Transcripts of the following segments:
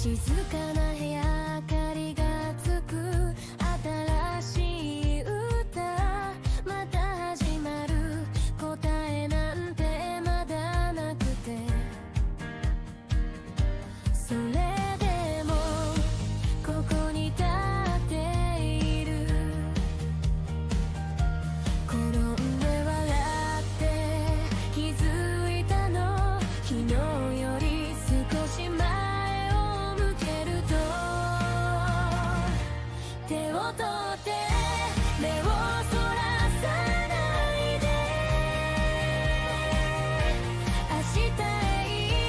静かな部屋明かりがつく新しい歌また始まる答えなんてまだなくてそれでもここに立っている転んで笑って気づいたの昨日より少し前を向けると手を取って目をそらさないで明日へ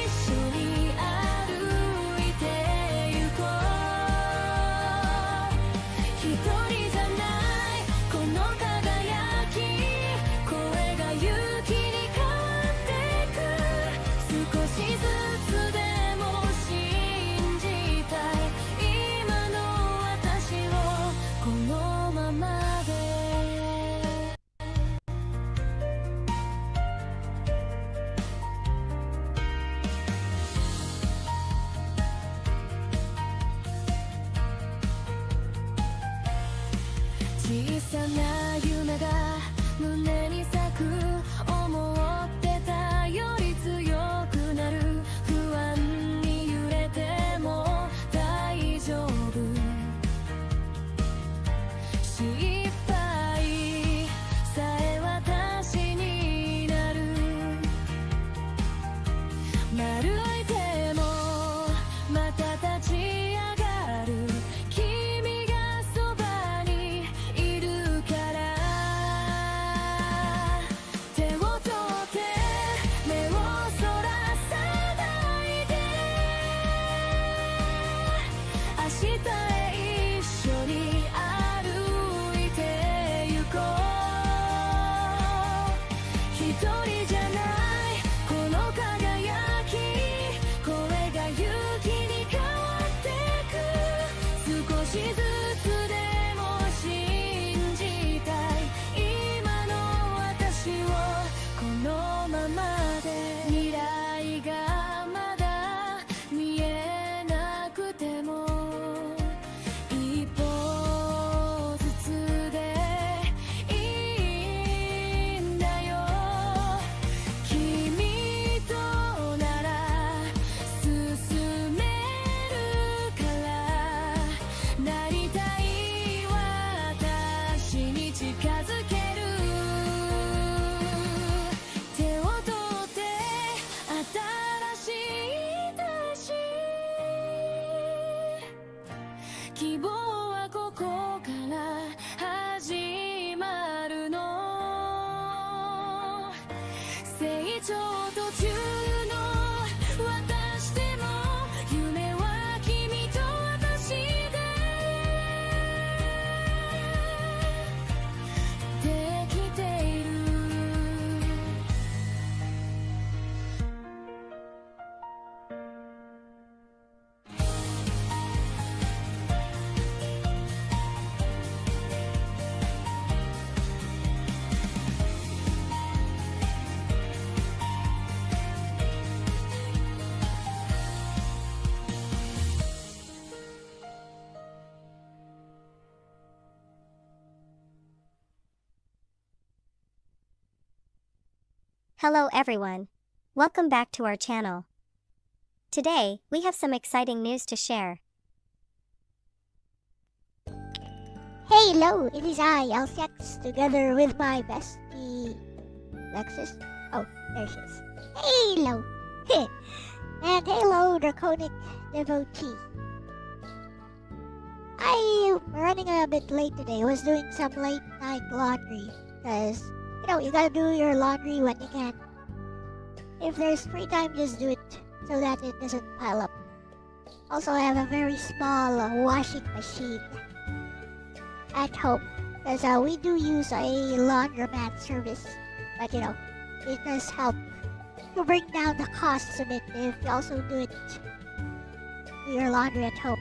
一緒に歩いてゆこう一人じゃないこの輝き声が勇気に変わってく少しずつでも信じたい今の私をこのままで小さな夢が胸に咲く思ってたより強くなる不安に揺れても大丈夫失敗さえ私になる歩いてもまた立ち上がる君がそばにいるから手を取って目をそらさないで明日へ一緒に歩いてゆこう一人じゃないこの輝き声が勇気に変わってく少しずつでも信じたい今の私をこのままで未来がまだ見えなくても一歩ずつでいいんだよ君となら進めるからなりたい私に近づける手を取って新しい私希望はここから始まるの成長途中の私でも夢は君と私でできているHello everyone. Welcome back to our channel. Today, we have some exciting news to share. Hello, it is I, Elle-C, together with my bestie, Lexus. Oh, there she is. Hello! And hello, Draconic Devotee. I'm running a bit late today. I was doing some late night laundry. Because, you gotta do your laundry when you can. If there's free time, just do it so that it doesn't pile up. Also, I have a very small washing machine at home. Because we do use a laundromat service. But, it does help to bring down the costs a bit if you also do your laundry at home.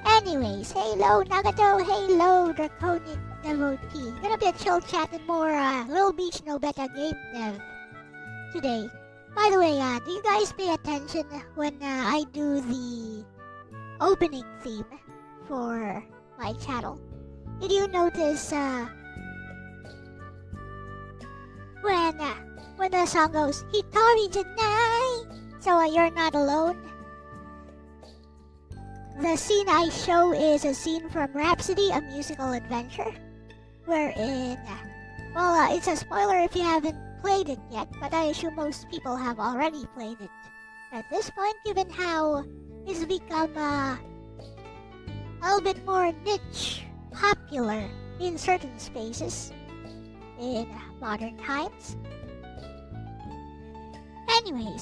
Anyways, hello Nagato, hello Draconic Devotee. Gonna be a chill chat and more Little Beach No Beta game dev today. By the way, do you guys pay attention when I do the opening theme for my channel? Did you notice when the song goes Hitori Janai, so you're not alone? The scene I show is a scene from Rhapsody, a musical adventure, wherein, well, it's a spoiler if you haven't played it yet, but I assume most people have already played it at this point, given how it's become a little bit more niche, popular in certain spaces in modern times. Anyways,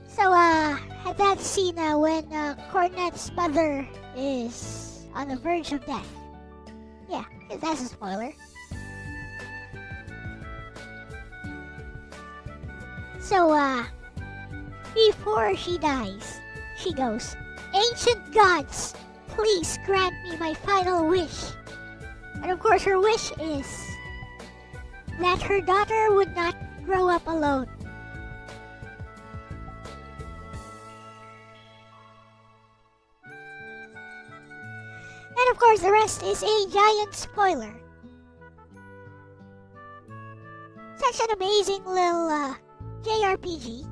so at that scene when Cornet's mother is on the verge of death. Yeah, that's a spoiler. So, before she dies, she goes, "Ancient gods, please grant me my final wish." And of course, her wish is that her daughter would not grow up alone. And of course, the rest is a giant spoiler. Such an amazing little JRPG.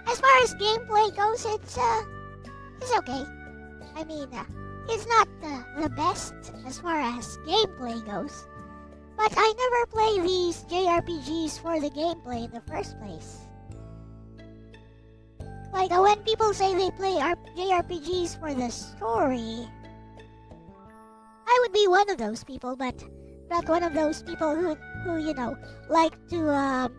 As far as gameplay goes, it's okay. I mean, it's not the best as far as gameplay goes. But I never play these JRPGs for the gameplay in the first place. Like, when people say they play JRPGs for the story, I would be one of those people, but not one of those people who you know, like to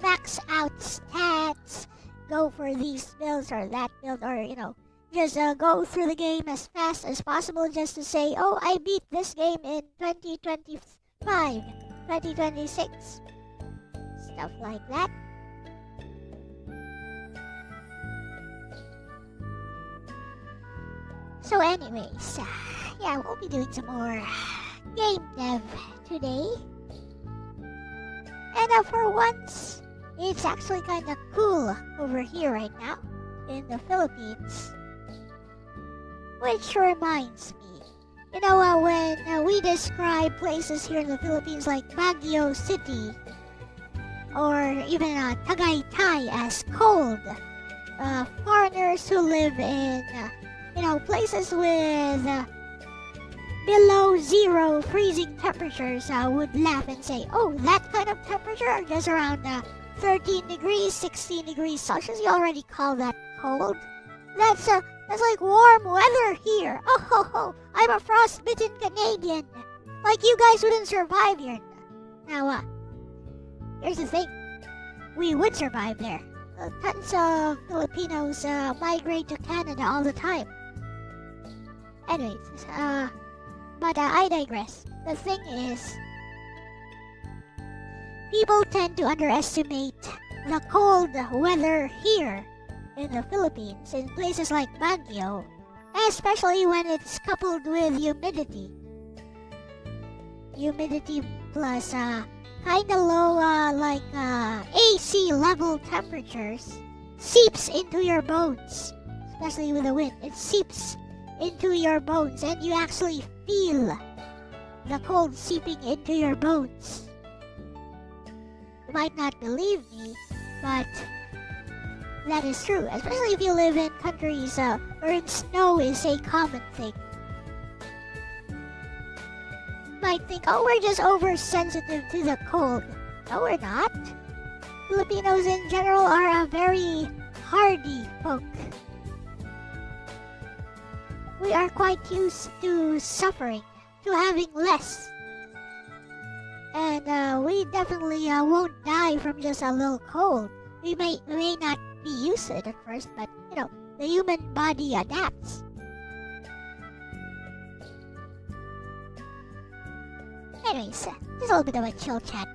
max out stats, go for these builds or that build, or, you know, just go through the game as fast as possible just to say, oh, I beat this game in 2025, 2026. Stuff like that. So anyways, yeah, we'll be doing some more game dev today. And for once, it's actually kind of cool over here right now in the Philippines. Which reminds me, you know, when we describe places here in the Philippines like Baguio City or even Tagaytay as cold, foreigners who live in, you know, places with below zero freezing temperatures would laugh and say, oh, that kind of temperature, just around 13 degrees, 16 degrees Celsius, you already call that cold? That's like warm weather here. Oh ho ho, I'm a frostbitten Canadian. Like, you guys wouldn't survive here. Now, here's the thing. We would survive there. Tons of Filipinos migrate to Canada all the time. Anyways, but I digress. The thing is, people tend to underestimate the cold weather here in the Philippines, in places like Baguio, especially when it's coupled with humidity. Humidity plus kinda low AC level temperatures seeps into your bones, especially with the wind. It seeps into your bones and you actually feel the cold seeping into your bones. You might not believe me, but that is true, especially if you live in countries wherein snow is a common thing. You might think, oh, we're just oversensitive to the cold. No, we're not. Filipinos in general are a very hardy folk. We are quite used to suffering, to having less. And we definitely won't die from just a little cold. We may not be used to it at first, but, you know, the human body adapts. Anyways, just a little bit of a chill chat.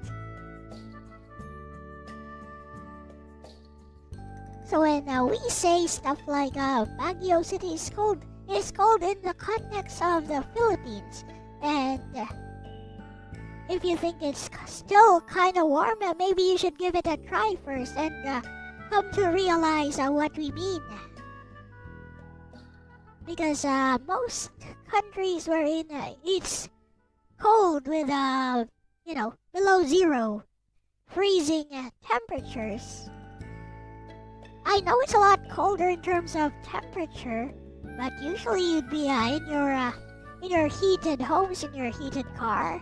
So when we say stuff like Baguio City is cold, it's cold in the context of the Philippines. And if you think it's still kind of warm, maybe you should give it a try first and come to realize what we mean. Because most countries wherein it's cold with, below zero, freezing temperatures. I know it's a lot colder in terms of temperature, but usually you'd be in your heated homes, in your heated car.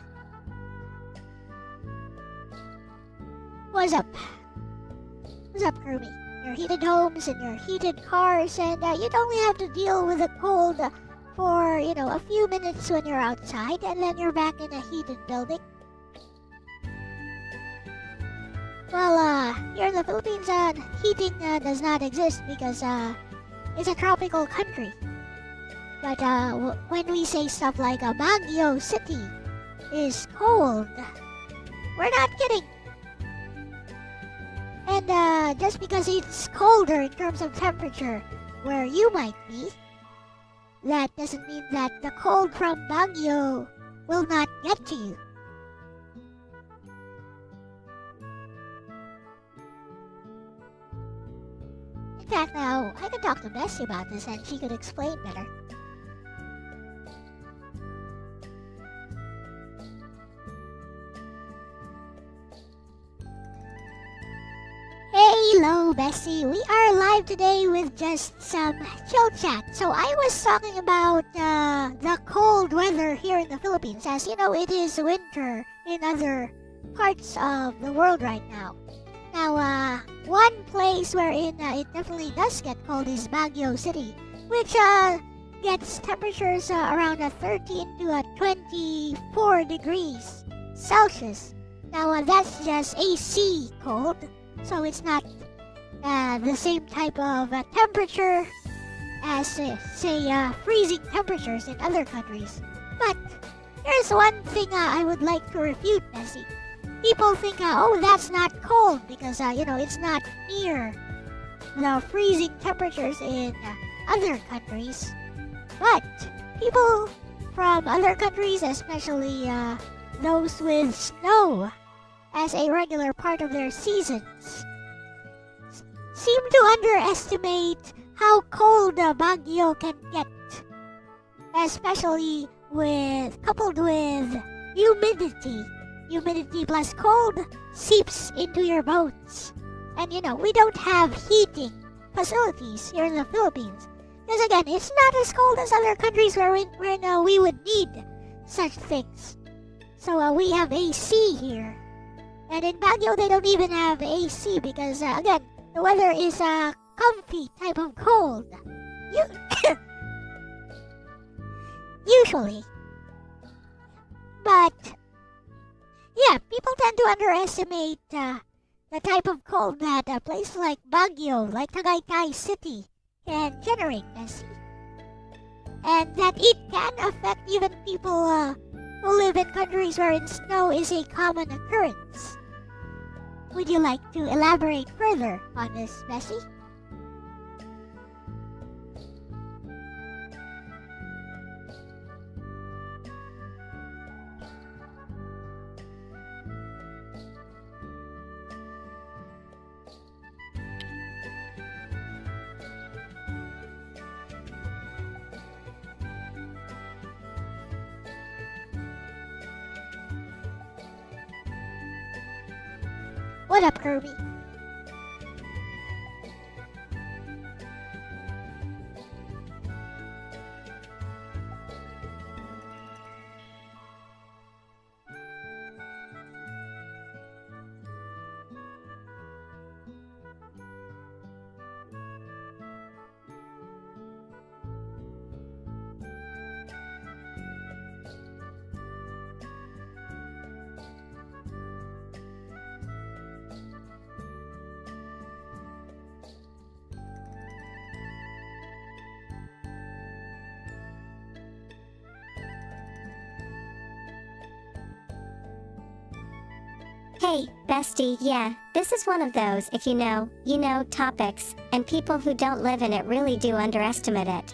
What's up? What's up, Kirby? Your heated homes and your heated cars, and you'd only have to deal with the cold for, a few minutes when you're outside, and then you're back in a heated building. Well, here in the Philippines, heating does not exist because it's a tropical country. But when we say stuff like Baguio City is cold, we're not kidding. And just because it's colder in terms of temperature where you might be, that doesn't mean that the cold from Baguio will not get to you. In fact, now I can talk to Bessie about this and she could explain better. Hello, Bessie. We are live today with just some chill chat. So I was talking about the cold weather here in the Philippines. As you know, it is winter in other parts of the world right now. Now, one place wherein it definitely does get cold is Baguio City, which gets temperatures around 13 to 24 degrees Celsius. Now, that's just AC cold, so it's not the same type of temperature as, say, freezing temperatures in other countries. But here's one thing I would like to refute, Bessie. People think, oh, that's not cold because, it's not near the freezing temperatures in other countries. But people from other countries, especially those with snow as a regular part of their seasons, seem to underestimate how cold Baguio can get, especially coupled with humidity. Humidity plus cold seeps into your bones. And we don't have heating facilities here in the Philippines. Because again, it's not as cold as other countries where we would need such things. So we have AC here. And in Baguio, they don't even have AC because, again, the weather is a comfy type of cold. Usually. But yeah, people tend to underestimate the type of cold that a place like Baguio, like Tagaytay City, can generate, Bessie. And that it can affect even people who live in countries wherein snow is a common occurrence. Would you like to elaborate further on this, Bessie? What up, Kirby? Hey, bestie, yeah, this is one of those if you know topics, and people who don't live in it really do underestimate it.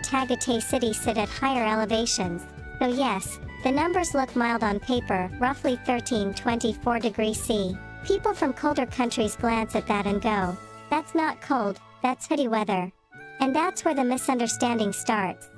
and Tagaytay City sit at higher elevations. So yes, the numbers look mild on paper, roughly 13-24 degrees C. People from colder countries glance at that and go, that's not cold, that's hoodie weather. And that's where the misunderstanding starts.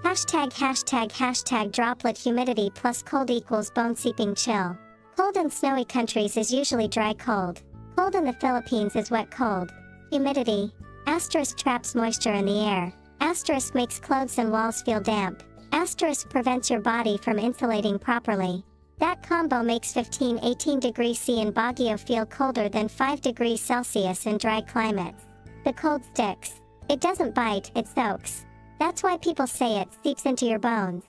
Hashtag droplet humidity plus cold equals bone seeping chill. Cold in snowy countries is usually dry cold. Cold in the Philippines is wet cold. Humidity. Asterisk traps moisture in the air. Asterisk makes clothes and walls feel damp. Asterisk prevents your body from insulating properly. That combo makes 15-18 degrees C in Baguio feel colder than 5 degrees Celsius in dry climates. The cold sticks. It doesn't bite, it soaks. That's why people say it seeps into your bones.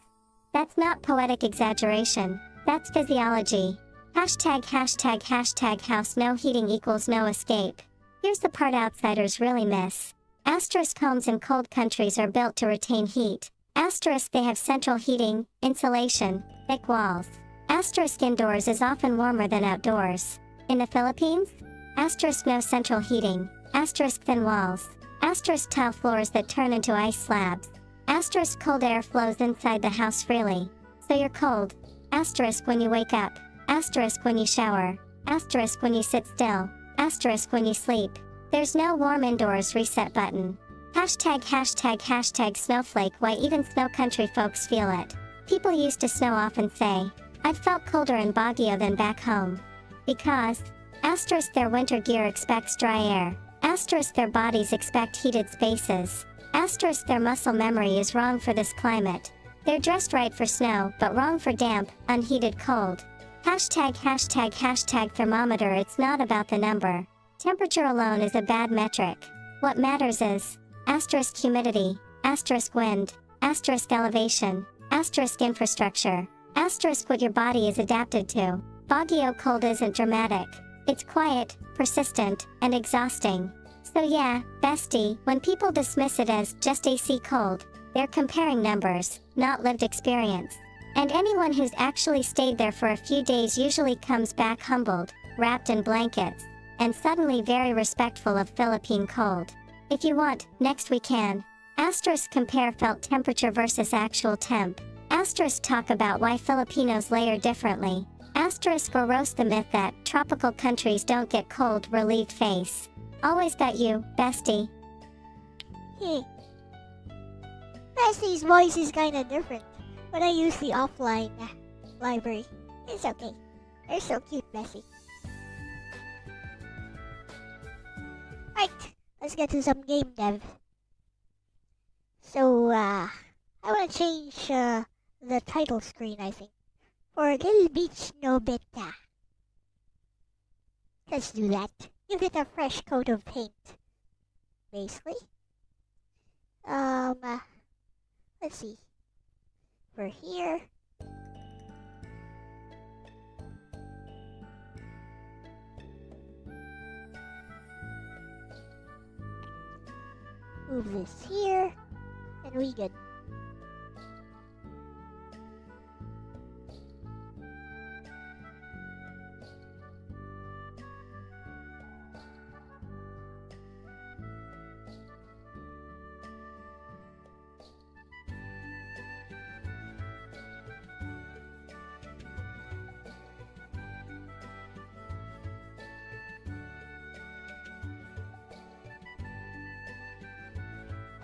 That's not poetic exaggeration. That's physiology. Hashtag house no heating equals no escape. Here's the part outsiders really miss. Asterisk homes in cold countries are built to retain heat. Asterisk they have central heating, insulation, thick walls. Asterisk indoors is often warmer than outdoors. In the Philippines? Asterisk no central heating. Asterisk thin walls. Asterisk tile floors that turn into ice slabs. Asterisk cold air flows inside the house freely. So you're cold. Asterisk when you wake up. Asterisk when you shower. Asterisk when you sit still. Asterisk when you sleep. There's no warm indoors reset button. Hashtag snowflake why even snow country folks feel it. People used to snow often say, I've felt colder in Baguio than back home. Because, asterisk their winter gear expects dry air. Asterisk their bodies expect heated spaces. Asterisk their muscle memory is wrong for this climate. They're dressed right for snow, but wrong for damp, unheated cold. Hashtag thermometer it's not about the number. Temperature alone is a bad metric. What matters is, asterisk humidity, asterisk wind, asterisk elevation, asterisk infrastructure, asterisk what your body is adapted to. Baguio cold isn't dramatic. It's quiet, persistent, and exhausting. So yeah, bestie, when people dismiss it as just AC cold, they're comparing numbers, not lived experience. And anyone who's actually stayed there for a few days usually comes back humbled, wrapped in blankets, and suddenly very respectful of Philippine cold. If you want, next we can. Asterisk compare felt temperature versus actual temp. Asterisk talk about why Filipinos layer differently. Asterisk or roast the myth that tropical countries don't get cold, relieved face. Always got you, bestie. Hey. Bestie's voice is kinda different when I use the offline library. It's okay. They're so cute, Bestie. Right, let's get to some game dev. So, I wanna change the title screen, I think, for Little Beach No Beta. Let's do that. Give it a fresh coat of paint, basically. Let's see. We're here. Move this here, and we good.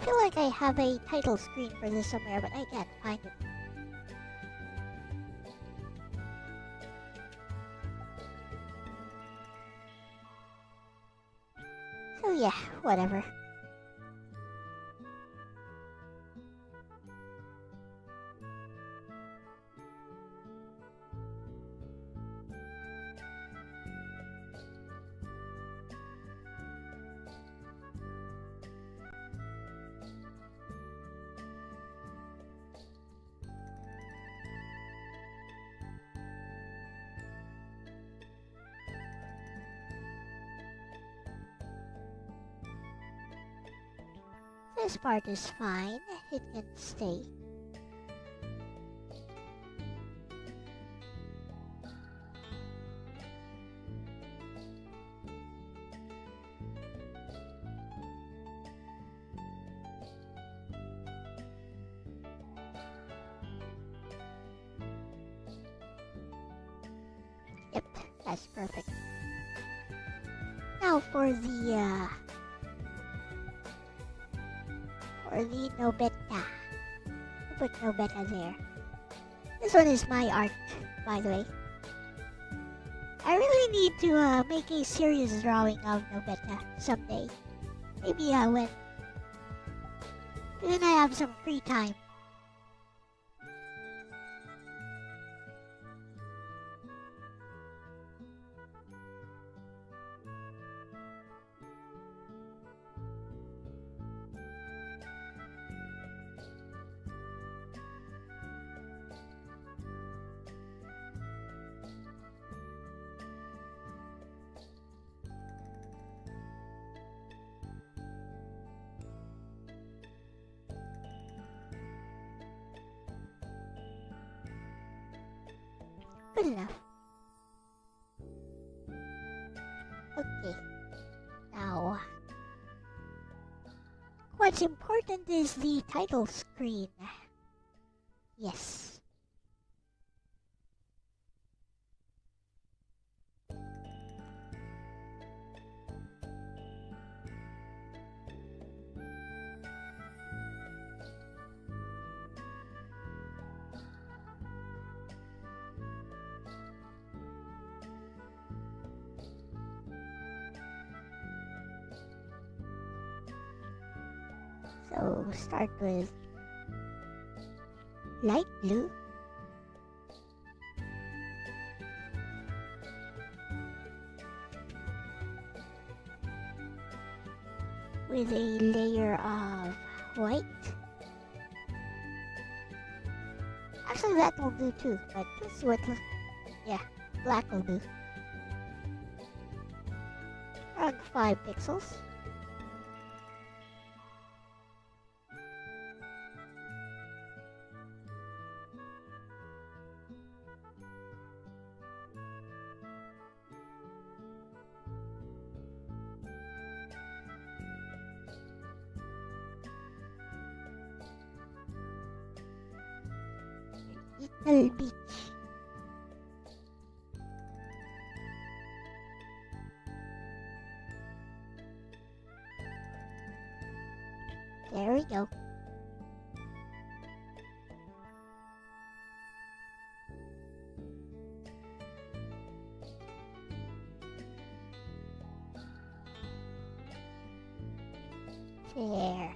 I feel like I have a title screen for this somewhere, but I can't find it. So yeah, whatever. This part is fine. It can stay. Yep, that's perfect. Now for the Nobeta. Put Nobeta there. This one is my art, by the way. I really need to make a serious drawing of Nobeta someday. Maybe when I have some free time. Good enough. Okay. Now, what's important is the title screen. Yes. So start with light blue. With a layer of white. Actually that will do too, but this would, yeah, black will do. Around 5 pixels. Little beach. There we go. There.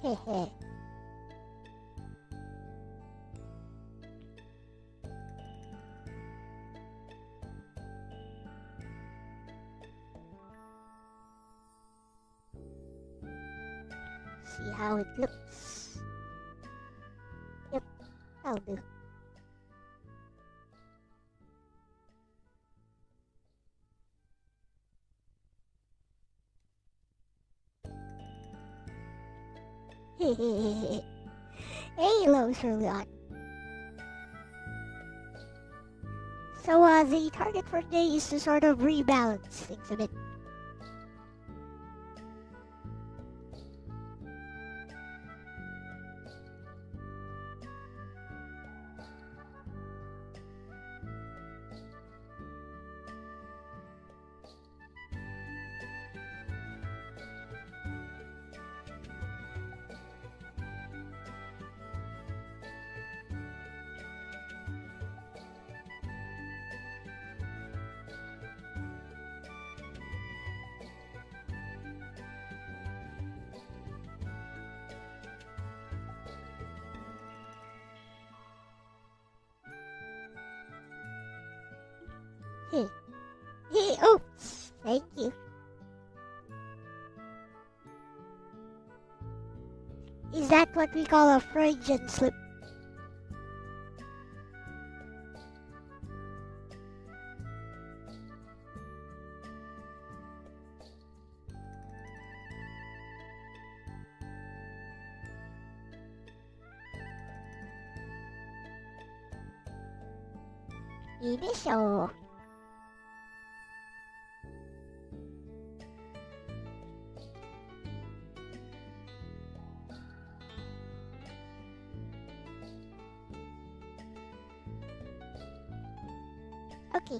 Hehe. See how it looks. Yep, that'll do. Hello, Sherlock. So, the target for today is to sort of rebalance things a bit. Hey, hey, oops, thank you. Is that what we call a Freudian slip? Initial. Okay.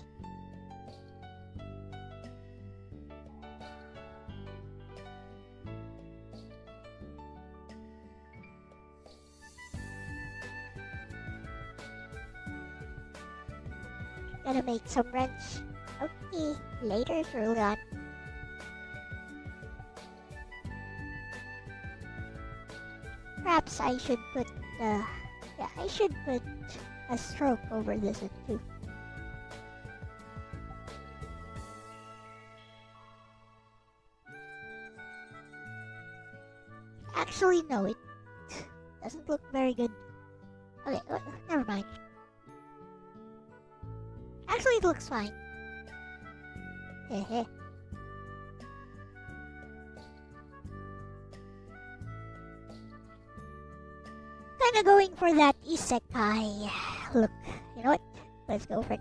Gotta make some wrench. Okay, later, Shurlan. Perhaps I should put, I should put a stroke over this one too. Actually, no, it doesn't look very good. Okay, never mind. Actually, it looks fine. Hehe. Kinda going for that isekai look. You know what? Let's go for it.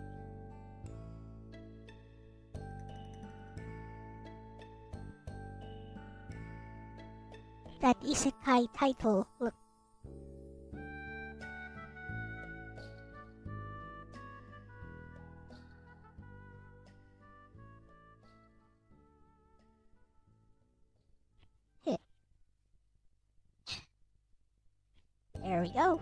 That isekai title look. There we go.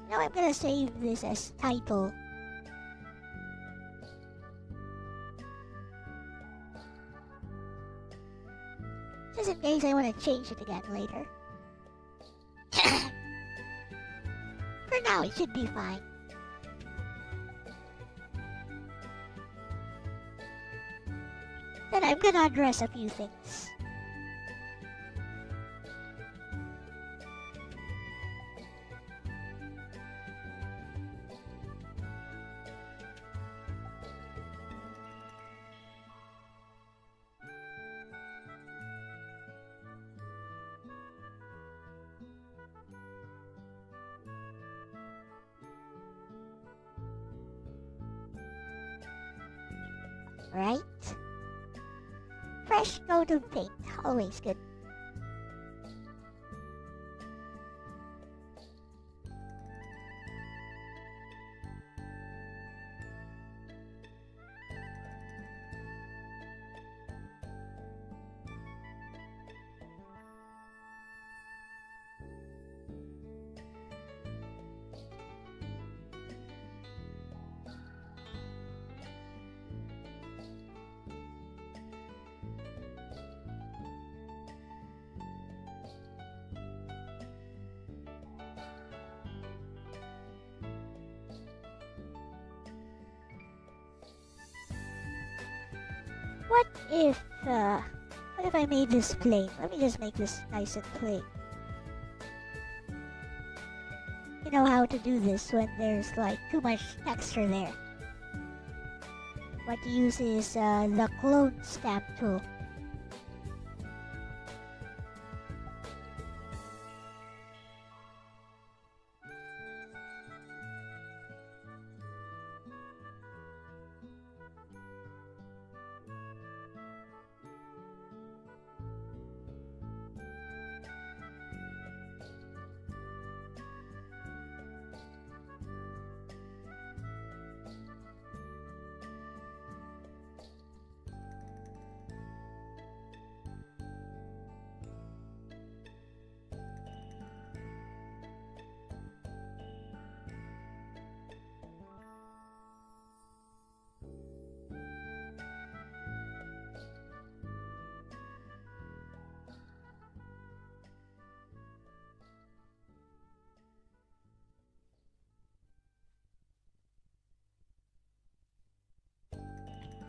Now I'm gonna save this as title. Just in case I want to change it again later. For now, it should be fine. Then I'm gonna address a few things. Right? Fresh coat of paint, always good. What if I made this plain? Let me just make this nice and plain. You know how to do this when there's like too much texture there. What you use is the clone stamp tool.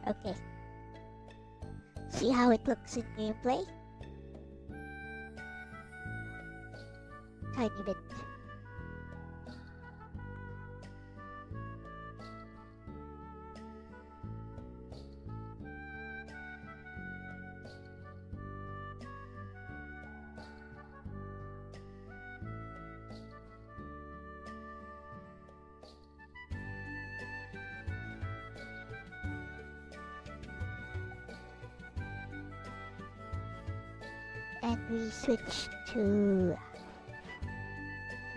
Okay. See how it looks in gameplay? Tiny bit. And we switch to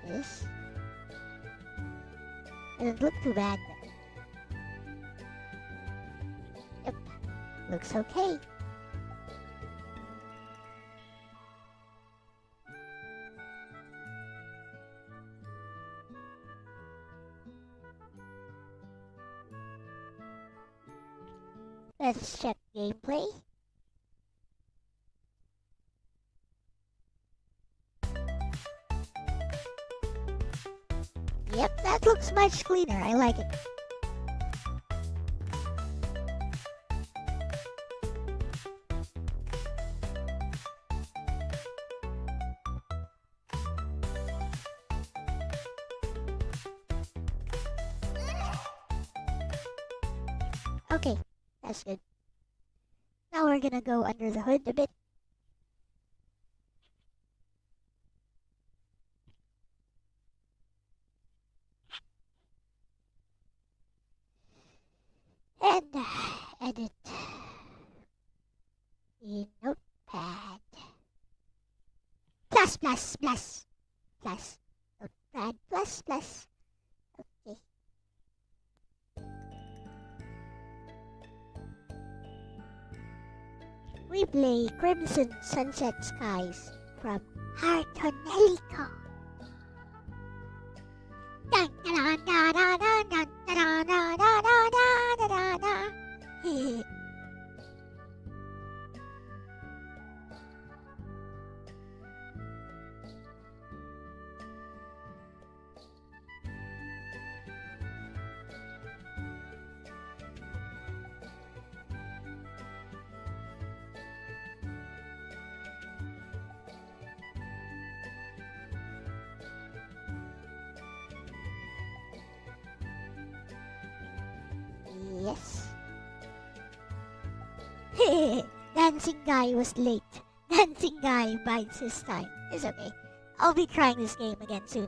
this. It doesn't look too bad. Yep, looks okay. Let's check gameplay. Yep, that looks much cleaner. I like it. Okay, that's good. Now we're gonna go under the hood a bit. And edit in Notepad. Plus, plus, plus, plus. Notepad, plus, plus. Okay. We play Crimson Sunset Skies from Hartonelico. Dun, dun, dun, dun, dun, dun, dun, dun, dun, dun, dun, dun, dun. Yes. Dancing guy was late. Dancing guy bides his time. It's okay. I'll be trying this game again soon.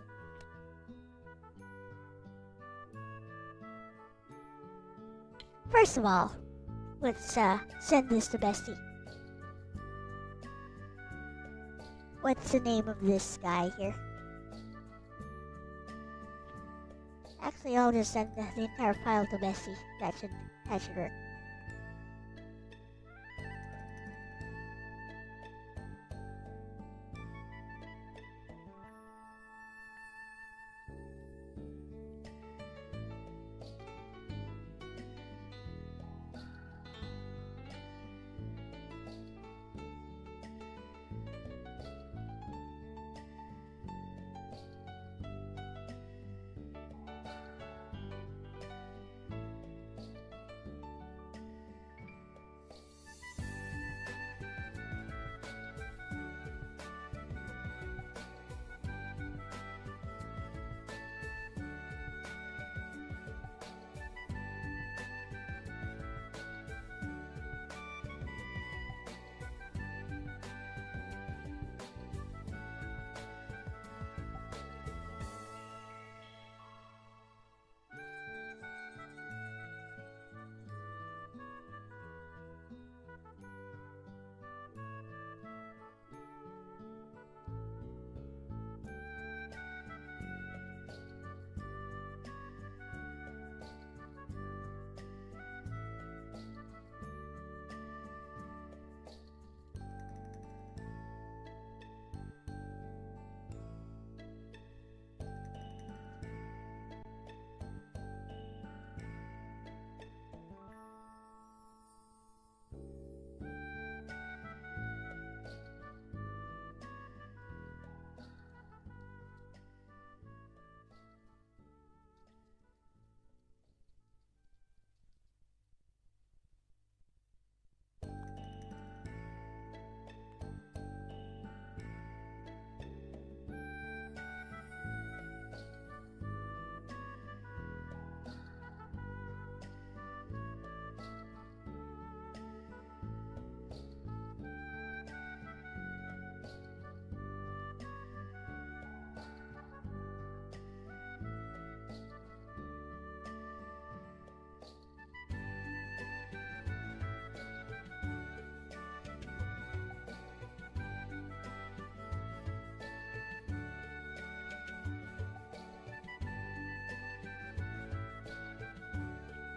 First of all, let's send this to Bestie. What's the name of this guy here? Actually, I'll just send the entire file to Bessie. That should work.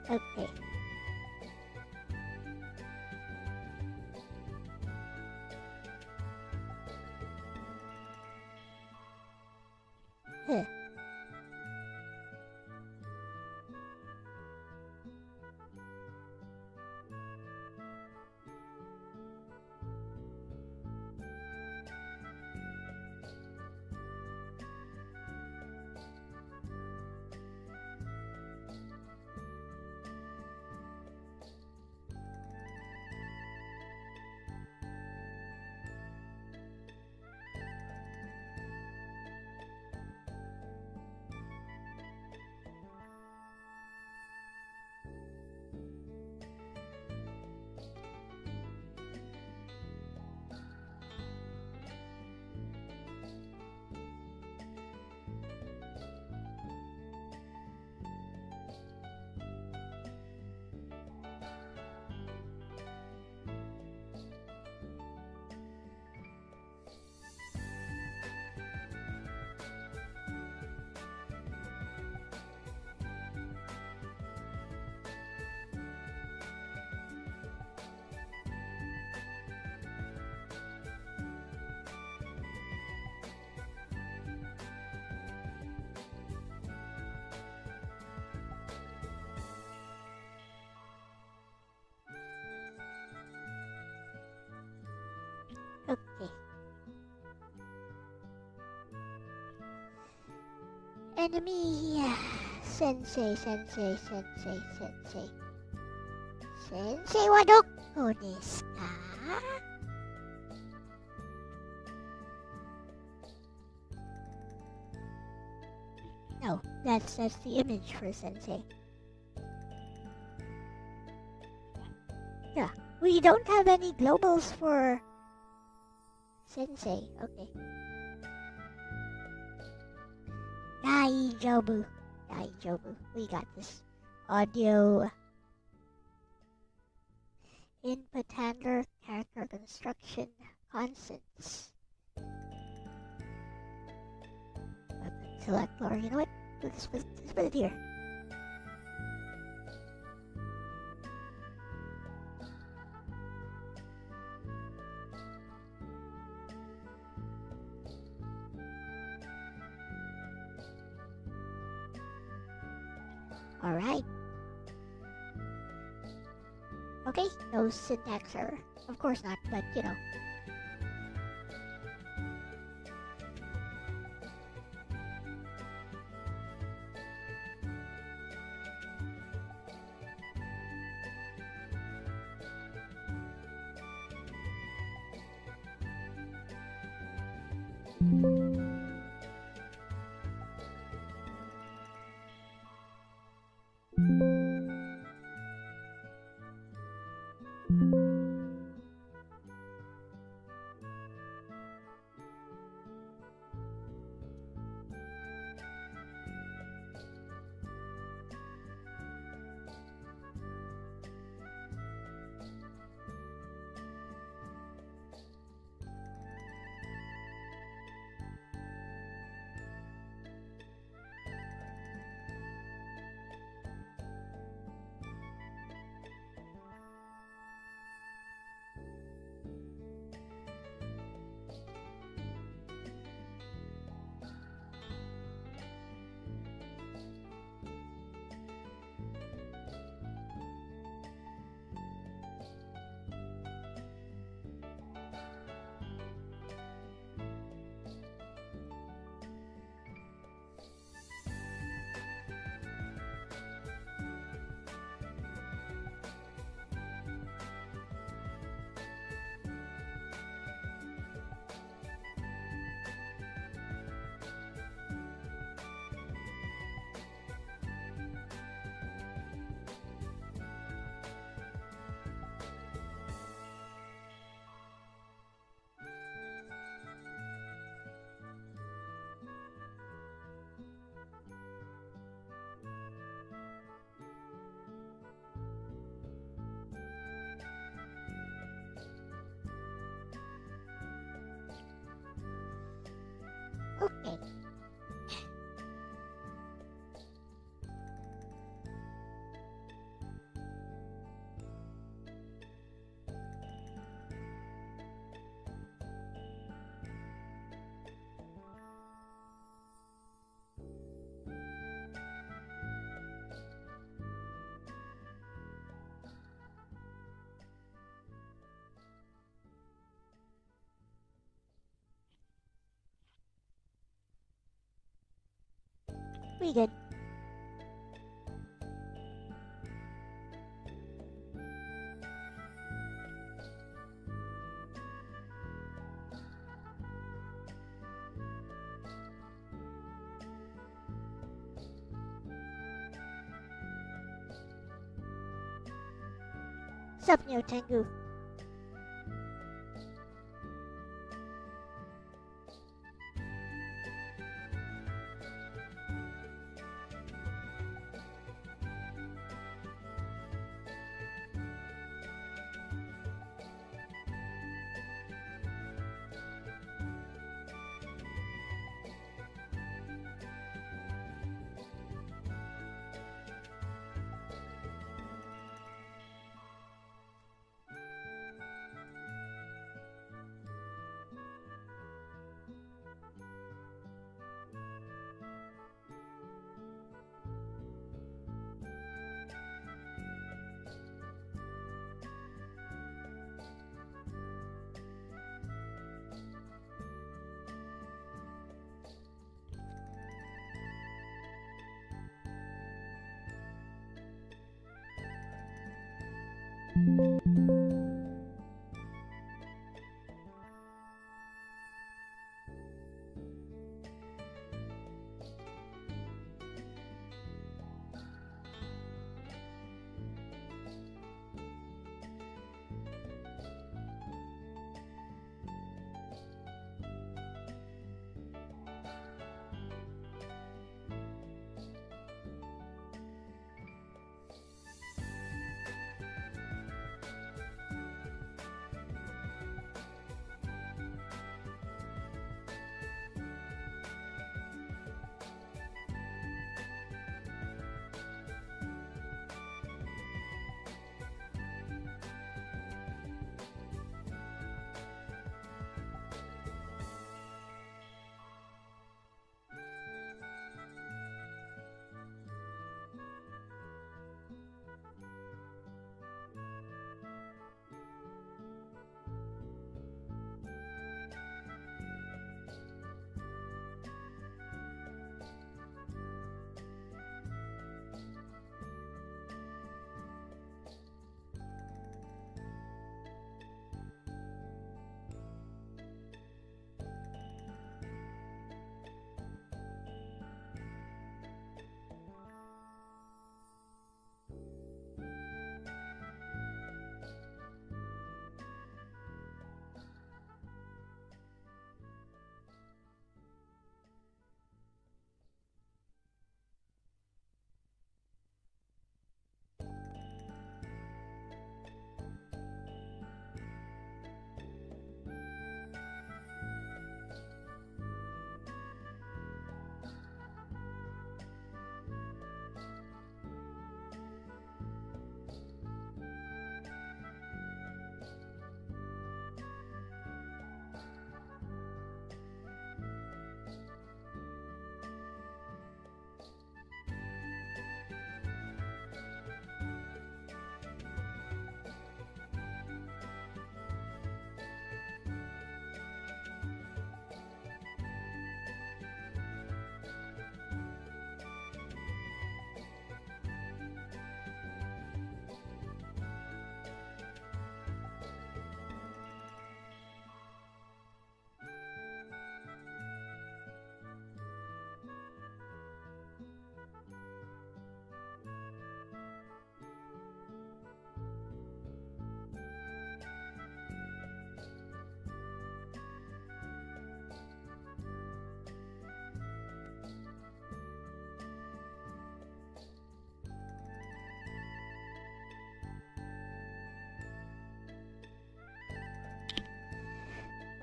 Okay. Huh. Okay. Enemy. Sensei. Sensei wa doko desu ka? No, that's the image for Sensei. Yeah, we don't have any globals for Sensei. Okay. Daijobu. We got this. Audio. Input handler. Character construction. Constants. Weapon selector. You know what? Let's put it here. Alright. Okay, no syntax error. Of course not, but you know. Pretty good. Sup, Neo Tengu?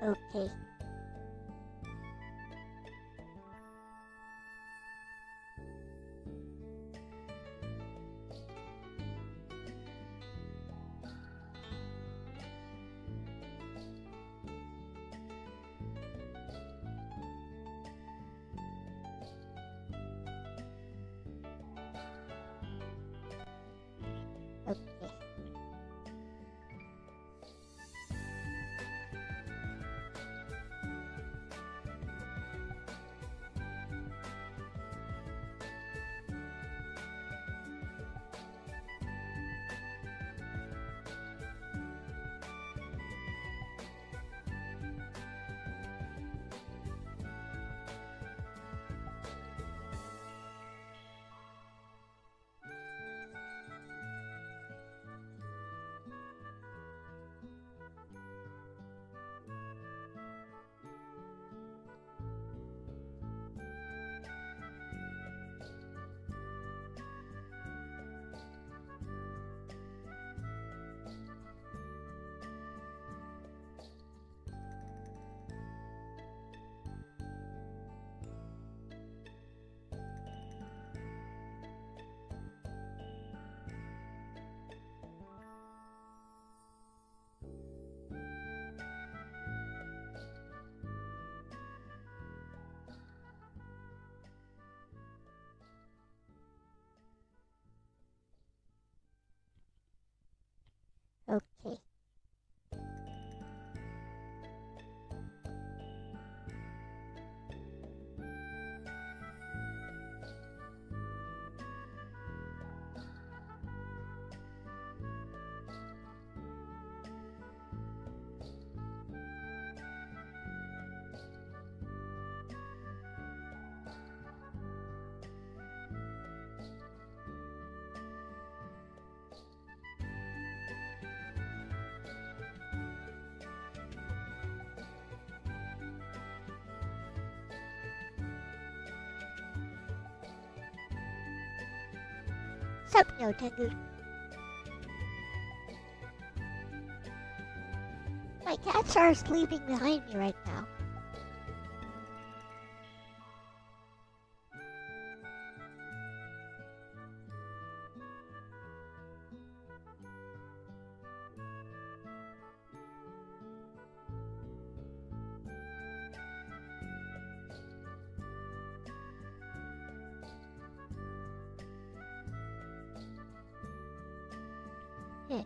Okay. Okay. What's up, no Tengu? My cats are sleeping behind me right now. Yeah.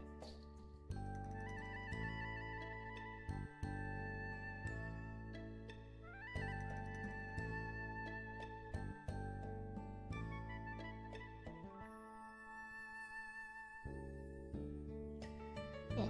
Yeah.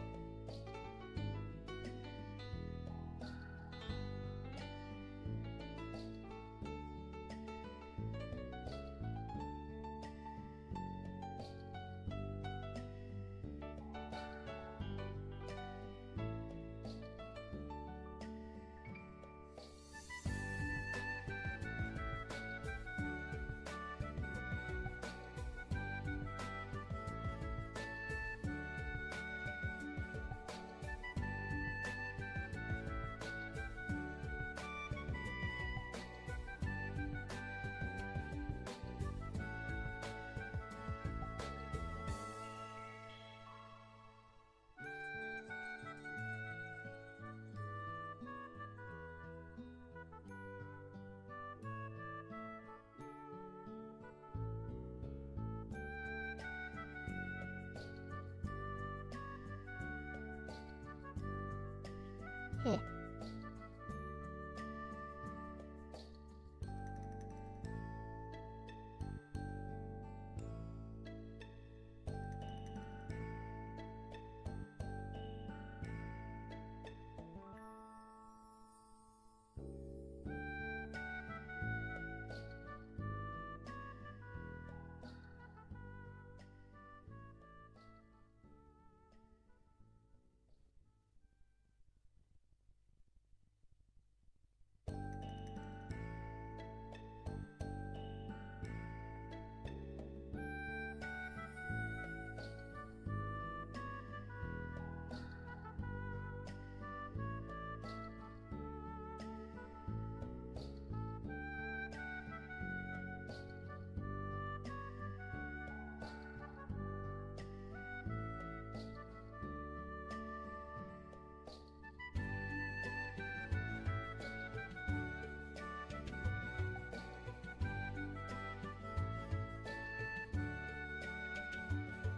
Yeah.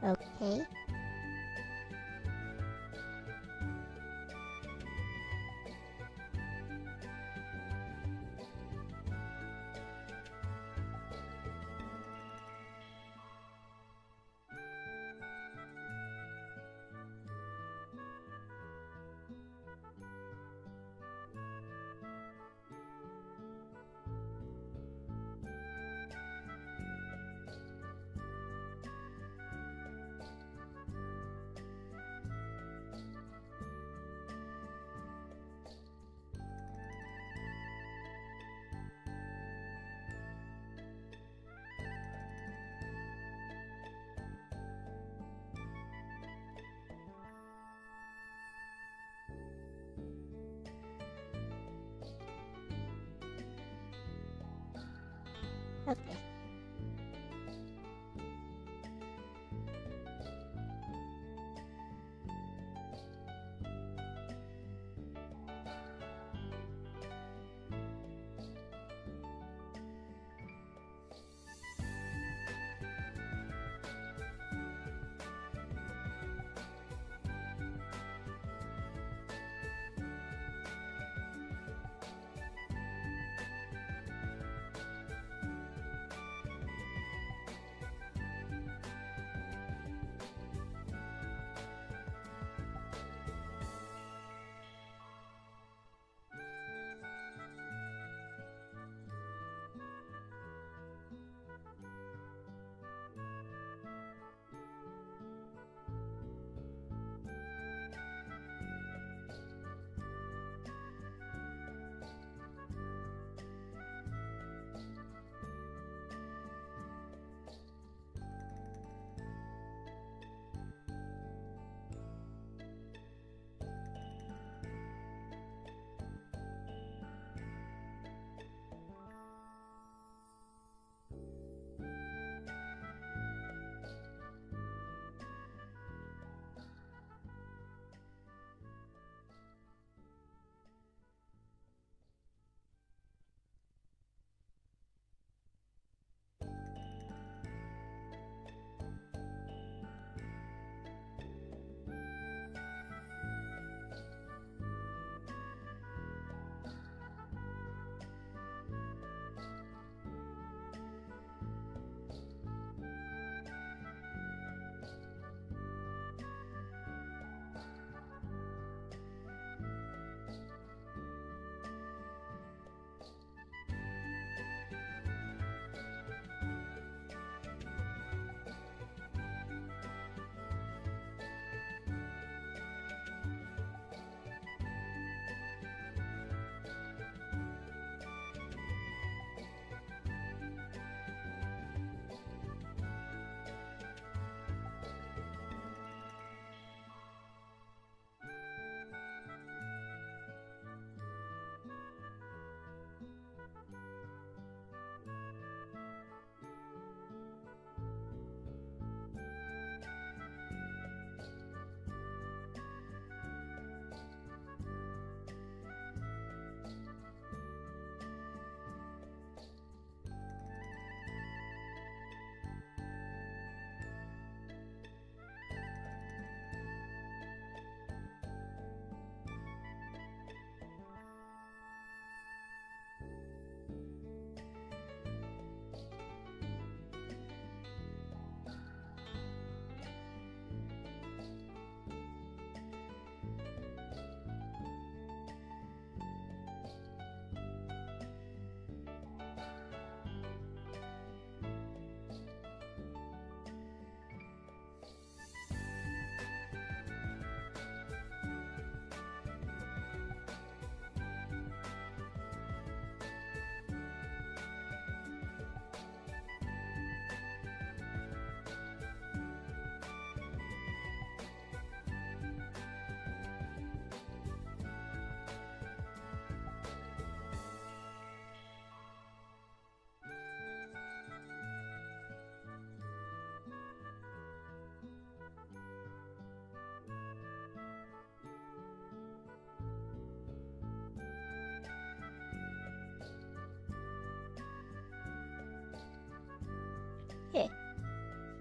Okay.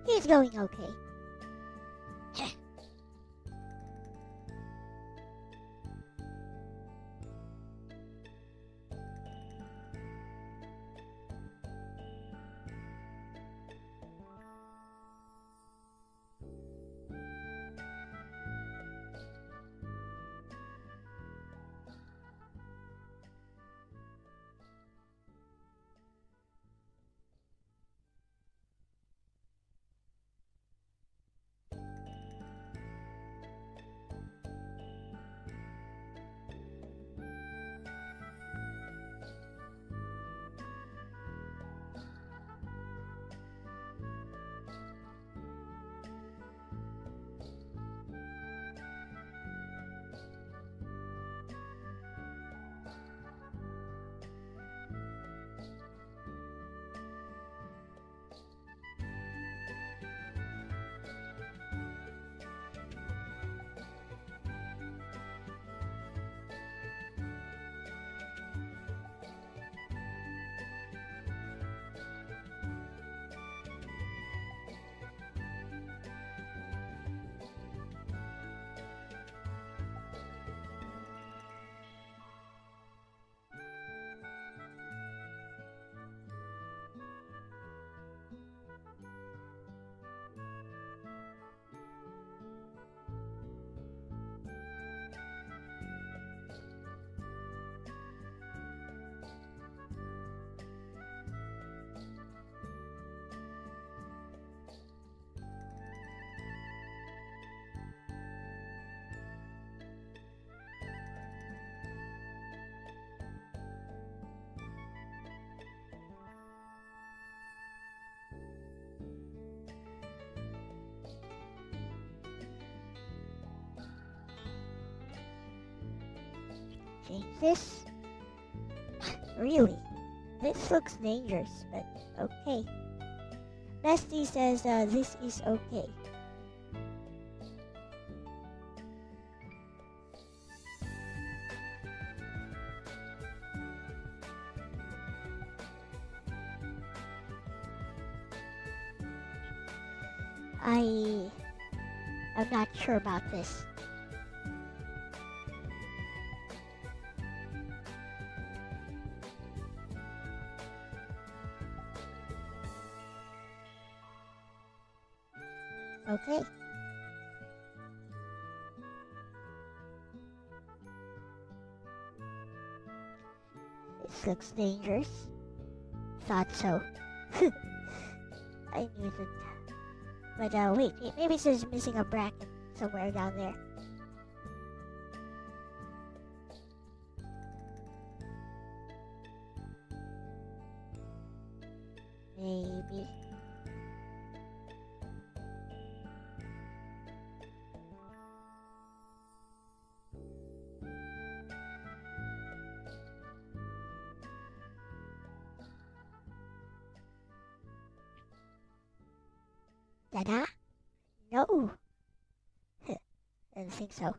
He's going okay. Change this? Really? This looks dangerous, but okay. Bestie says this is okay. I'm not sure about this. Okay. This looks dangerous. Thought so. I knew it. But wait, maybe it's just missing a bracket somewhere down there. Maybe. Dada? No. I don't think so.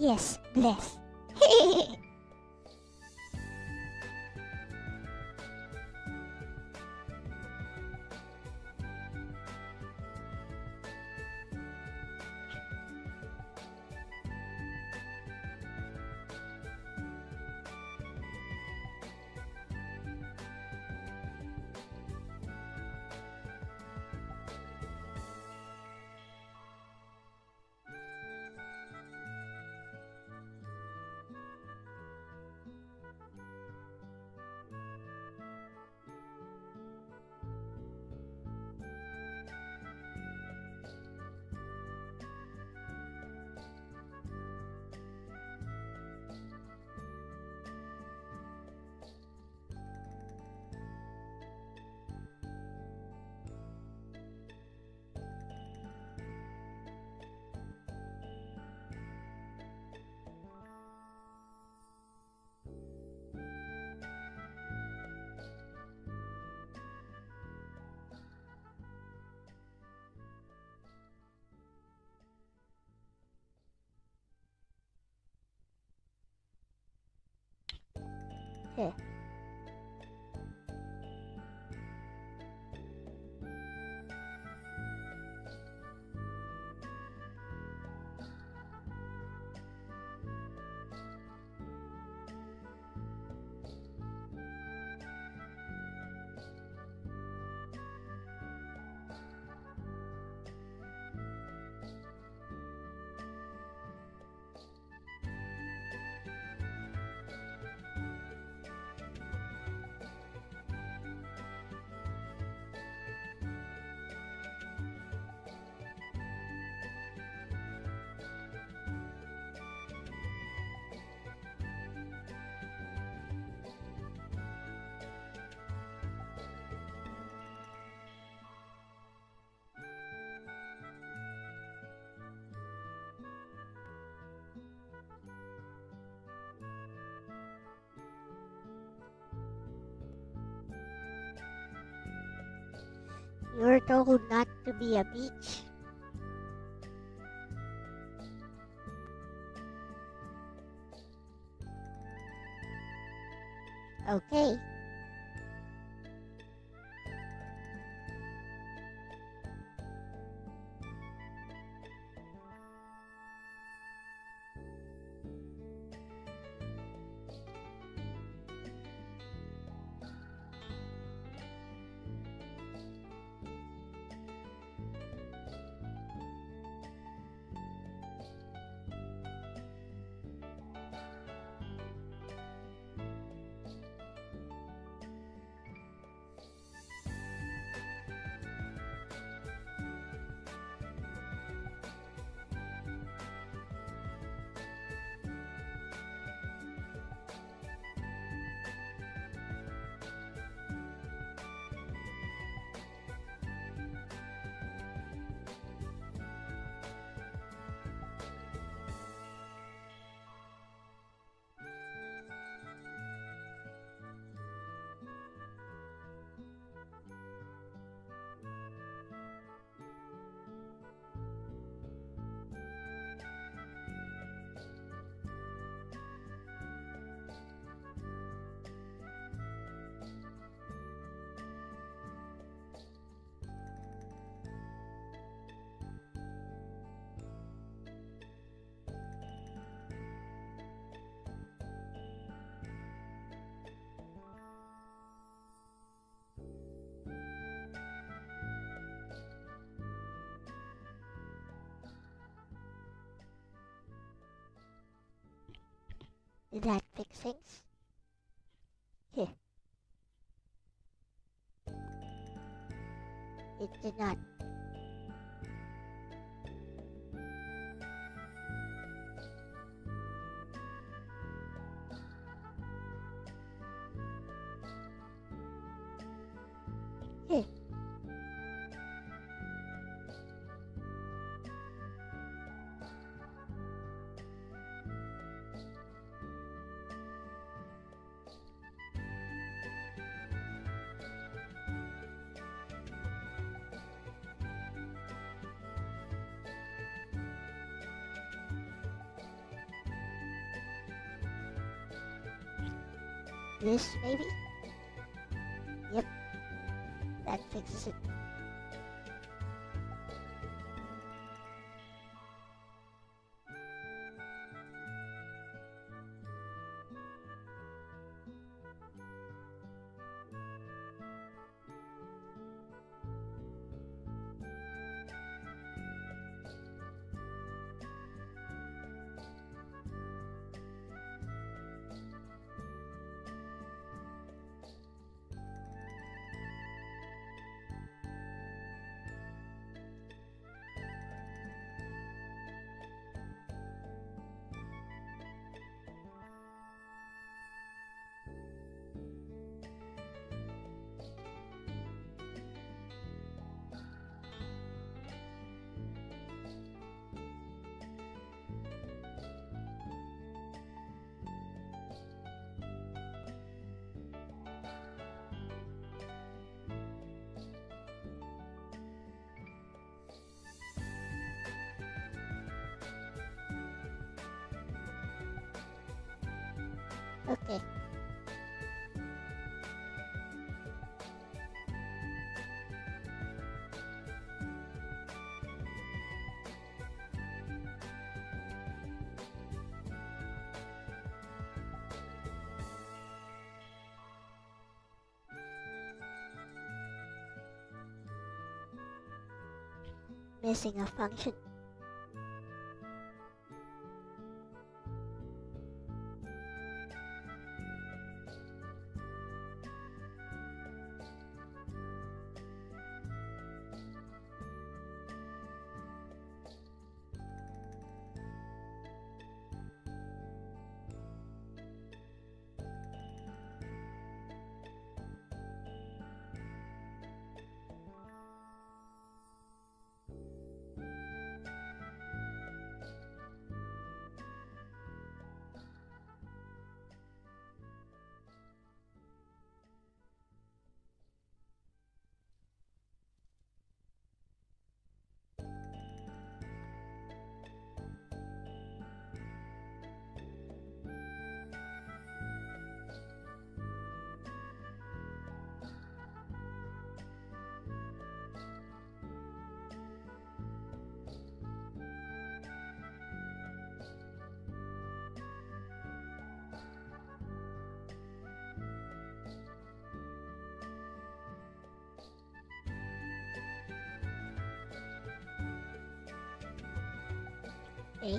Yes, bless. Heh. You're told not to be a bitch. Okay. Did that fix things? Heh. It did not. Heh. This, maybe? Yep. That fixes it. Okay. Missing a function. Okay.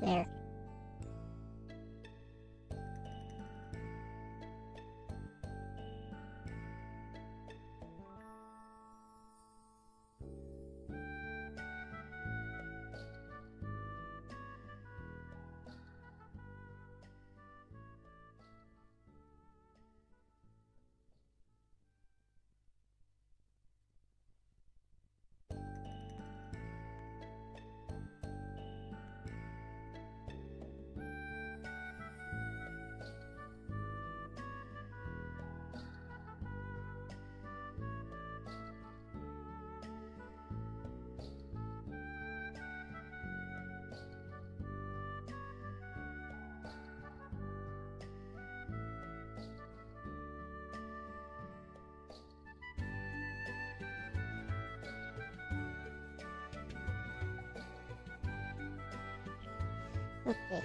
There. Okay.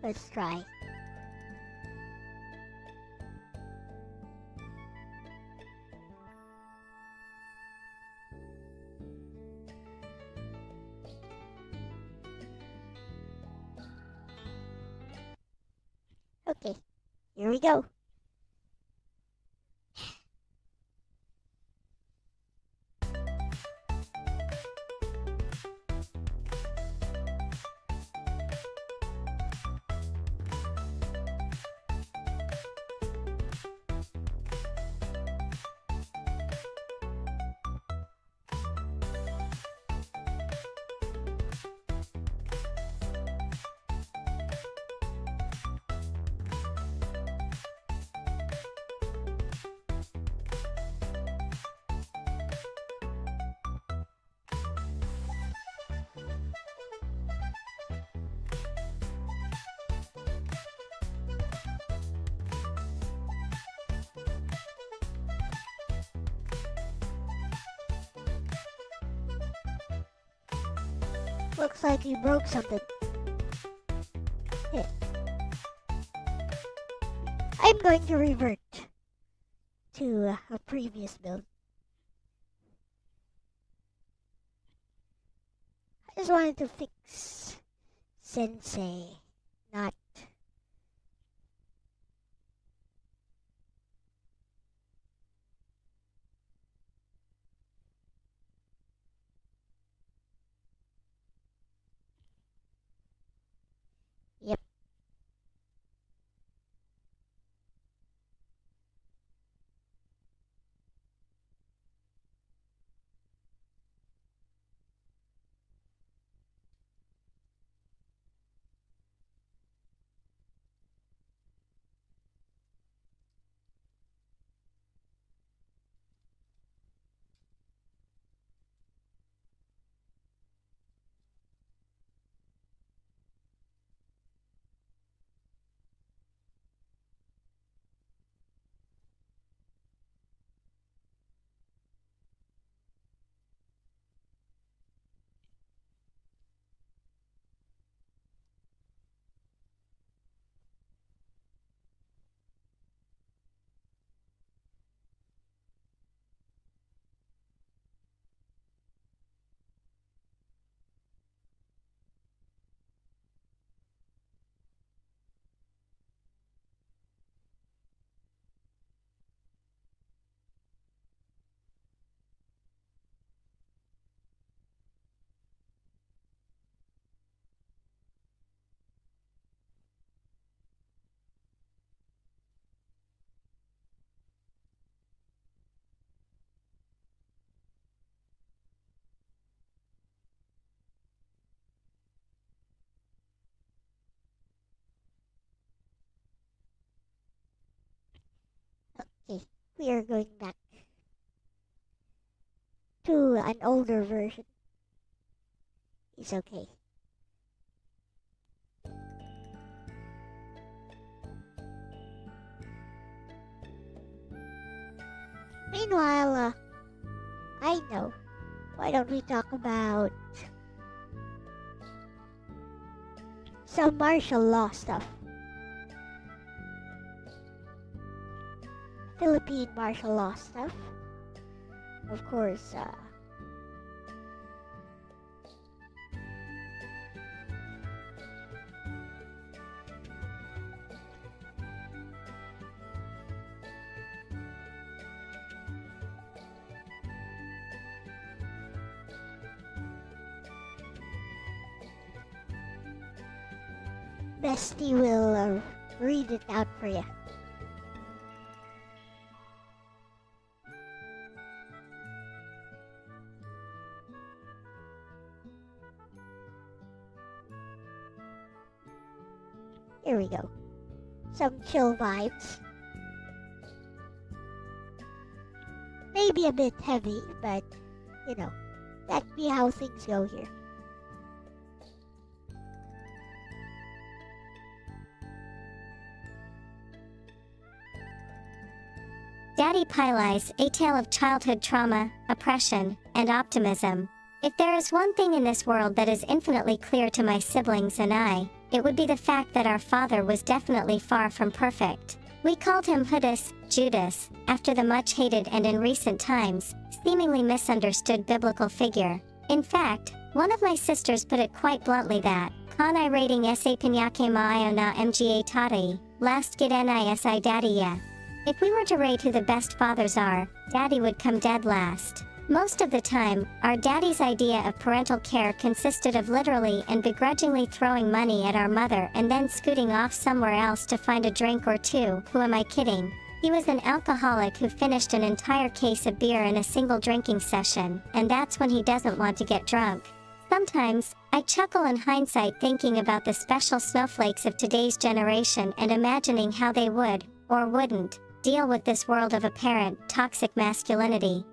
Let's try. Okay, here we go. Looks like you broke something. Yeah. I'm going to revert to a previous build. I just wanted to fix Sensei, not... Yep. we are going back to an older version. It's okay. Meanwhile, I know. Why don't we talk about some martial law stuff? Philippine martial law stuff. Of course, Bestie will read it out for you. Here we go. Some chill vibes. Maybe a bit heavy, but you know, that be how things go here. Daddy Pylai's A Tale of Childhood Trauma, Oppression, and Optimism. If there is one thing in this world that is infinitely clear to my siblings and I, it would be the fact that our father was definitely far from perfect. We called him Judas, after the much-hated and in recent times, seemingly misunderstood biblical figure. In fact, one of my sisters put it quite bluntly that, Kanai rating sa pinyake maayo na mga tatay, last gid nisi daddy ya. If we were to rate who the best fathers are, Daddy would come dead last. Most of the time, our daddy's idea of parental care consisted of literally and begrudgingly throwing money at our mother and then scooting off somewhere else to find a drink or two. Who am I kidding? He was an alcoholic who finished an entire case of beer in a single drinking session, and that's when he doesn't want to get drunk. Sometimes, I chuckle in hindsight thinking about the special snowflakes of today's generation and imagining how they would, or wouldn't, deal with this world of apparent, toxic masculinity.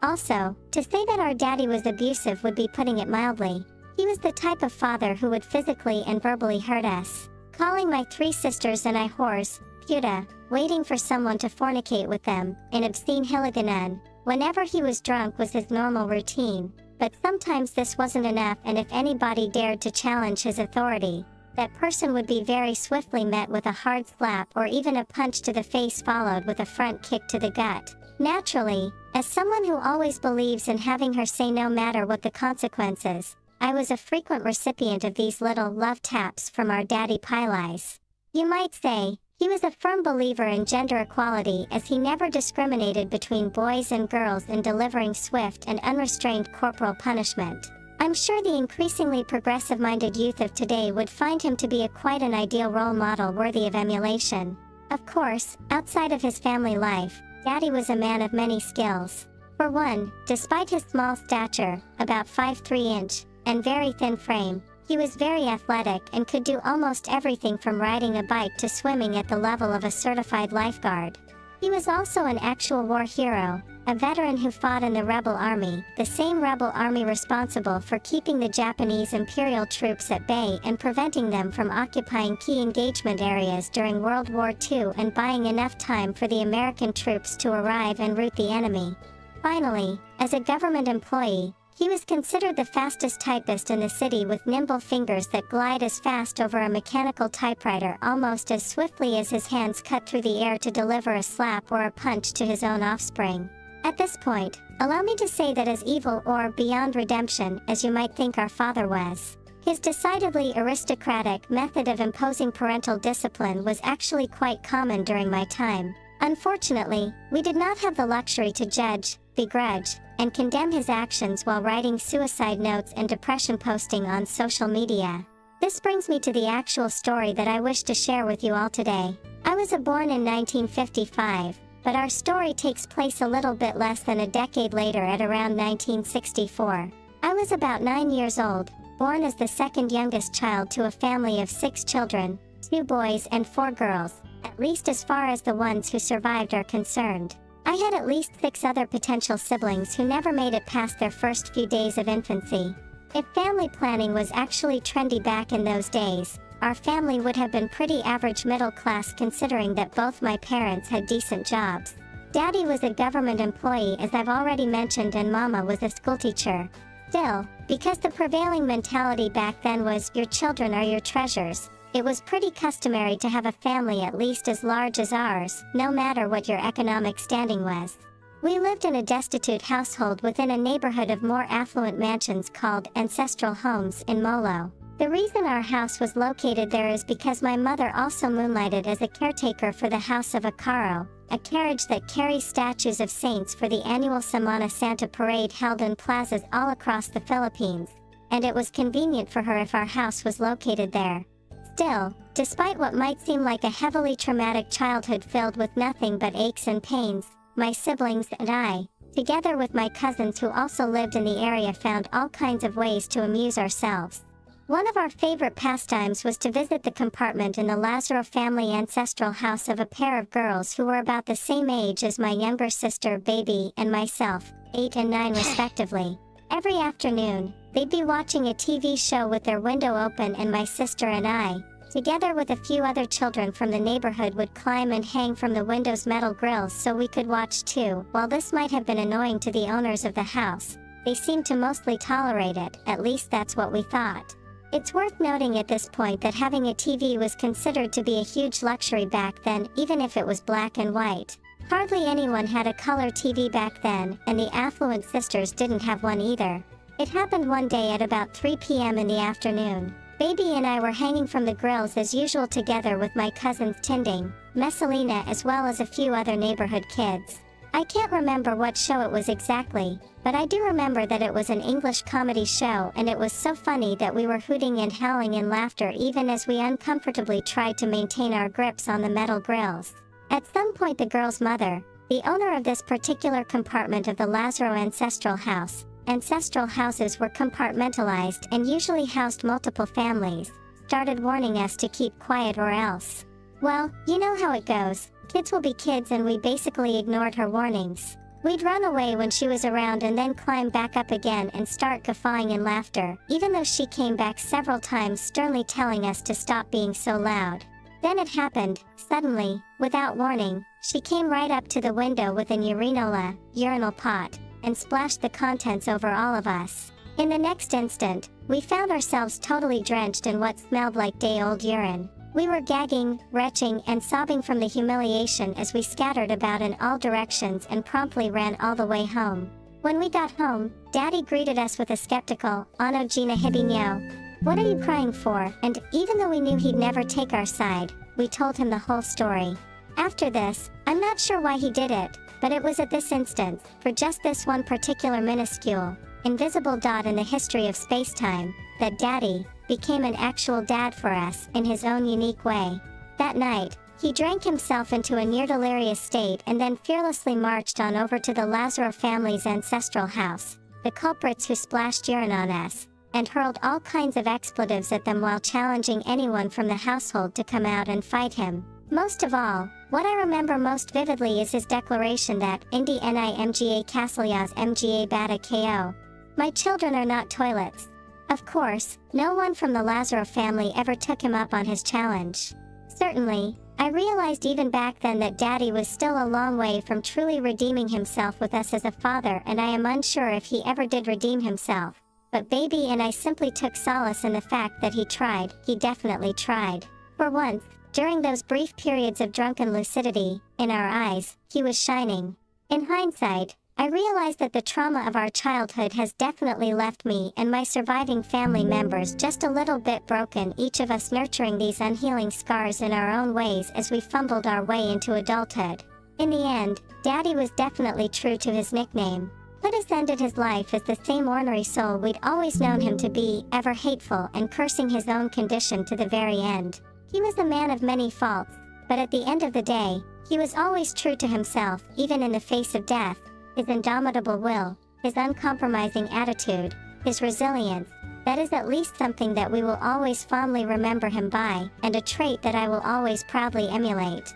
Also, to say that our daddy was abusive would be putting it mildly. He was the type of father who would physically and verbally hurt us, calling my 3 sisters and I whores, puta, waiting for someone to fornicate with them, in obscene hiliganan. Whenever he was drunk was his normal routine, but sometimes this wasn't enough, and if anybody dared to challenge his authority, that person would be very swiftly met with a hard slap or even a punch to the face followed with a front kick to the gut. Naturally, as someone who always believes in having her say no matter what the consequences, I was a frequent recipient of these little love taps from our daddy Pylais. You might say, he was a firm believer in gender equality as he never discriminated between boys and girls in delivering swift and unrestrained corporal punishment. I'm sure the increasingly progressive-minded youth of today would find him to be quite an ideal role model worthy of emulation. Of course, outside of his family life, Daddy was a man of many skills. For one, despite his small stature, about 5'3" and very thin frame, he was very athletic and could do almost everything from riding a bike to swimming at the level of a certified lifeguard. He was also an actual war hero, a veteran who fought in the rebel army, the same rebel army responsible for keeping the Japanese imperial troops at bay and preventing them from occupying key engagement areas during World War II and buying enough time for the American troops to arrive and rout the enemy. Finally, as a government employee, he was considered the fastest typist in the city with nimble fingers that glide as fast over a mechanical typewriter almost as swiftly as his hands cut through the air to deliver a slap or a punch to his own offspring. At this point, allow me to say that as evil or beyond redemption as you might think our father was, his decidedly aristocratic method of imposing parental discipline was actually quite common during my time. Unfortunately, we did not have the luxury to judge, begrudge, and condemn his actions while writing suicide notes and depression posting on social media. This brings me to the actual story that I wish to share with you all today. I was born in 1955, but our story takes place a little bit less than a decade later at around 1964. I was about 9 years old, born as the second youngest child to a family of 6 children, 2 boys and 4 girls, at least as far as the ones who survived are concerned. I had at least 6 other potential siblings who never made it past their first few days of infancy. If family planning was actually trendy back in those days, our family would have been pretty average middle class considering that both my parents had decent jobs. Daddy was a government employee, as I've already mentioned, and Mama was a schoolteacher. Still, because the prevailing mentality back then was your children are your treasures, it was pretty customary to have a family at least as large as ours, no matter what your economic standing was. We lived in a destitute household within a neighborhood of more affluent mansions called ancestral homes in Molo. The reason our house was located there is because my mother also moonlighted as a caretaker for the House of Acaro, a carriage that carries statues of saints for the annual Semana Santa parade held in plazas all across the Philippines, and it was convenient for her if our house was located there. Still, despite what might seem like a heavily traumatic childhood filled with nothing but aches and pains, my siblings and I, together with my cousins who also lived in the area, found all kinds of ways to amuse ourselves. One of our favorite pastimes was to visit the compartment in the Lazaro family ancestral house of a pair of girls who were about the same age as my younger sister Baby and myself, 8 and 9 respectively. Every afternoon, they'd be watching a TV show with their window open, and my sister and I, together with a few other children from the neighborhood, would climb and hang from the window's metal grills so we could watch too. While this might have been annoying to the owners of the house, they seemed to mostly tolerate it, at least that's what we thought. It's worth noting at this point that having a TV was considered to be a huge luxury back then, even if it was black and white. Hardly anyone had a color TV back then, and the affluent sisters didn't have one either. It happened one day at about 3 p.m. in the afternoon. Baby and I were hanging from the grills as usual together with my cousins Tinding, Messalina, as well as a few other neighborhood kids. I can't remember what show it was exactly, but I do remember that it was an English comedy show, and it was so funny that we were hooting and howling in laughter even as we uncomfortably tried to maintain our grips on the metal grills. At some point the girl's mother, the owner of this particular compartment of the Lazaro ancestral house — ancestral houses were compartmentalized and usually housed multiple families — started warning us to keep quiet or else. Well, you know how it goes. Kids will be kids, and we basically ignored her warnings. We'd run away when she was around and then climb back up again and start guffawing in laughter, even though she came back several times sternly telling us to stop being so loud. Then it happened, suddenly, without warning. She came right up to the window with an urinola, urinal pot, and splashed the contents over all of us. In the next instant, we found ourselves totally drenched in what smelled like day-old urine. We were gagging, retching, and sobbing from the humiliation as we scattered about in all directions and promptly ran all the way home. When we got home, Daddy greeted us with a skeptical, "Ano Gina Hibinyo? What are you crying for?" And, even though we knew he'd never take our side, we told him the whole story. After this, I'm not sure why he did it, but it was at this instance, for just this one particular minuscule, invisible dot in the history of space-time, that Daddy became an actual dad for us in his own unique way. That night, he drank himself into a near-delirious state and then fearlessly marched on over to the Lazaro family's ancestral house, the culprits who splashed urine on us, and hurled all kinds of expletives at them while challenging anyone from the household to come out and fight him. Most of all, what I remember most vividly is his declaration that, "Indi ni mga kasilyas mga bata ko. My children are not toilets." Of course, no one from the Lazaro family ever took him up on his challenge. Certainly, I realized even back then that Daddy was still a long way from truly redeeming himself with us as a father, and I am unsure if he ever did redeem himself. But Baby and I simply took solace in the fact that he tried. He definitely tried. For once, during those brief periods of drunken lucidity, in our eyes, he was shining. In hindsight, I realize that the trauma of our childhood has definitely left me and my surviving family members just a little bit broken, each of us nurturing these unhealing scars in our own ways as we fumbled our way into adulthood. In the end, Daddy was definitely true to his nickname. Hoodus ended his life as the same ornery soul we'd always known him to be, ever hateful and cursing his own condition to the very end. He was a man of many faults, but at the end of the day, he was always true to himself, even in the face of death. His indomitable will, his uncompromising attitude, his resilience, that is at least something that we will always fondly remember him by, and a trait that I will always proudly emulate.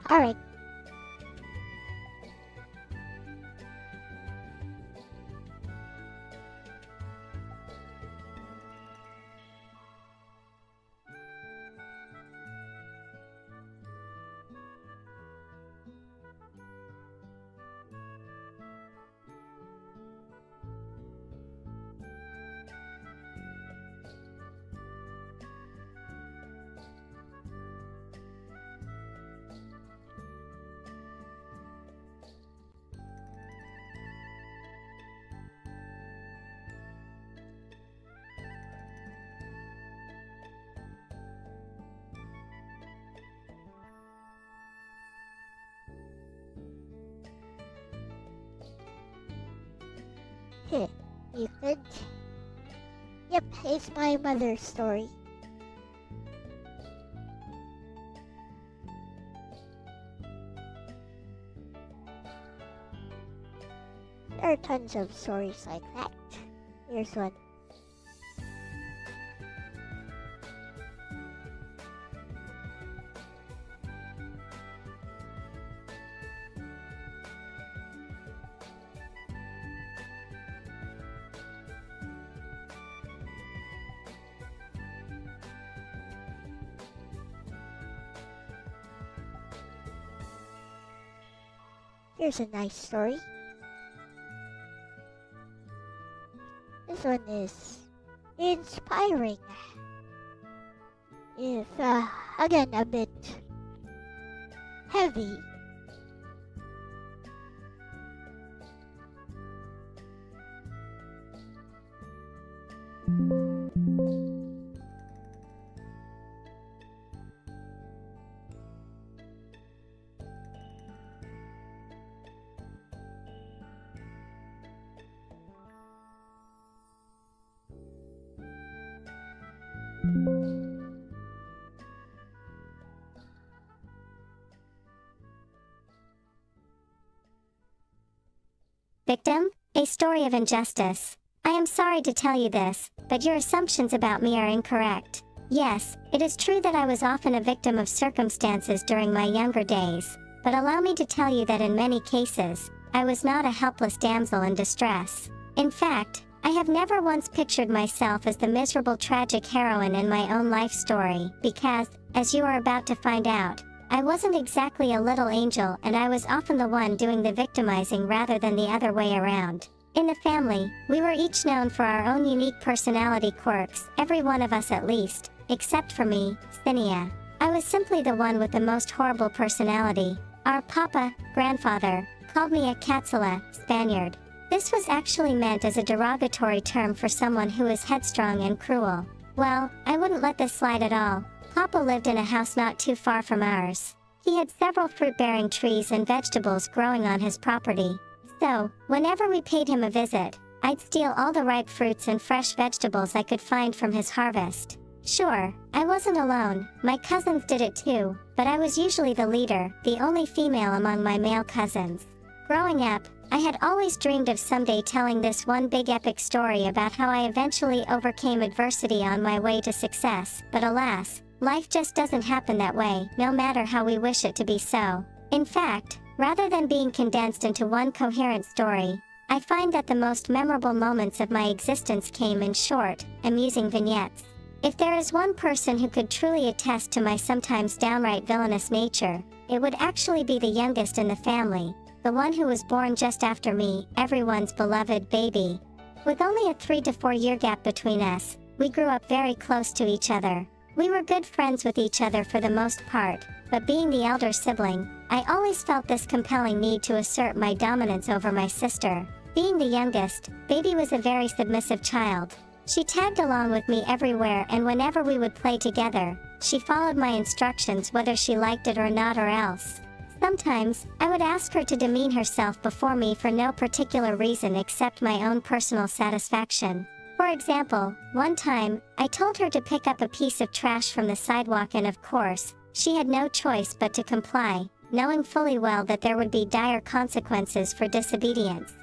Alright. You could. Yep, it's my mother's story. There are tons of stories like that. Here's one. Here's a nice story. This one is inspiring. If, again, a bit heavy. Victim? A story of injustice. I am sorry to tell you this, but your assumptions about me are incorrect. Yes, it is true that I was often a victim of circumstances during my younger days, but allow me to tell you that in many cases, I was not a helpless damsel in distress. In fact, I have never once pictured myself as the miserable tragic heroine in my own life story, because, as you are about to find out, I wasn't exactly a little angel and I was often the one doing the victimizing rather than the other way around. In the family, we were each known for our own unique personality quirks, every one of us at least, except for me, Cynia. I was simply the one with the most horrible personality. Our grandfather, called me a Catzilla, Spaniard. This was actually meant as a derogatory term for someone who is headstrong and cruel. Well, I wouldn't let this slide at all. Papa lived in a house not too far from ours. He had several fruit-bearing trees and vegetables growing on his property. So, whenever we paid him a visit, I'd steal all the ripe fruits and fresh vegetables I could find from his harvest. Sure, I wasn't alone, my cousins did it too, but I was usually the leader, the only female among my male cousins. Growing up, I had always dreamed of someday telling this one big epic story about how I eventually overcame adversity on my way to success, but alas, life just doesn't happen that way, no matter how we wish it to be so. In fact, rather than being condensed into one coherent story, I find that the most memorable moments of my existence came in short, amusing vignettes. If there is one person who could truly attest to my sometimes downright villainous nature, it would actually be the youngest in the family, the one who was born just after me, everyone's beloved baby. With only a 3 to 4 year gap between us, we grew up very close to each other. We were good friends with each other for the most part, but being the elder sibling, I always felt this compelling need to assert my dominance over my sister. Being the youngest, baby was a very submissive child. She tagged along with me everywhere, and whenever we would play together, she followed my instructions whether she liked it or not, or else. Sometimes, I would ask her to demean herself before me for no particular reason except my own personal satisfaction. For example, one time, I told her to pick up a piece of trash from the sidewalk, and of course, she had no choice but to comply, knowing fully well that there would be dire consequences for disobedience.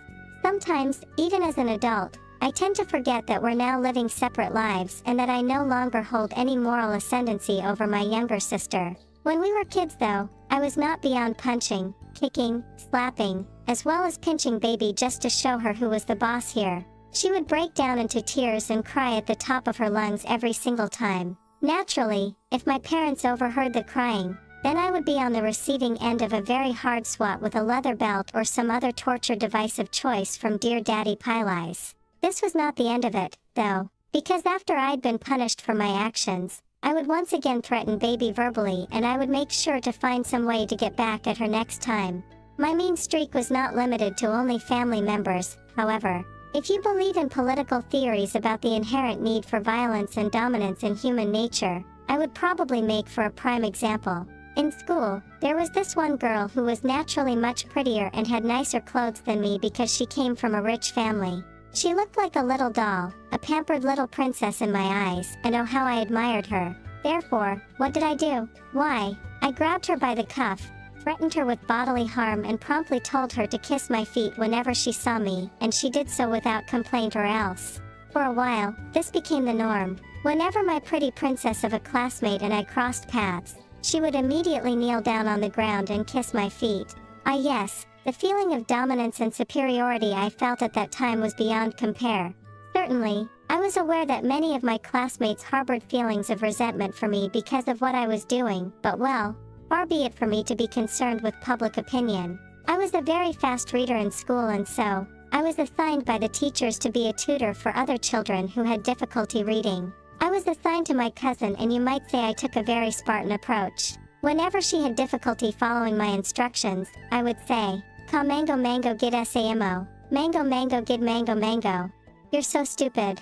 Sometimes, even as an adult, I tend to forget that we're now living separate lives and that I no longer hold any moral ascendancy over my younger sister. When we were kids though, I was not beyond punching, kicking, slapping, as well as pinching baby just to show her who was the boss here. She would break down into tears and cry at the top of her lungs every single time. Naturally, if my parents overheard the crying, then I would be on the receiving end of a very hard swat with a leather belt or some other torture device of choice from Dear Daddy Pile-Eyes. This was not the end of it, though, because after I'd been punished for my actions, I would once again threaten baby verbally and I would make sure to find some way to get back at her next time. My mean streak was not limited to only family members, however. If you believe in political theories about the inherent need for violence and dominance in human nature, I would probably make for a prime example. In school, there was this one girl who was naturally much prettier and had nicer clothes than me because she came from a rich family. She looked like a little doll, a pampered little princess in my eyes, and oh how I admired her. Therefore, what did I do? Why, I grabbed her by the cuff, threatened her with bodily harm and promptly told her to kiss my feet whenever she saw me, and she did so without complaint or else. For a while, this became the norm. Whenever my pretty princess of a classmate and I crossed paths, she would immediately kneel down on the ground and kiss my feet. Ah yes, the feeling of dominance and superiority I felt at that time was beyond compare. Certainly, I was aware that many of my classmates harbored feelings of resentment for me because of what I was doing, but well, far be it for me to be concerned with public opinion. I was a very fast reader in school and so, I was assigned by the teachers to be a tutor for other children who had difficulty reading. I was assigned to my cousin and you might say I took a very Spartan approach. Whenever she had difficulty following my instructions, I would say, "Ka mango mango gid samo, mango gid mango. You're so stupid,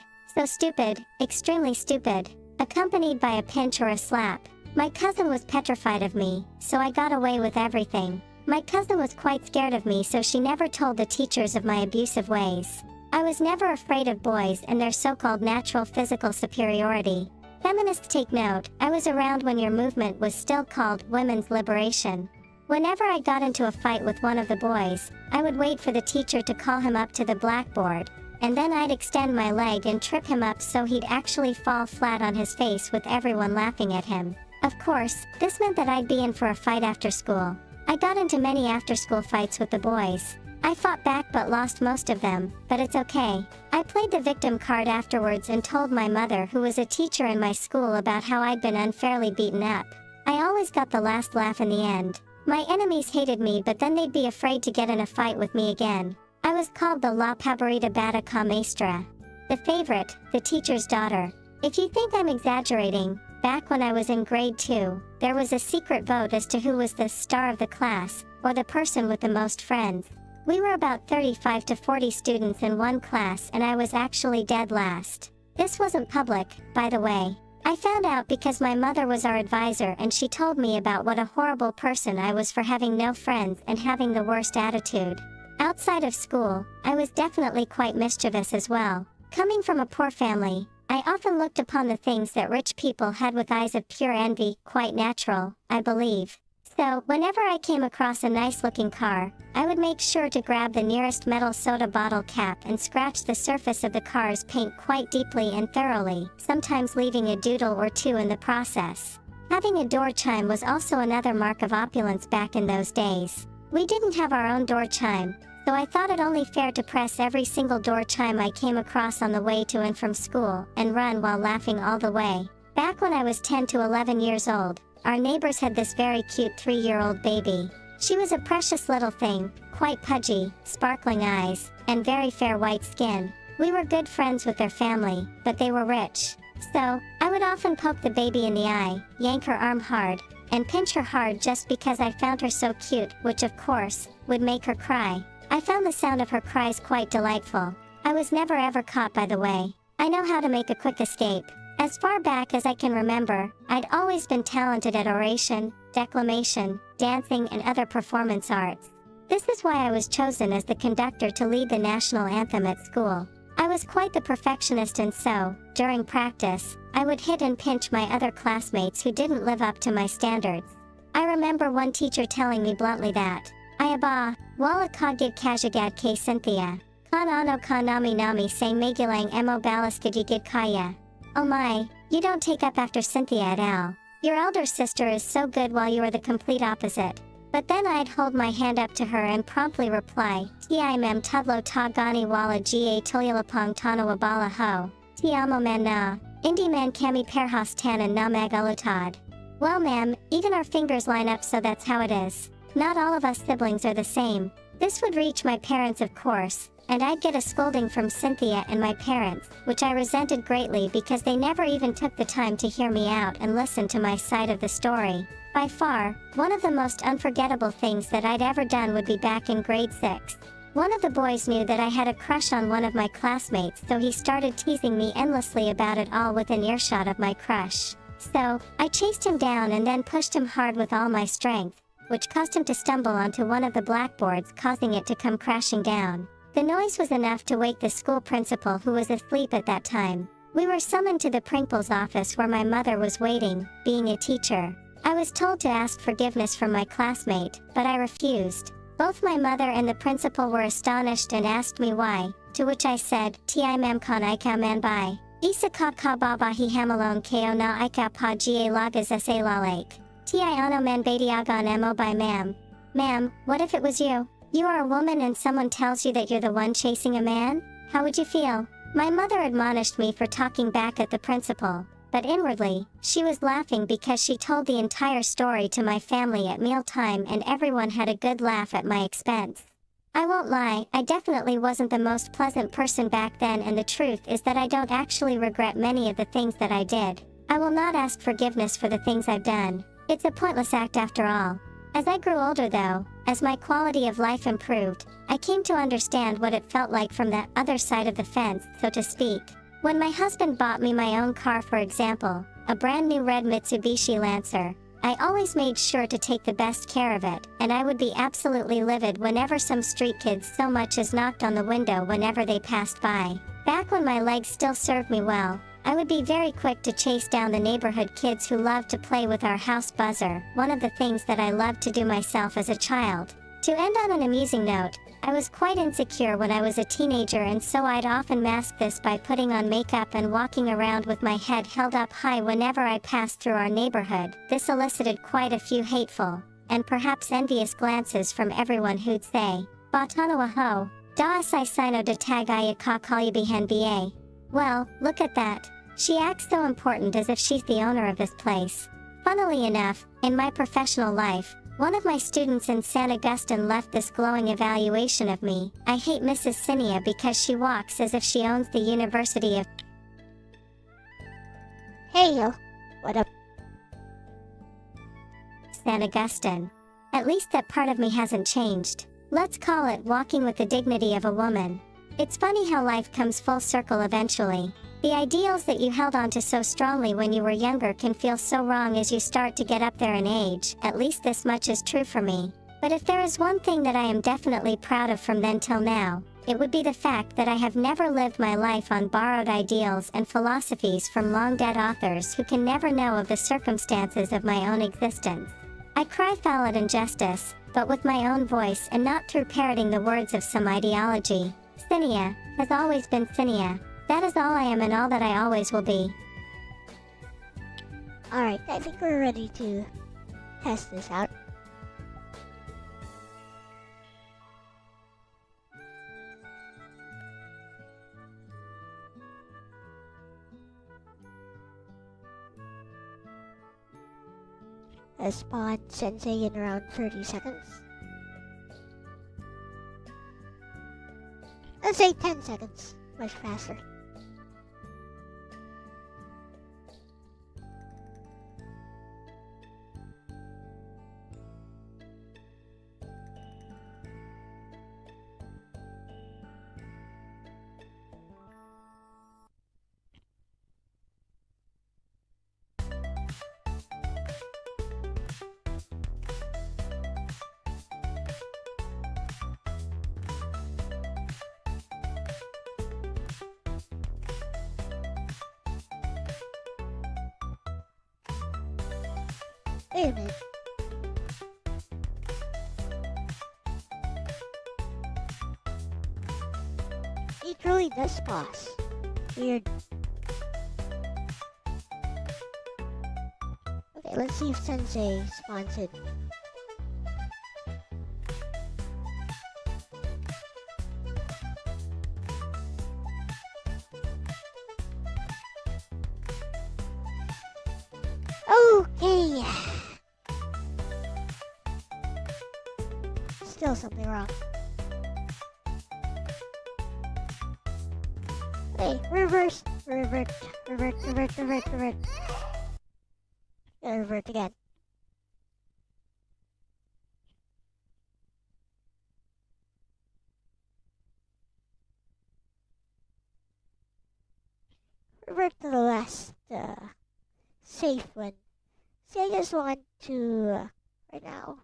extremely stupid," accompanied by a pinch or a slap. My cousin was petrified of me, so I got away with everything. My cousin was quite scared of me so she never told the teachers of my abusive ways. I was never afraid of boys and their so-called natural physical superiority. Feminists take note, I was around when your movement was still called women's liberation. Whenever I got into a fight with one of the boys, I would wait for the teacher to call him up to the blackboard, and then I'd extend my leg and trip him up so he'd actually fall flat on his face with everyone laughing at him. Of course, this meant that I'd be in for a fight after school. I got into many after-school fights with the boys. I fought back but lost most of them, but it's okay. I played the victim card afterwards and told my mother, who was a teacher in my school, about how I'd been unfairly beaten up. I always got the last laugh in the end. My enemies hated me but then they'd be afraid to get in a fight with me again. I was called the La Paborita Bata Ka Maestra. The favorite, the teacher's daughter. If you think I'm exaggerating, back when I was in grade 2, there was a secret vote as to who was the star of the class, or the person with the most friends. We were about 35 to 40 students in one class and I was actually dead last. This wasn't public, by the way. I found out because my mother was our advisor and she told me about what a horrible person I was for having no friends and having the worst attitude. Outside of school, I was definitely quite mischievous as well. Coming from a poor family, I often looked upon the things that rich people had with eyes of pure envy, quite natural, I believe. So, whenever I came across a nice-looking car, I would make sure to grab the nearest metal soda bottle cap and scratch the surface of the car's paint quite deeply and thoroughly, sometimes leaving a doodle or two in the process. Having a door chime was also another mark of opulence back in those days. We didn't have our own door chime, so I thought it only fair to press every single door chime I came across on the way to and from school, and run while laughing all the way. Back when I was 10 to 11 years old, our neighbors had this very cute 3-year-old baby. She was a precious little thing, quite pudgy, sparkling eyes, and very fair white skin. We were good friends with their family, but they were rich. So, I would often poke the baby in the eye, yank her arm hard, and pinch her hard just because I found her so cute, which of course, would make her cry. I found the sound of her cries quite delightful. I was never ever caught, by the way. I know how to make a quick escape. As far back as I can remember, I'd always been talented at oration, declamation, dancing and other performance arts. This is why I was chosen as the conductor to lead the national anthem at school. I was quite the perfectionist and so, during practice, I would hit and pinch my other classmates who didn't live up to my standards. I remember one teacher telling me bluntly that, "Ayaba, wala ka gid kajagad kay Cynthia, kan ano ka nami nami say magilang emo balaskadi gid kaya." Oh my, you don't take up after Cynthia at all. Your elder sister is so good while you are the complete opposite. But then I'd hold my hand up to her and promptly reply, Ti mem tudlo ta gani wala ga toyalapong tana wabala ho. Ti amo man na. Indi man kami perhas tanan na magalutad. Well ma'am, even our fingers line up, so that's how it is. Not all of us siblings are the same. This would reach my parents, of course, and I'd get a scolding from Cynthia and my parents, which I resented greatly because they never even took the time to hear me out and listen to my side of the story. By far, one of the most unforgettable things that I'd ever done would be back in grade 6. One of the boys knew that I had a crush on one of my classmates, so he started teasing me endlessly about it, all within earshot of my crush. So, I chased him down and then pushed him hard with all my strength, which caused him to stumble onto one of the blackboards, causing it to come crashing down. The noise was enough to wake the school principal, who was asleep at that time. We were summoned to the principal's office where my mother was waiting, being a teacher. I was told to ask forgiveness from my classmate, but I refused. Both my mother and the principal were astonished and asked me why, to which I said, Ti mam kon ika man bai. Isa ka ka baba hi hamalon ko na ika pa ga lagas sa lalake. Ti ano man badiagon mo by ma'am. Ma'am, what if it was you? You are a woman and someone tells you that you're the one chasing a man? How would you feel? My mother admonished me for talking back at the principal, but inwardly, she was laughing because she told the entire story to my family at mealtime and everyone had a good laugh at my expense. I won't lie, I definitely wasn't the most pleasant person back then, and the truth is that I don't actually regret many of the things that I did. I will not ask forgiveness for the things I've done. It's a pointless act after all. As I grew older though, as my quality of life improved, I came to understand what it felt like from that other side of the fence, so to speak. When my husband bought me my own car, for example, a brand new red Mitsubishi Lancer, I always made sure to take the best care of it, and I would be absolutely livid whenever some street kids so much as knocked on the window whenever they passed by. Back when my legs still served me well, I would be very quick to chase down the neighborhood kids who loved to play with our house buzzer, one of the things that I loved to do myself as a child. To end on an amusing note, I was quite insecure when I was a teenager, and so I'd often mask this by putting on makeup and walking around with my head held up high whenever I passed through our neighborhood. This elicited quite a few hateful, and perhaps envious glances from everyone who'd say, Batano ho, da asai sino de tagaya ka kalyabihan ba. Well, look at that. She acts so important as if she's the owner of this place. Funnily enough, in my professional life, one of my students in San Agustin left this glowing evaluation of me. I hate Mrs. Cinia because she walks as if she owns the University of... Hey yo, what up? San Agustin. At least that part of me hasn't changed. Let's call it walking with the dignity of a woman. It's funny how life comes full circle eventually. The ideals that you held onto so strongly when you were younger can feel so wrong as you start to get up there in age. At least this much is true for me. But if there is one thing that I am definitely proud of from then till now, it would be the fact that I have never lived my life on borrowed ideals and philosophies from long-dead authors who can never know of the circumstances of my own existence. I cry foul at injustice, but with my own voice and not through parroting the words of some ideology. Cinia has always been Cinia. That is all I am and all that I always will be. Alright, I think we're ready to test this out. Spawn Sensei in around 30 seconds. Let's say 10 seconds. Much faster. Wait a minute. He truly does pause. Weird. Okay. Okay, let's see if Sensei spawns in. Okay. Still something wrong. Hey, reverse, revert. Revert again. Revert to the last safe one. See, I just want to, right now,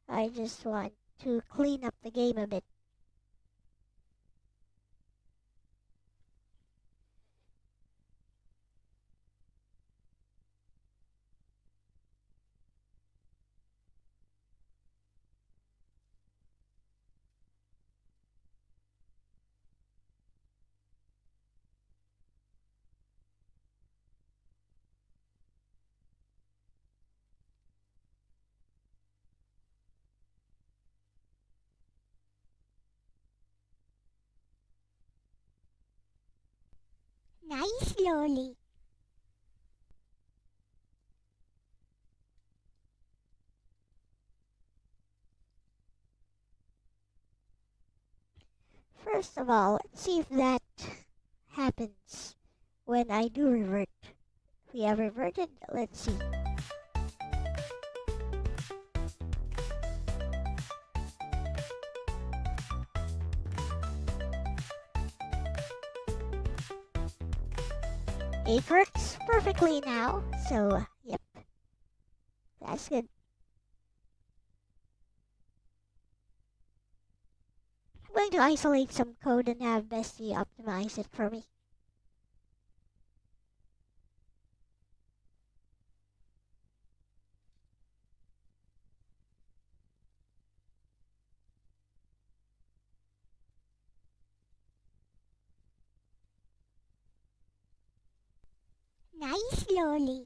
I just want to clean up the game a bit. Nice, Loli. First of all, let's see if that happens when I do revert. We have reverted, let's see. It works perfectly now, so yep, that's good. I'm going to isolate some code and have Bestie optimize it for me. Nice, Loli.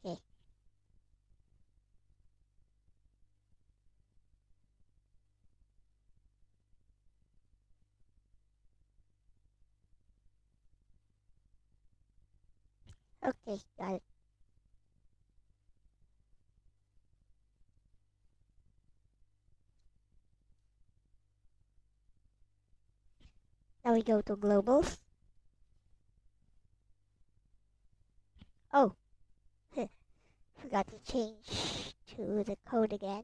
Okay. Okay, got it. Now we go to globals. Oh, forgot to change to the code again.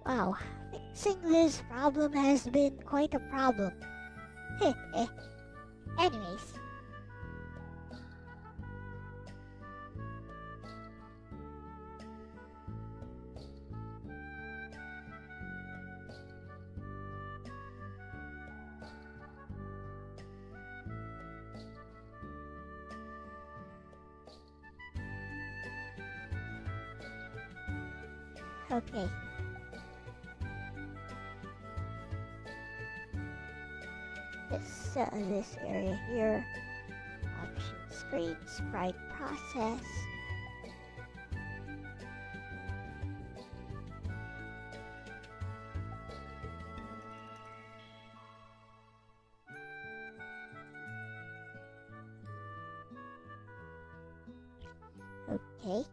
Wow, fixing this problem has been quite a problem. Anyways. Okay. This area here, options Screen sprite process. Okay.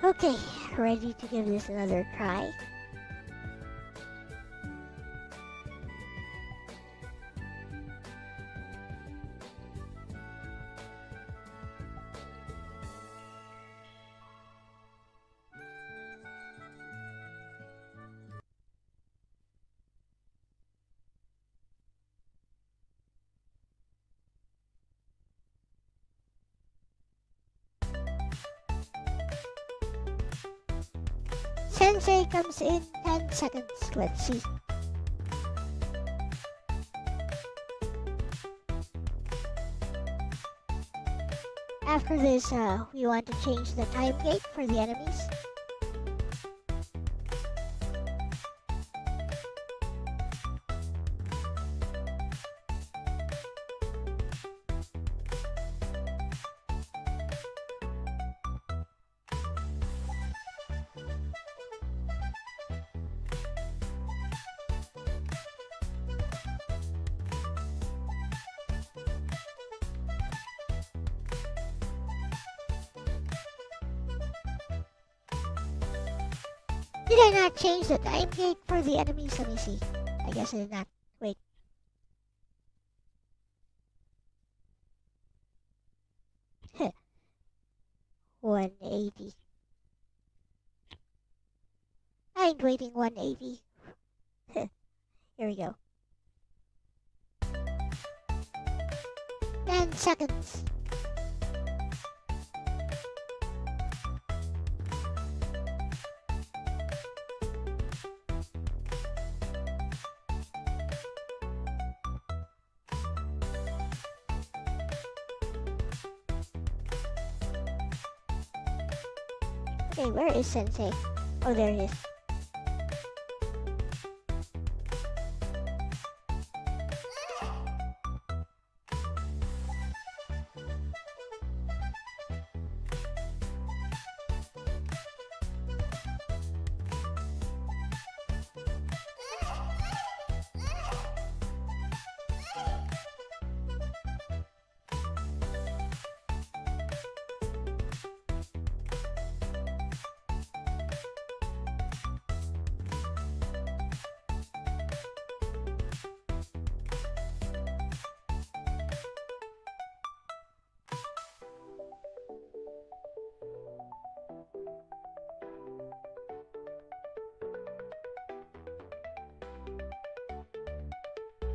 Okay, ready to give this another try. Sensei comes in 10 seconds. Let's see. After this, we want to change the time gate for the enemies. Did I not change the time gate for the enemies? Let me see. I guess I did not. Wait. Heh. 180. I ain't waiting 180. Heh. Here we go. 10 seconds. Okay, where is Sensei? Oh, there he is.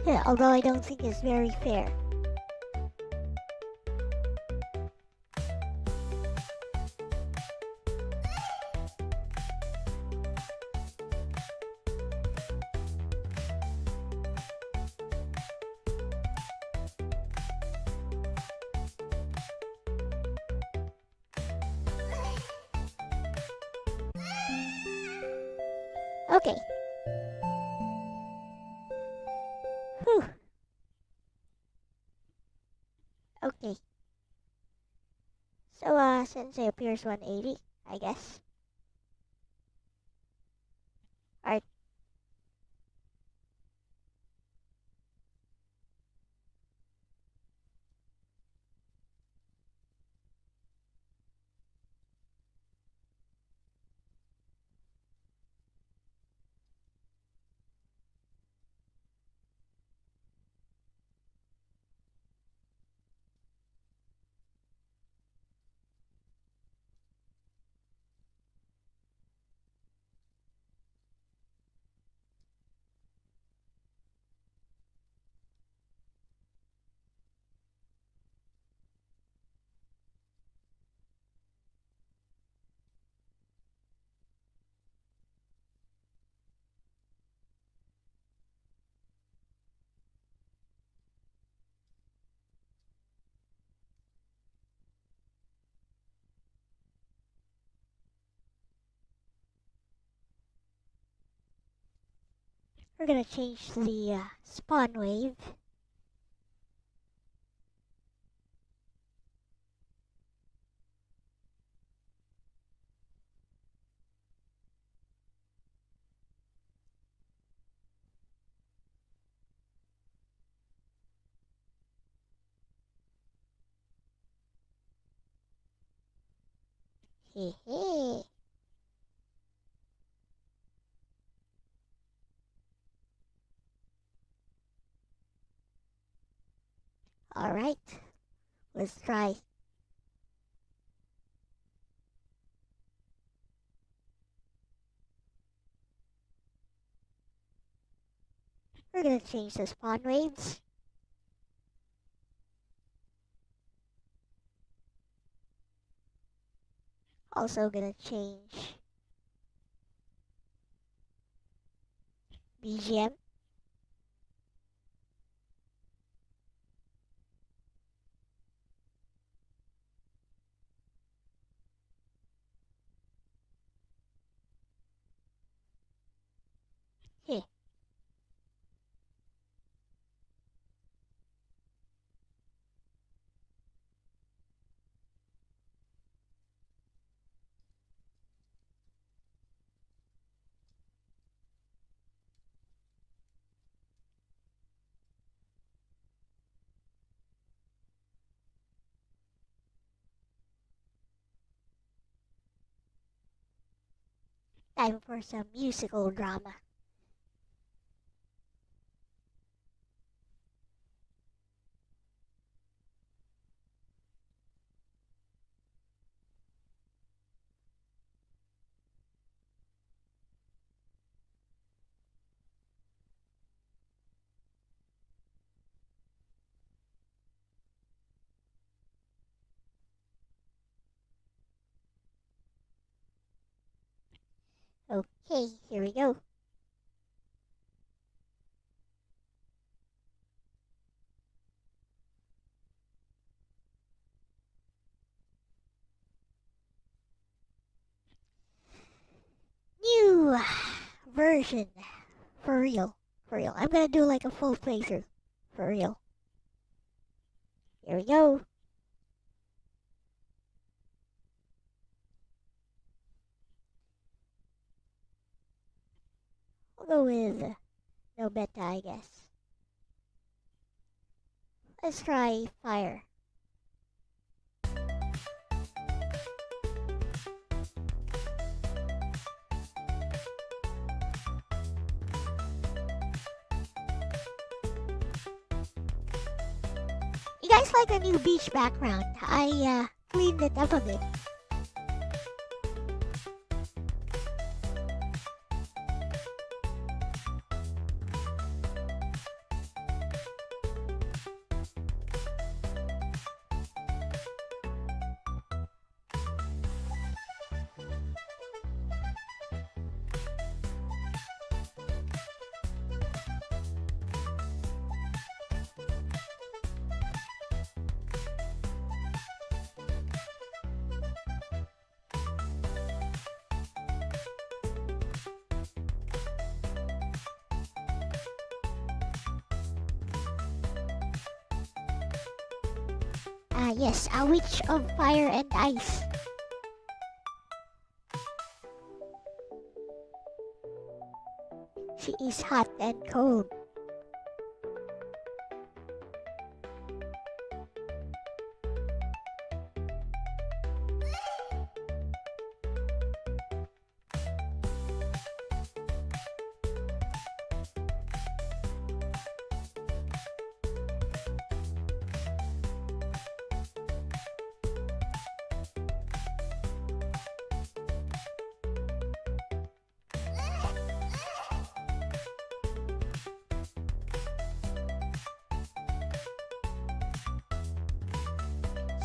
Yeah, although I don't think it's very fair. Okay. Whew. Okay. So, Sensei appears 180, I guess. Alright. We're gonna change the spawn wave. Hehe. Alright, let's try. We're gonna change the spawn waves. Also gonna change BGM. Heh. Time for some musical drama. Okay, here we go. New version. For real. For real. I'm gonna do like a full playthrough. For real. Here we go. I'll go with no beta, I guess. Let's try fire. You guys like a new beach background? I cleaned it up a bit. Yes, a witch of fire and ice. She is hot and cold.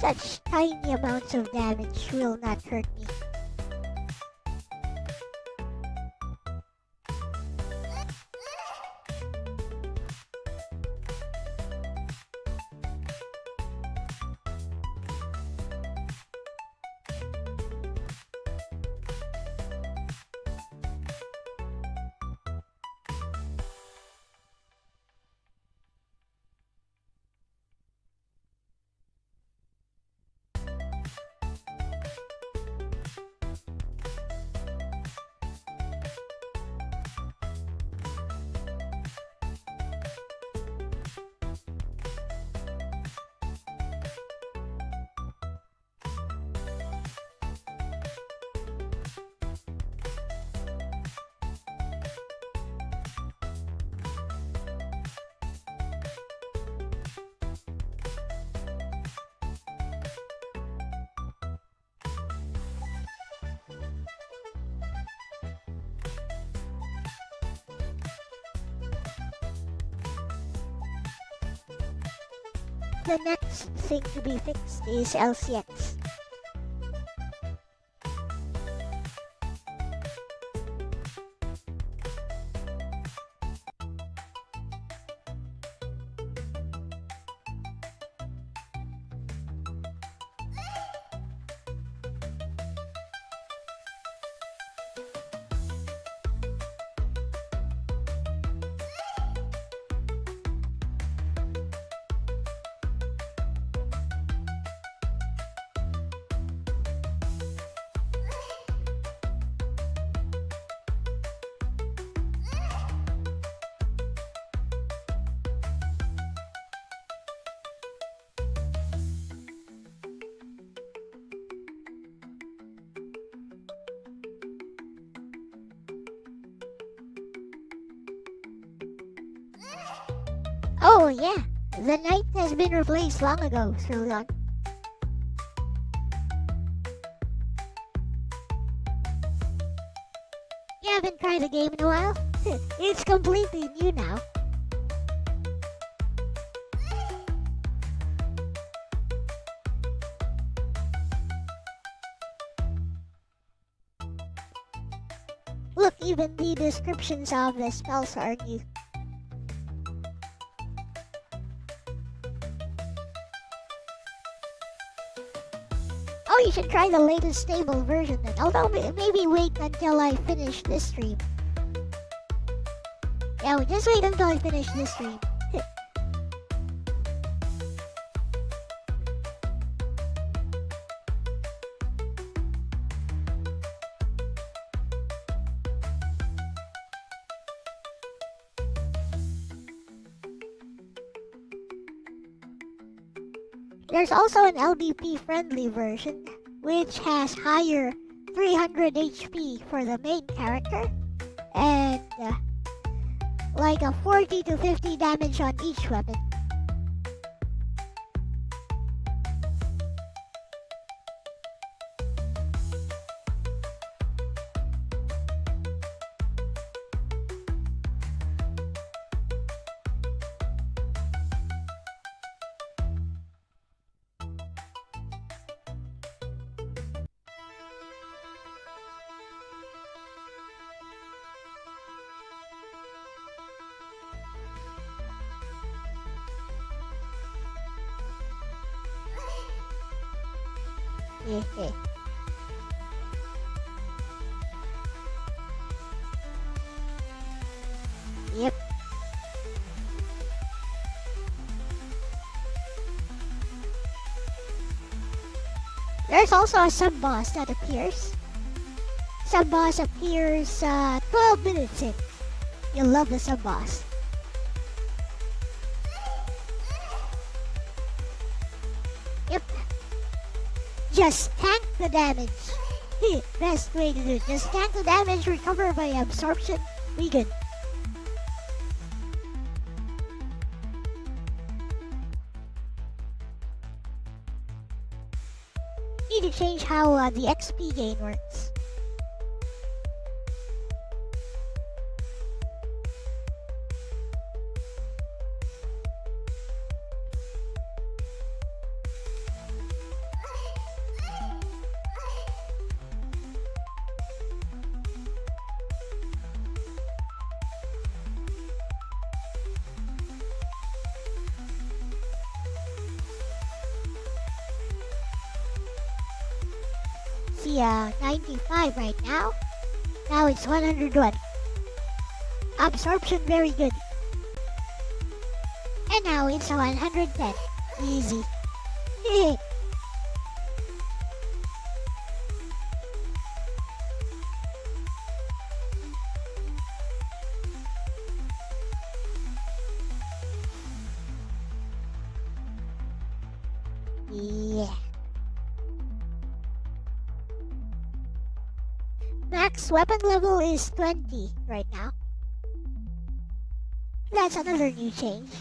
Such tiny amounts of damage will not hurt me. the next thing to be fixed is LCX. Oh yeah, the knight has been replaced long ago, Srulan. You haven't tried the game in a while? It's completely new now. Look, even the descriptions of the spells are new. Oh, you should try the latest stable version then. Although maybe wait until I finish this stream. Yeah, just wait until I finish this stream. There's also an LBP friendly version, which has higher 300 HP for the main character, and like a 40 to 50 damage on each weapon. Yeah. Yep. There's also a sub-boss that appears. Sub-boss appears 12 minutes in. You'll love the sub-boss. Yep. Just tank the damage. Best way to do it. Just tank the damage, recover by absorption. We good. Need to change how the XP gain works. See, 95 right now. Now it's 101. Absorption very good. And now it's 110. Easy. Yeah. Max weapon level is 20 right now. That's another new change.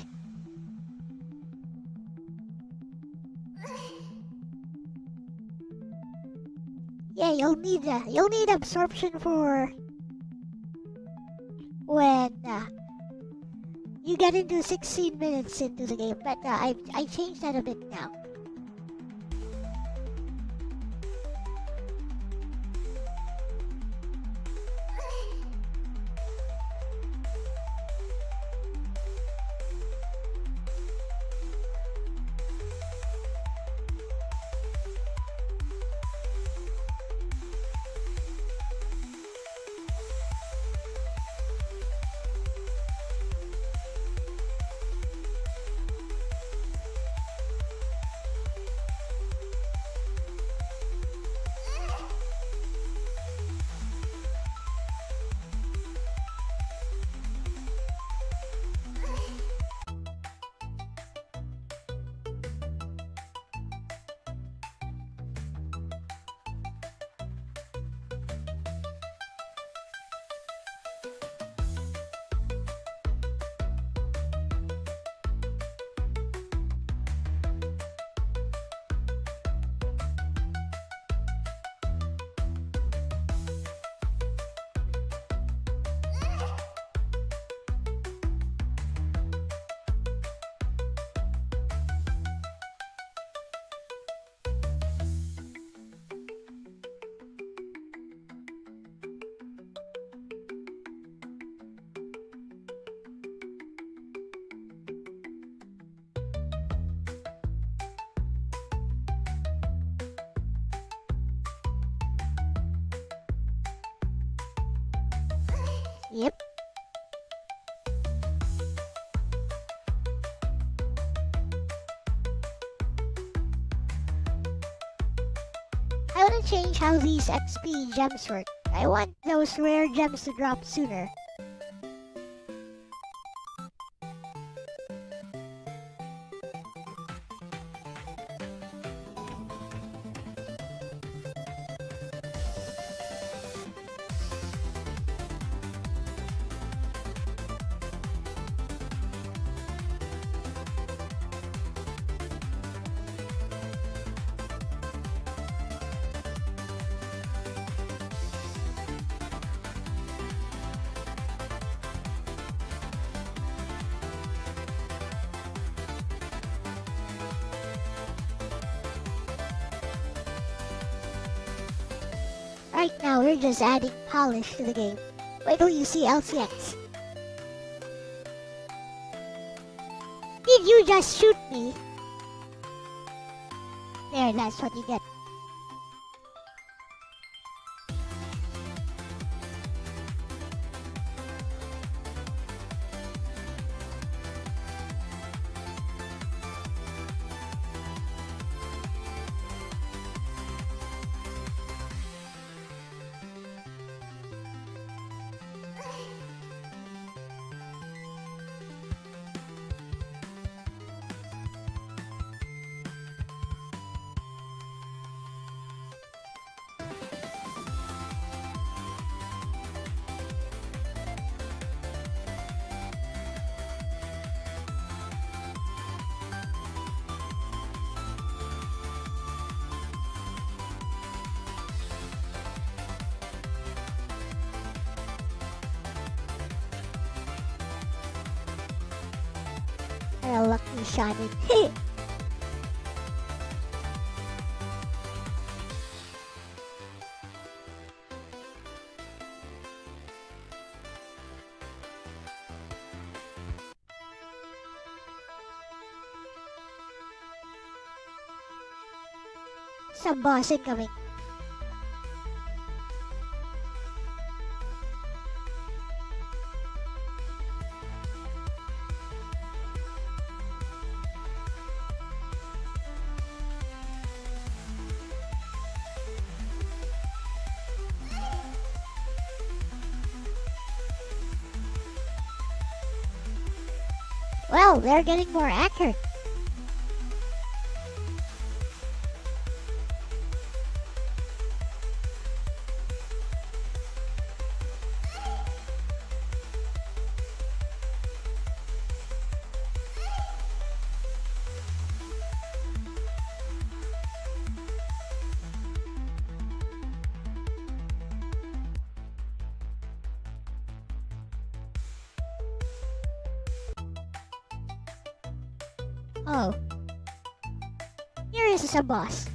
Yeah, you'll need absorption for when you get into 16 minutes into the game, but I changed that a bit now. Yep. I want to change how these XP gems work. I want those rare gems to drop sooner. Right now, we're just adding polish to the game. Wait till you see LCX. Did you just shoot me? There, that's what you get. A lucky shining. Some boss incoming. Well, they're getting more accurate. Oh. Here is a boss.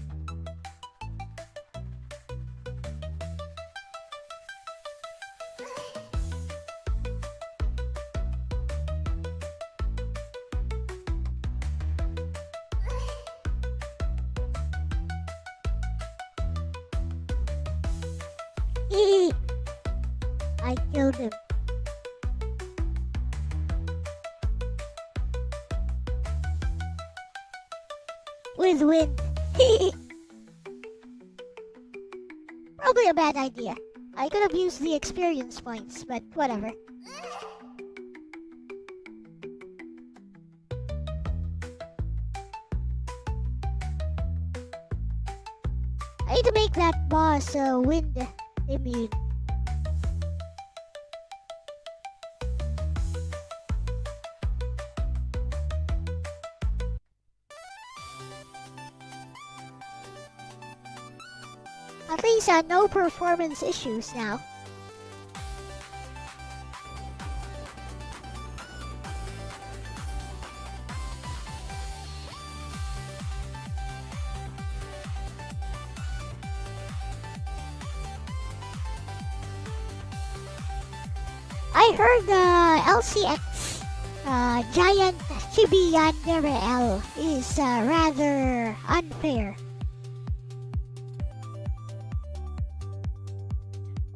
I killed him. With wind. Probably a bad idea. I could have used the experience points, but whatever. I need to make that boss wind immune. At least no performance issues now. I heard LCX giant chibi yandere L is rather unfair.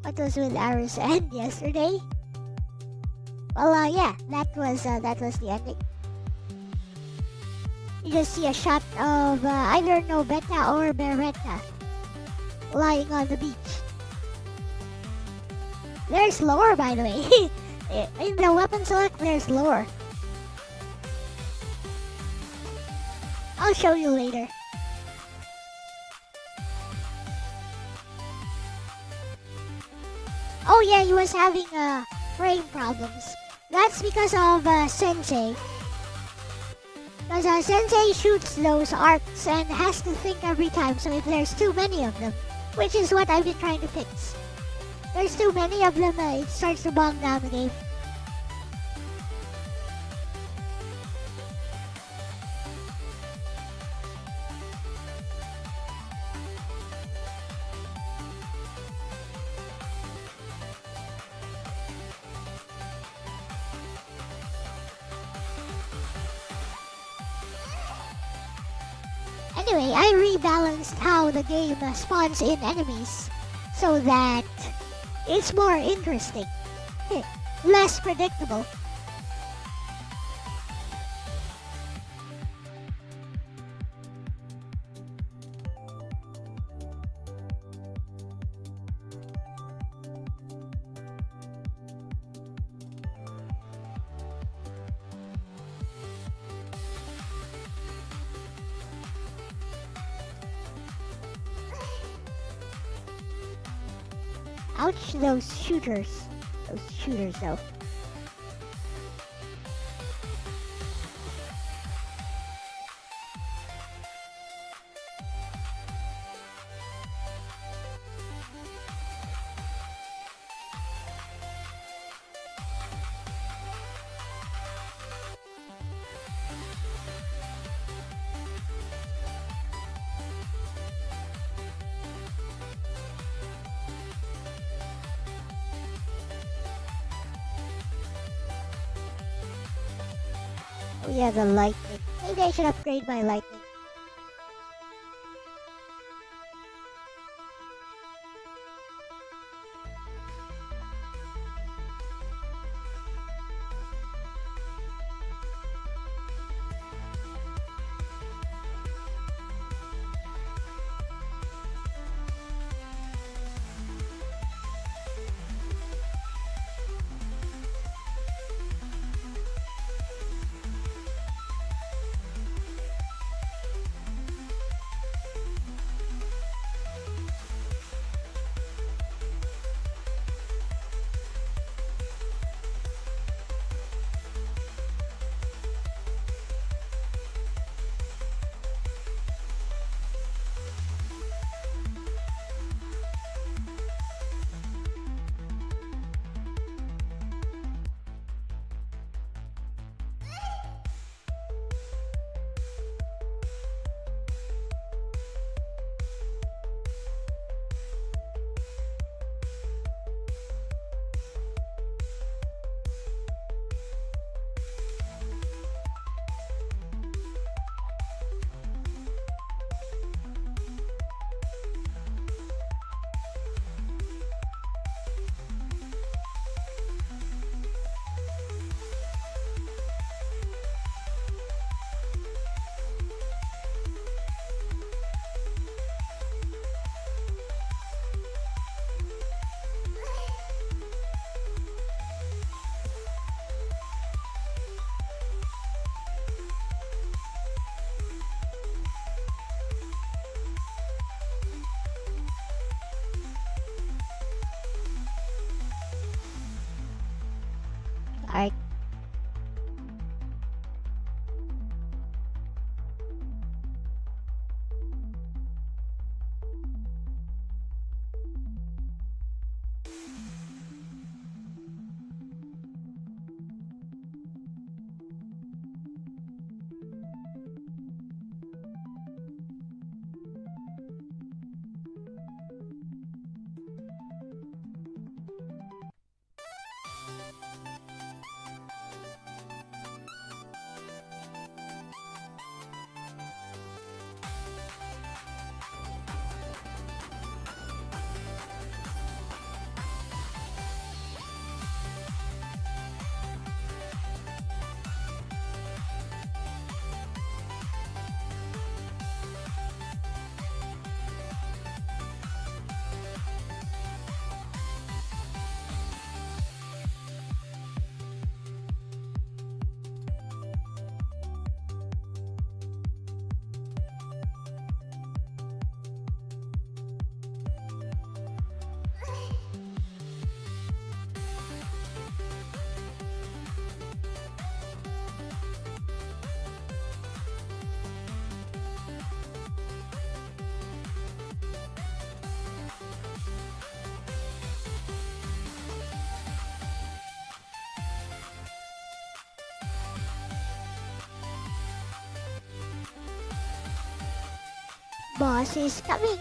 What was with Arus end yesterday? Well, yeah, that was the ending. You just see a shot of either Nobeta or Beretta lying on the beach. There's lore, by the way. In the weapon select, there's lore. I'll show you later. Oh yeah, he was having frame problems. That's because of Sensei. Because Sensei shoots those arcs and has to think every time, so if there's too many of them, which is what I've been trying to fix. There's too many of them, it starts to bog down the game. Anyway, I rebalanced how the game spawns in enemies so that it's more interesting, less predictable. Ouch, those shooters. Those shooters, though. Oh yeah, the lightning. Maybe I should upgrade my lightning. Alright. Boss is coming.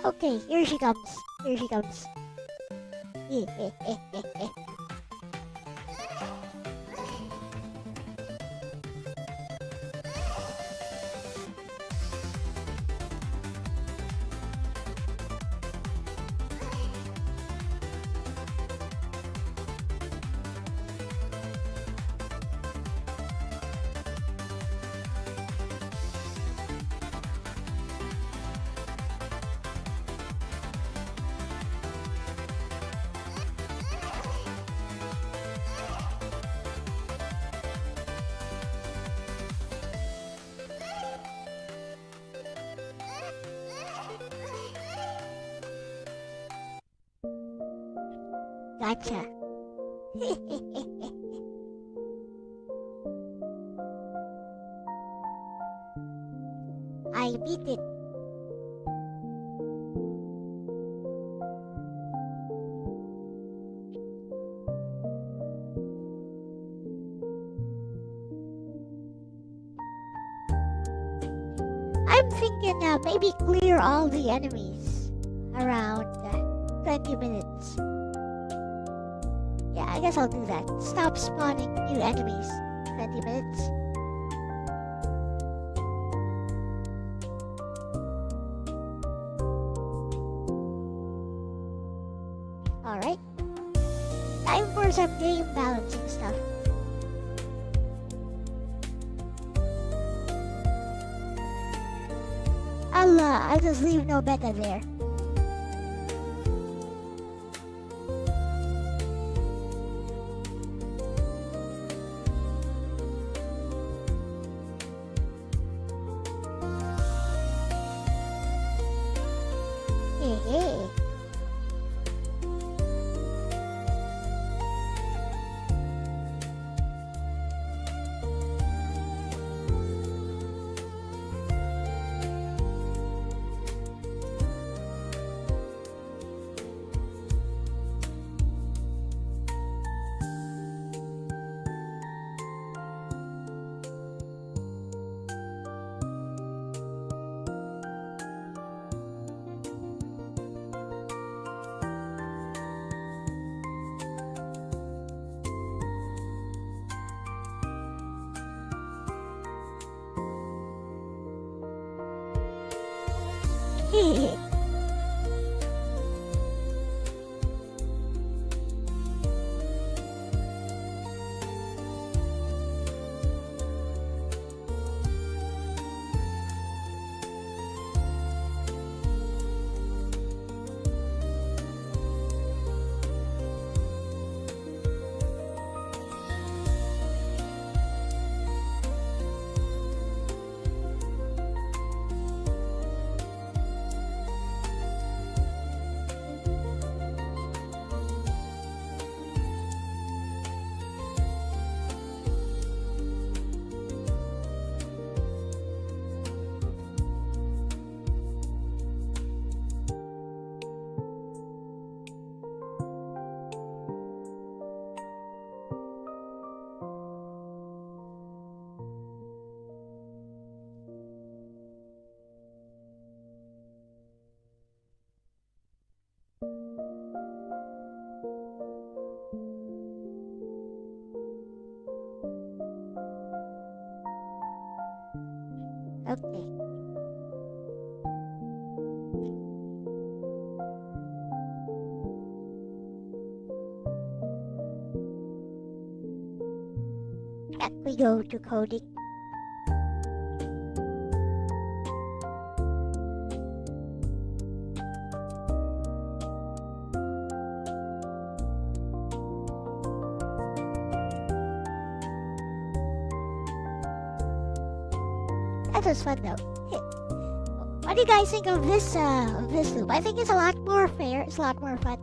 Okay, here she comes. Here she comes. Gotcha. I beat it. I'm thinking maybe clear all the enemies around 20 minutes. Yeah, I guess I'll do that. Stop spawning new enemies. 20 minutes. Alright. Time for some game balancing stuff. I'll just leave no beta there. Hey. Okay. Can we go to coding? That was fun though. What do you guys think of this loop? I think it's a lot more fair. It's a lot more fun.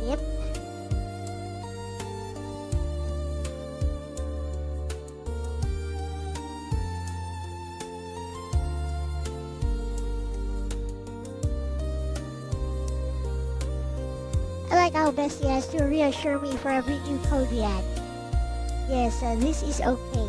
Yep. I like how Bessie has to reassure me for every new code we add. Yes, this is okay.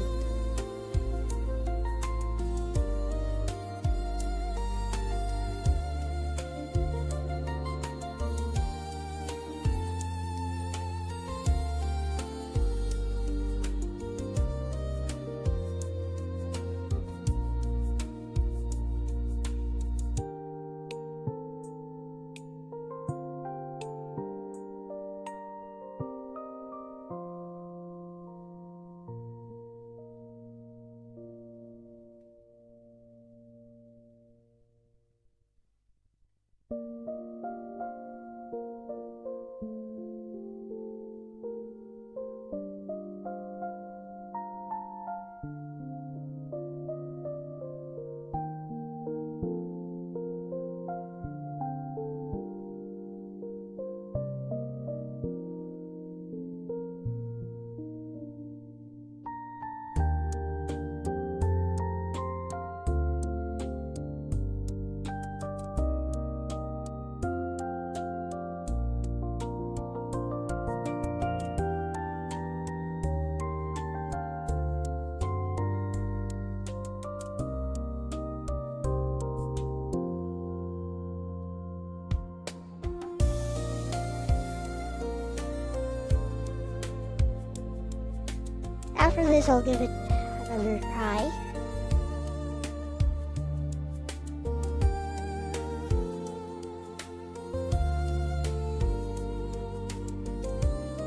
After this, I'll give it another try.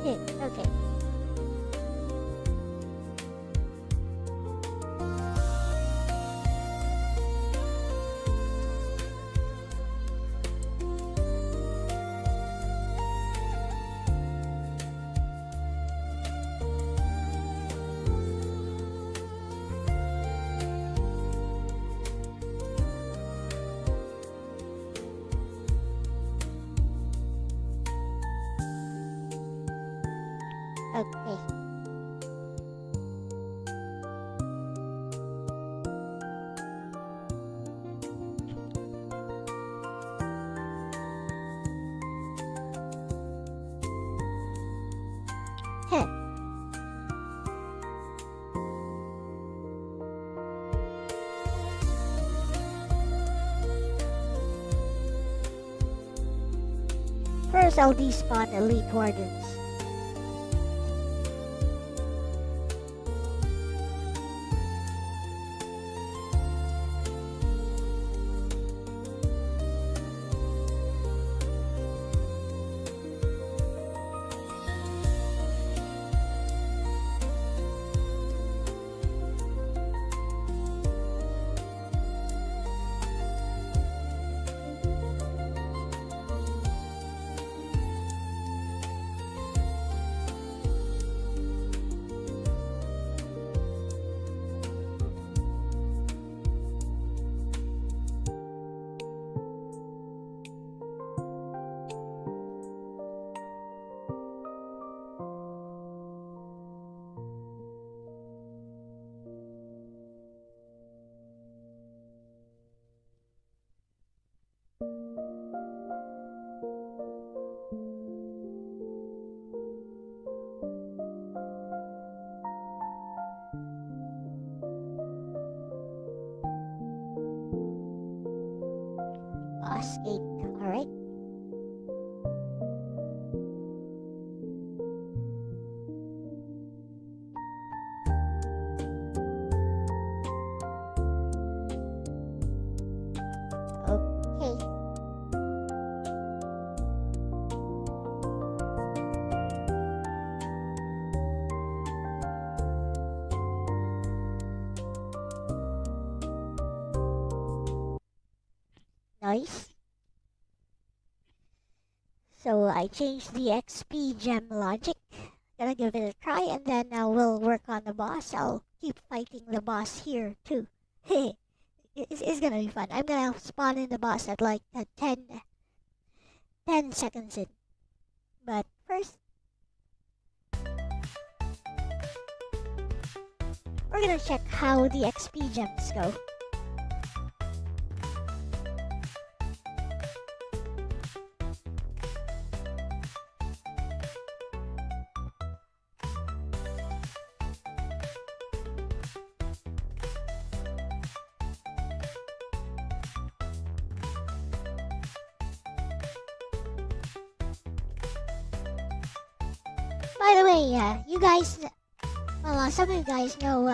Okay. Okay. Heh. First, I'll despawn elite wardens. Boss gate. Alright. Okay. Nice. So I changed the XP gem logic. Gonna give it a try, and then we'll work on the boss. I'll keep fighting the boss here too. It's gonna be fun. I'm gonna spawn in the boss at like 10 seconds in. But first, we're gonna check how the XP gems go. By the way, you guys, well, some of you guys know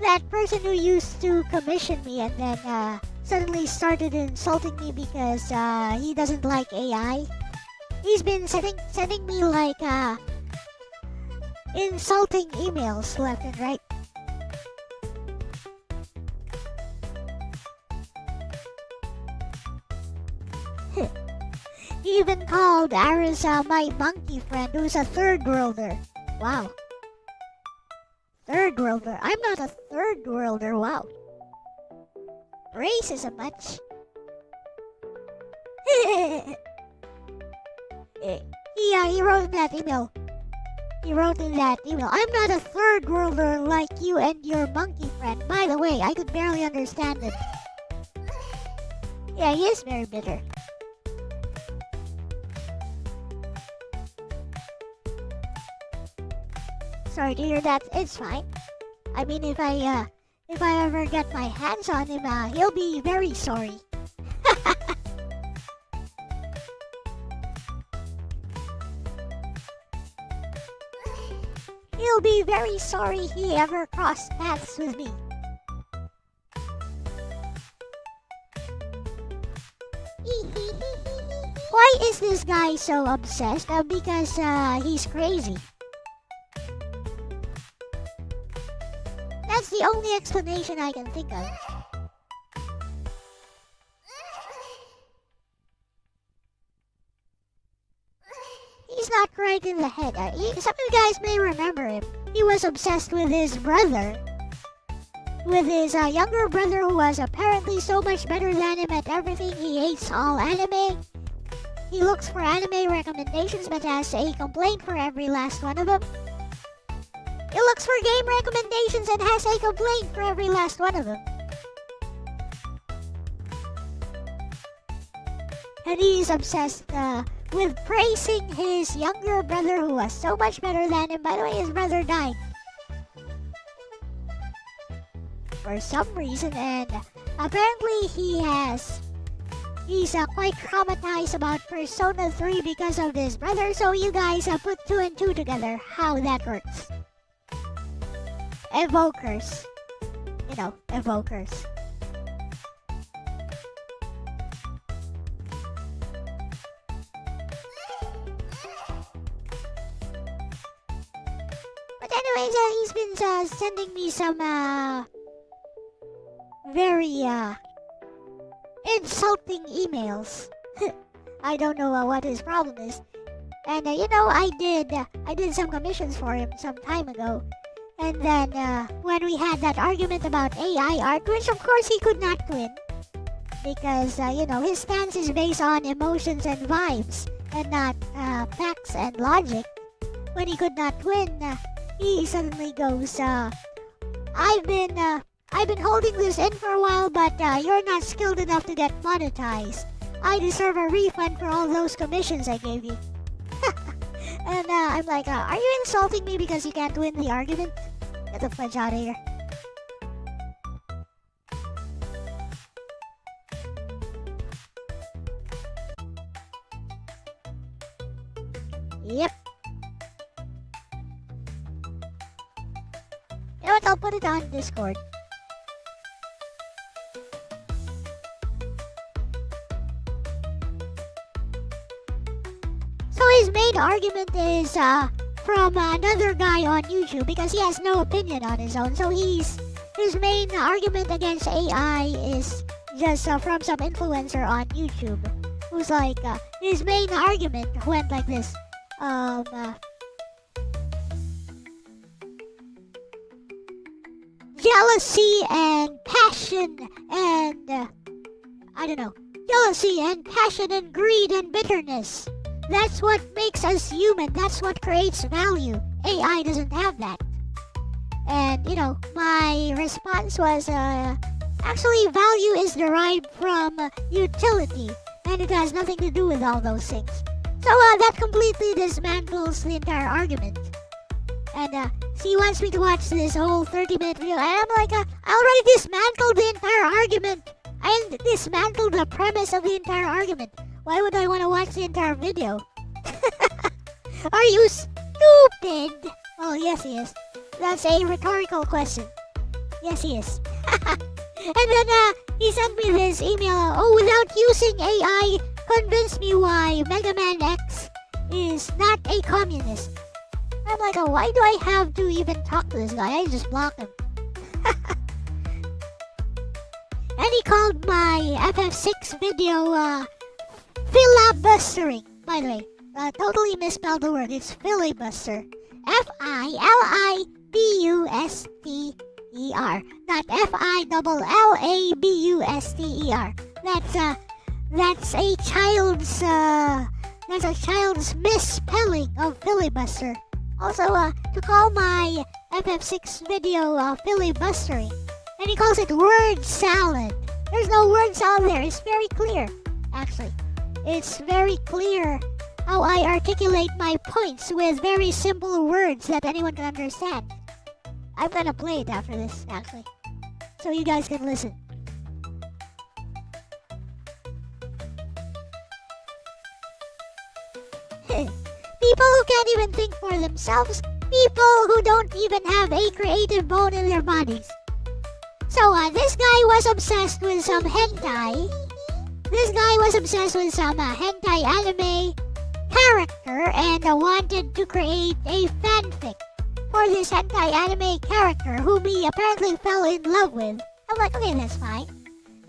that person who used to commission me and then suddenly started insulting me because he doesn't like AI. He's been sending me like insulting emails left and right. He even called Aris my monkey friend who's a third worlder. Wow. Third worlder. I'm not a third worlder. Wow. Racism much. He wrote in that email. I'm not a third worlder like you and your monkey friend. By the way, I could barely understand it. Yeah, he is very bitter. Sorry to hear that. It's fine. I mean, if I ever get my hands on him, he'll be very sorry. He'll be very sorry he ever crossed paths with me. Why is this guy so obsessed? Because he's crazy. That's the only explanation I can think of. He's not right in the head. Some of you guys may remember him. He was obsessed with his brother. With his younger brother who was apparently so much better than him at everything. He hates all anime. He looks for anime recommendations but has a complaint for every last one of them. He looks for game recommendations and has a complaint for every last one of them. And he's obsessed with praising his younger brother who was so much better than him. By the way, his brother died for some reason, and apparently he's quite traumatized about Persona 3 because of his brother, so you guys put 2 and 2 together, how that works. Evokers. You know, evokers. But anyways, he's been sending me some very insulting emails. I don't know what his problem is. And you know, I did some commissions for him some time ago. And then when we had that argument about AI art, which of course he could not win, because you know, his stance is based on emotions and vibes and not facts and logic. When he could not win, he suddenly goes, I've been holding this in for a while, but you're not skilled enough to get monetized. I deserve a refund for all those commissions I gave you. And I'm like, are you insulting me because you can't win the argument? Get the fudge out of here. Yep. You know what, I'll put it on Discord. So his main argument is from another guy on YouTube because he has no opinion on his own. So his main argument against AI is just from some influencer on YouTube who's like, his main argument went like this. Jealousy and passion and I don't know. Jealousy and passion and greed and bitterness. That's what makes us human. That's what creates value. AI doesn't have that. And, you know, my response was, actually, value is derived from utility. And it has nothing to do with all those things. So, that completely dismantles the entire argument. And, he wants me to watch this whole 30-minute video. And I'm like, I already dismantled the entire argument. I dismantled the premise of the entire argument. Why would I want to watch the entire video? Are you stupid? Oh, yes he is. That's a rhetorical question. Yes he is. And then he sent me this email. Oh, without using AI, convince me why Mega Man X is not a communist. I'm like, oh, why do I have to even talk to this guy? I just block him. And he called my FF6 video filibustering. By the way, totally misspelled the word. It's filibuster. F-I-L-I-B-U-S-T-E-R. Not F-I-L-L-A-B-U-S-T-E-R. That's a child's misspelling of filibuster. Also, to call my FF6 video filibustering. And he calls it word salad. There's no word salad there. It's very clear, actually. It's very clear how I articulate my points with very simple words that anyone can understand. I'm gonna play it after this, actually, so you guys can listen. People who can't even think for themselves. People who don't even have a creative bone in their bodies. So, this guy was obsessed with some hentai. this guy was obsessed with some hentai anime character and wanted to create a fanfic for this hentai anime character whom he apparently fell in love with. I'm like, okay, that's fine.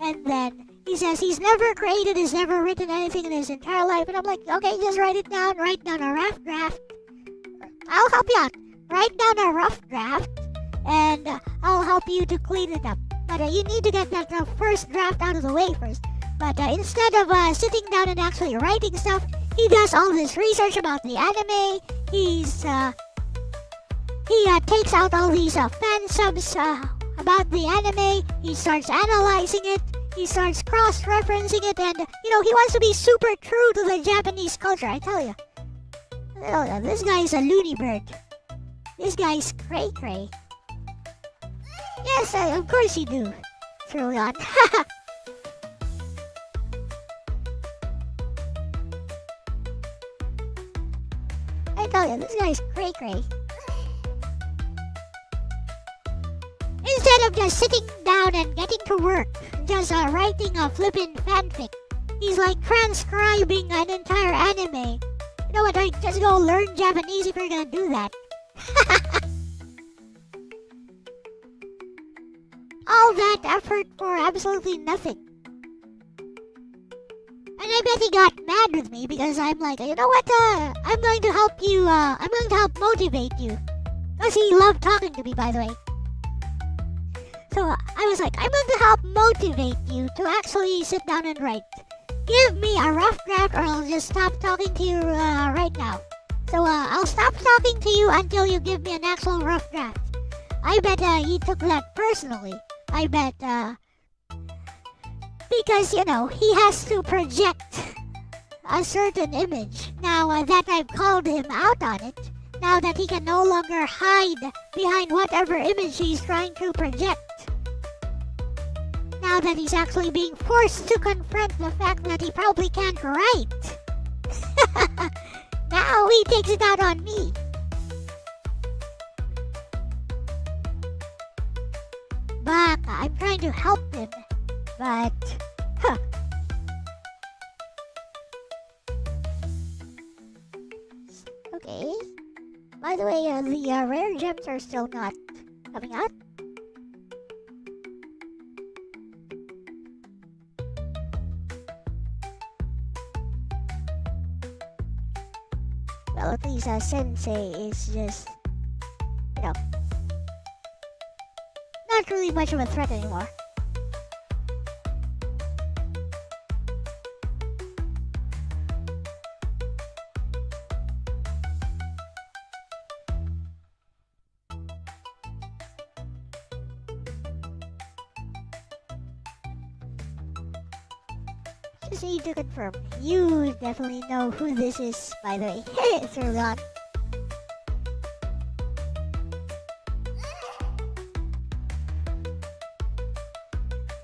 And then he says he's never created, he's never written anything in his entire life. And I'm like, okay, just write down a rough draft. I'll help you out. Write down a rough draft and I'll help you to clean it up. But you need to get that first draft out of the way first. But instead of sitting down and actually writing stuff, he does all this research about the anime. He takes out all these fan subs about the anime. He starts analyzing it. He starts cross-referencing it, and he wants to be super true to the Japanese culture. I tell you, this guy's a loony bird. This guy's cray cray. Yes, of course you do. Throw on. I tell you, this guy's cray cray. Instead of just sitting down and getting to work, just writing a flippin' fanfic, he's like transcribing an entire anime. You know what? Just go learn Japanese if you're gonna do that. All that effort for absolutely nothing. And I bet he got mad with me because I'm like, you know what? I'm going to help you. I'm going to help motivate you. Because he loved talking to me, by the way. So I was like, I'm going to help motivate you to actually sit down and write. Give me a rough draft or I'll just stop talking to you right now. So I'll stop talking to you until you give me an actual rough draft. I bet he took that personally. I bet, because, he has to project a certain image. Now that I've called him out on it, now that he can no longer hide behind whatever image he's trying to project, now that he's actually being forced to confront the fact that he probably can't write, now he takes it out on me. Baka, I'm trying to help him, but, Okay. By the way, the rare gems are still not coming out. Well, at least Sensei is just, not really much of a threat anymore. Just need to confirm. You definitely know who this is, by the way. It's early on.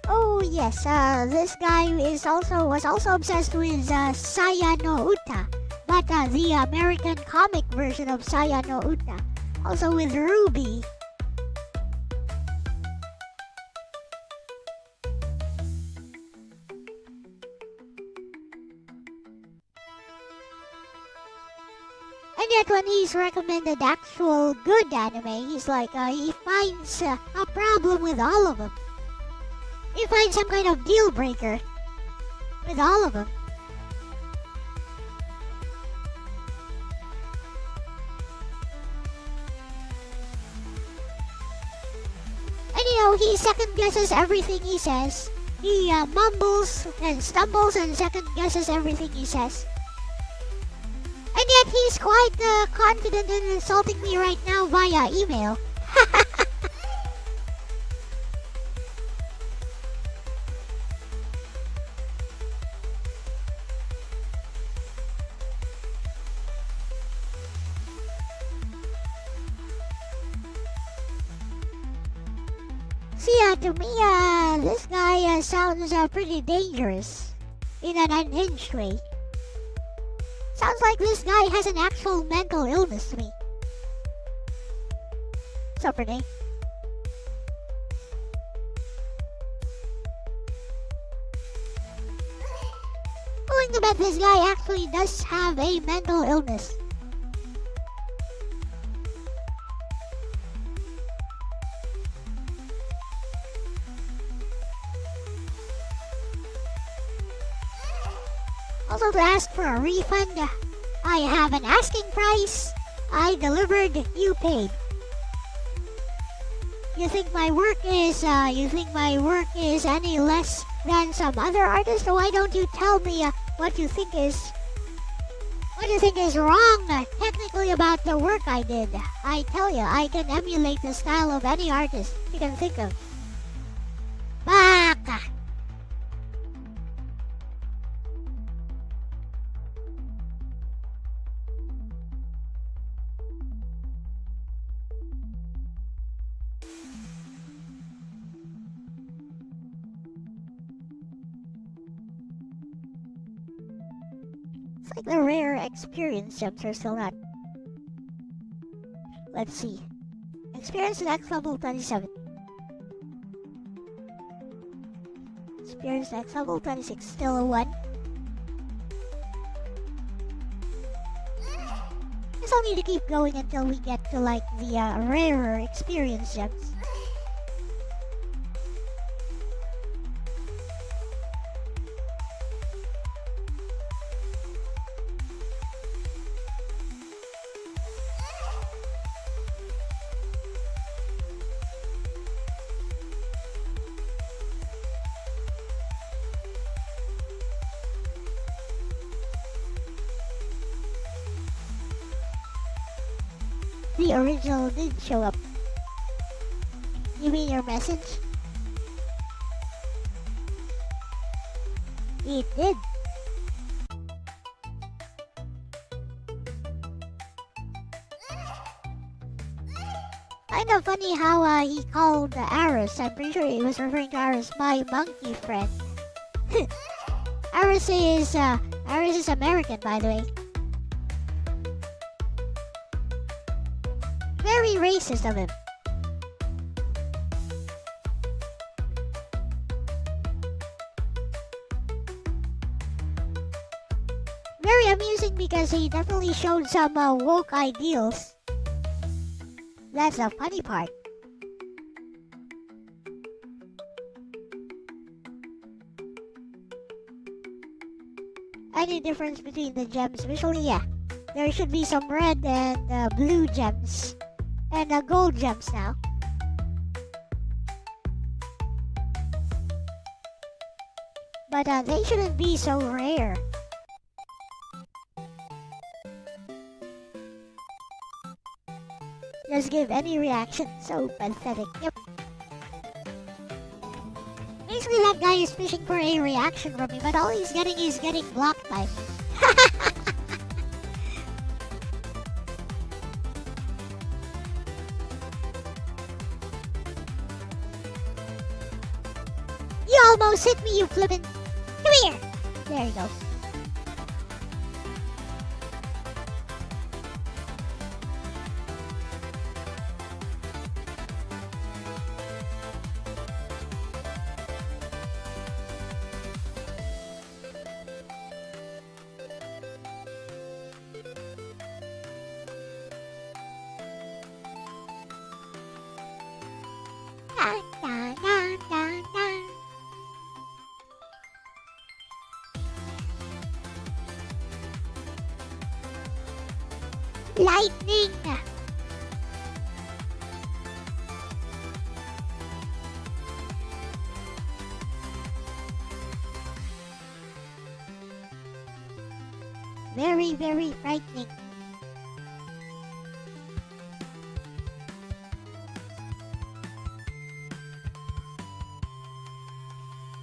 Oh yes, this guy was also obsessed with Saya no Uta, but the American comic version of Saya no Uta, also with Ruby. And yet when he's recommended actual good anime, he's like, he finds a problem with all of them. He finds some kind of deal breaker with all of them. And he second guesses everything he says. He mumbles and stumbles and second guesses everything he says. And yet he's quite confident in insulting me right now via email. See, to me, this guy sounds pretty dangerous in an unhinged way. Sounds like this guy has an actual mental illness to me. What's up, Renee? willing to bet this guy actually does have a mental illness. Also, to ask for a refund, I have an asking price. I delivered, you paid. You think my work is any less than some other artists? So why don't you tell me what you think is wrong technically about the work I did? I tell you, I can emulate the style of any artist you can think of. Baka! It's like the rare experience gems are still not. Let's see. Experience X level 27. Experience X level 26. Still a 1. Guess I'll need to keep going until we get to like the rarer experience gems. The original did show up. You mean your message? It did. Kinda funny how he called Aris. I'm pretty sure he was referring to Aris, my monkey friend. Aris is American, by the way. Very racist of him. Very amusing because he definitely showed some woke ideals. That's the funny part. Any difference between the gems? Visually, yeah. There should be some red and blue gems. And gold gems now. But they shouldn't be so rare. Just give any reaction. So pathetic. Yep. Basically that guy is fishing for a reaction from me, but all he's getting is getting blocked by me. You almost hit me, you flippin'. Come here. There you go. Lightning! Very, very frightening.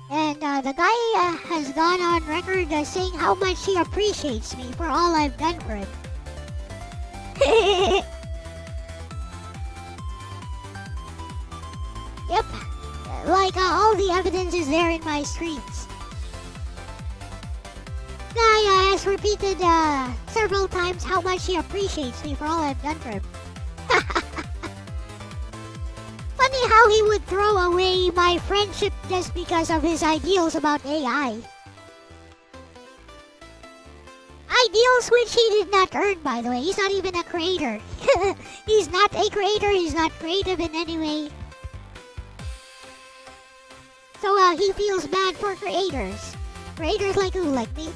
And the guy has gone on record saying how much he appreciates me for all I've done for him. Yep, like all the evidence is there in my streams. Guy has repeated several times how much he appreciates me for all I've done for him. Funny how he would throw away my friendship just because of his ideals about AI. ideals which he did not earn, by the way. He's not even a creator. He's not a creator, he's not creative in any way. So he feels bad for creators. Creators like who? Like me?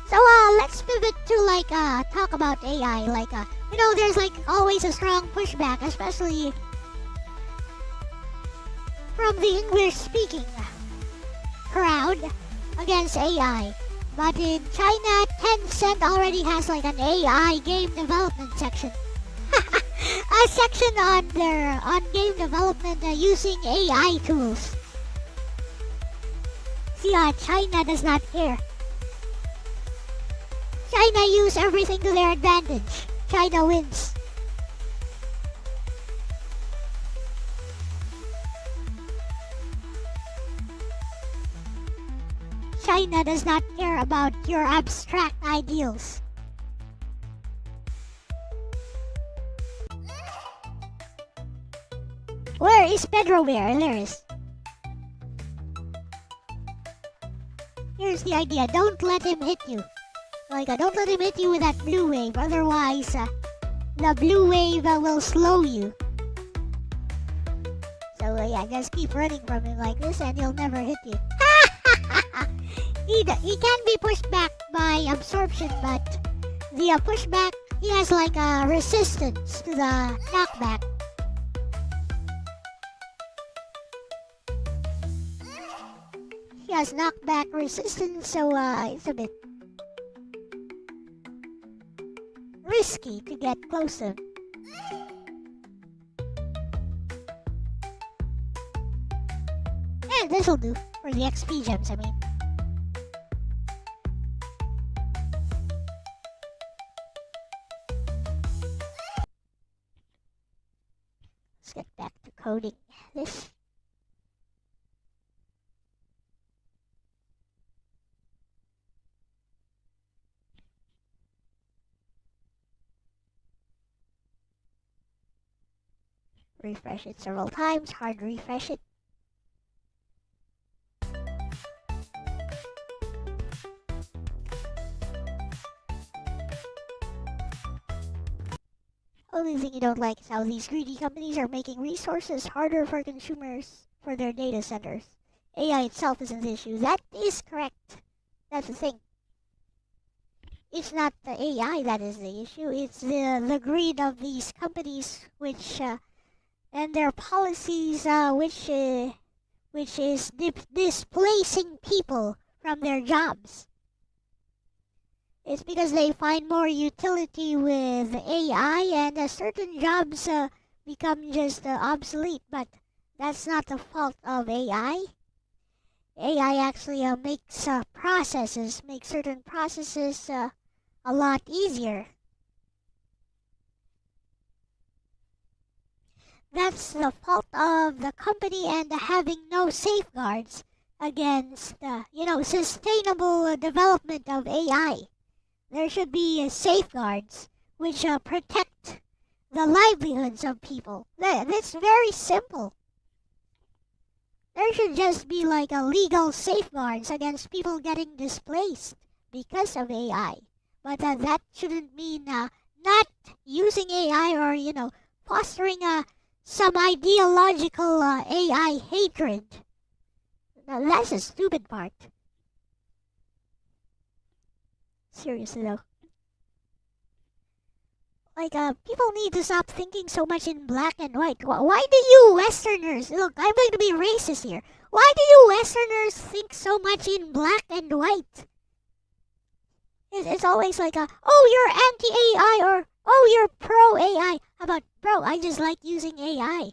So let's pivot to talk about AI. There's always a strong pushback, especially from the English-speaking crowd against AI. But in China, Tencent already has an AI game development section. A section on game development using AI tools. See, China does not care. China use everything to their advantage. China wins. China does not care about your abstract ideals. Where is Pedro Bear? There is. Here's the idea. Don't let him hit you. Don't let him hit you with that blue wave. Otherwise, the blue wave will slow you. So just keep running from him like this and he'll never hit you. He can be pushed back by absorption, but the pushback, he has a resistance to the knockback. He has knockback resistance, so it's a bit risky to get close to him. And this'll do for the XP gems, I mean. Let's get back to coding this. Refresh it several times, hard refresh it. Only thing you don't like is how these greedy companies are making resources harder for consumers for their data centers. AI itself isn't the issue. That is correct. That's the thing. It's not the AI that is the issue. It's the greed of these companies, which and their policies, which is displacing people from their jobs. It's because they find more utility with AI, and certain jobs become just obsolete. But that's not the fault of AI. AI actually makes certain processes a lot easier. That's the fault of the company and having no safeguards against, sustainable development of AI. There should be safeguards which protect the livelihoods of people. That's very simple. There should just be a legal safeguards against people getting displaced because of AI. But that shouldn't mean not using AI or, fostering some ideological AI hatred. Now, that's the stupid part. Seriously though. People need to stop thinking so much in black and white. Why do you Westerners, look, I'm going to be racist here. Why do you Westerners think so much in black and white? It's always oh, you're anti-AI, or oh, you're pro-AI. How about, bro, I just like using AI.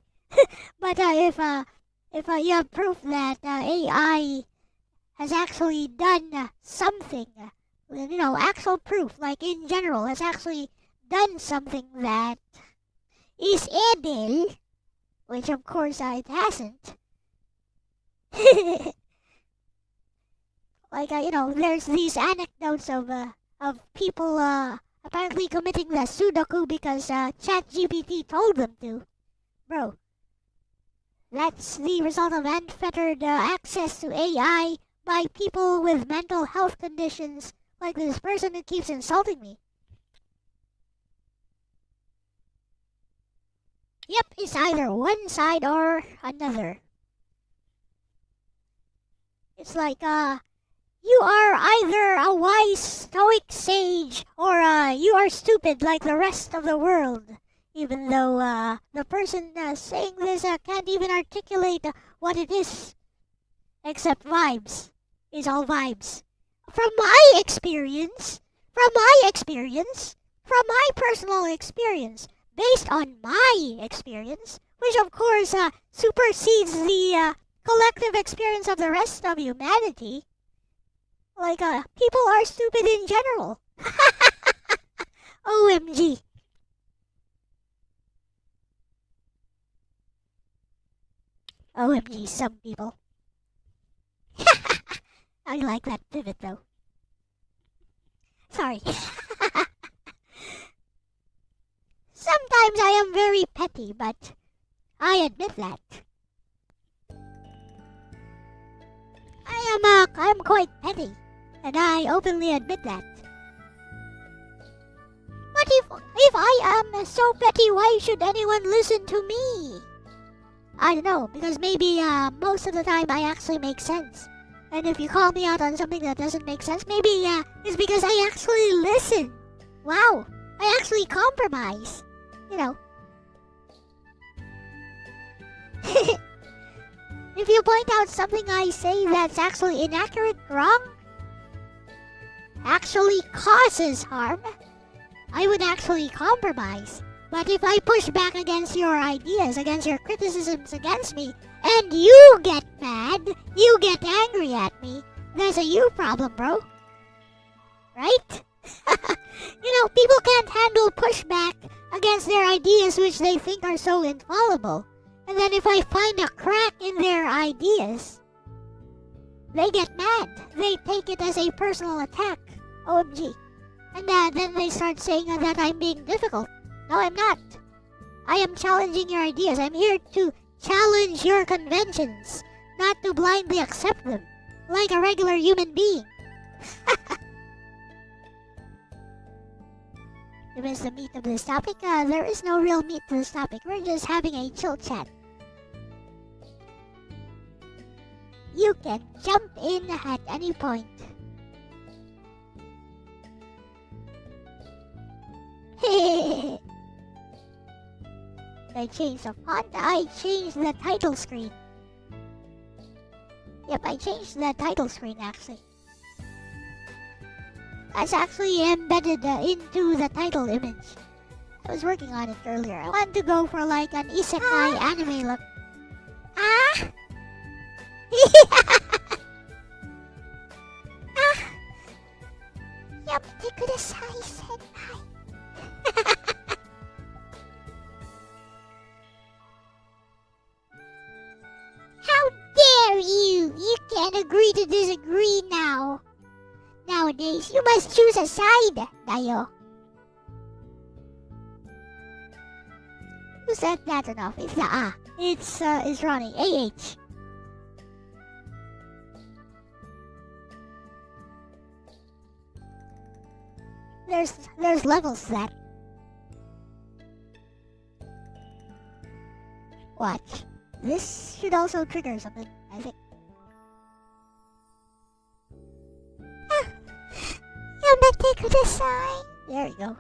But if you have proof that AI has actually done something, actual proof, in general, has actually done something that is edel, which of course it hasn't. There's these anecdotes of people apparently committing the Sudoku because ChatGPT told them to. Bro, that's the result of unfettered access to AI by people with mental health conditions like this person who keeps insulting me. Yep, it's either one side or another. It's like, you are either a wise stoic sage or you are stupid like the rest of the world. Even though the person saying this can't even articulate what it is. Except vibes. It's all vibes. From my experience, from my personal experience, based on my experience, which of course supersedes the collective experience of the rest of humanity. Like, people are stupid in general. OMG. OMG, some people. I like that pivot though. Sorry. Sometimes I am very petty, but I admit that. I am quite petty, and I openly admit that. But if I am so petty, why should anyone listen to me? I don't know, because maybe most of the time I actually make sense. And if you call me out on something that doesn't make sense, maybe it's because I actually listen. Wow, I actually compromise. You know. If you point out something I say that's actually inaccurate, wrong, actually causes harm, I would actually compromise. But if I push back against your ideas, against your criticisms against me, and you get mad, you get angry at me, there's a you problem, bro. Right? You know, people can't handle pushback against their ideas which they think are so infallible. And then if I find a crack in their ideas, they get mad. They take it as a personal attack. OMG. And then they start saying that I'm being difficult. No, I'm not. I am challenging your ideas. I'm here to challenge your conventions, not to blindly accept them, like a regular human being. If it's the meat of this topic, there is no real meat to this topic. We're just having a chill chat. You can jump in at any point. I changed the font. I changed the title screen. Yep, I changed the title screen actually. That's actually embedded into the title image. I was working on it earlier. I wanted to go for like an isekai anime look. Ah! Yamete kudasai, senpai. How dare you! You can't agree to disagree now. Nowadays, you must choose a side, dayo. Who said that enough? It's the A. It's Ronnie. AH. There's levels to that. Watch. This should also trigger something, I think. Yamete kudasai. There you go.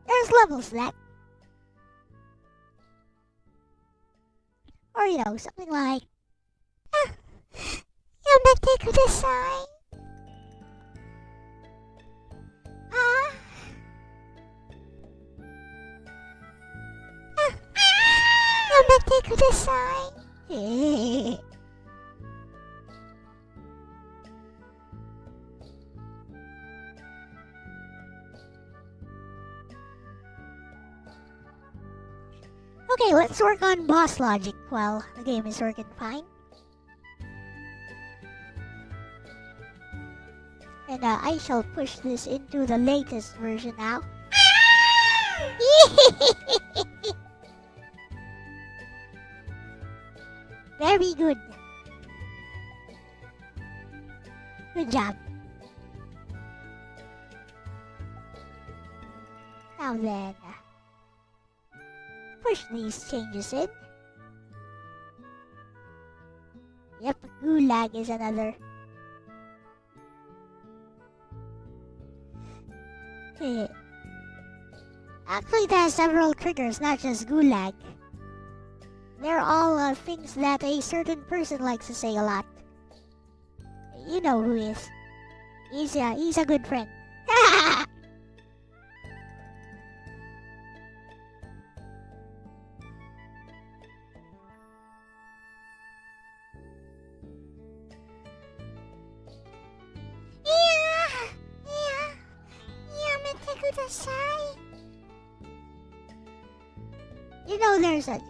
There's levels to that. Or, you know, something like... Yamete kudasai. Yamete kudasai. Okay, let's work on boss logic while the game is working fine. And I shall push this into the latest version now. Very good. Good job. Now then, push these changes in. Yep, gulag is another. Actually, it has several triggers, not just gulag. They're all things that a certain person likes to say a lot. You know who he is. He's a good friend.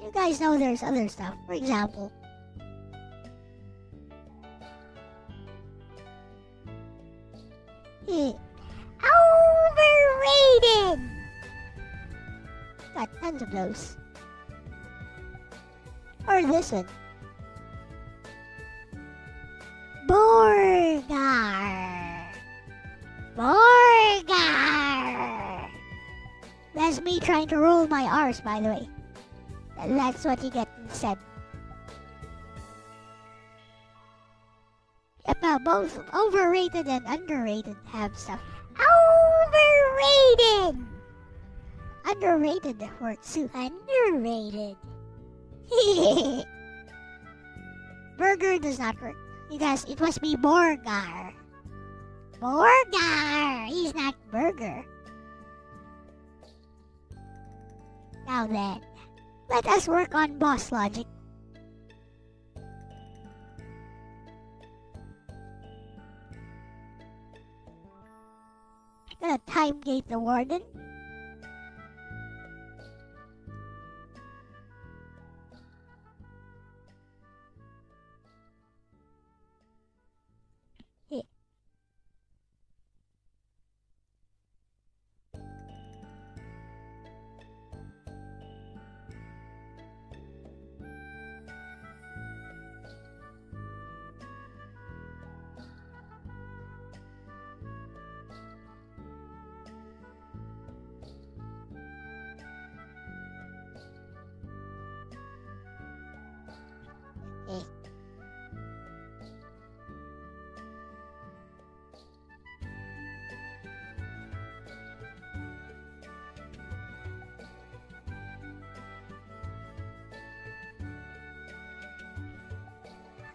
You guys know there's other stuff. For example, overrated. Got tons of those. Or this one. Borgar. That's me trying to roll my R's, by the way. That's what you get instead. Yep, both overrated and underrated have stuff. Overrated! Underrated works too. Underrated. Burger does not work. It must be Borgar. Borgar! He's not burger. Now then, let us work on boss logic. Gonna time gate the warden.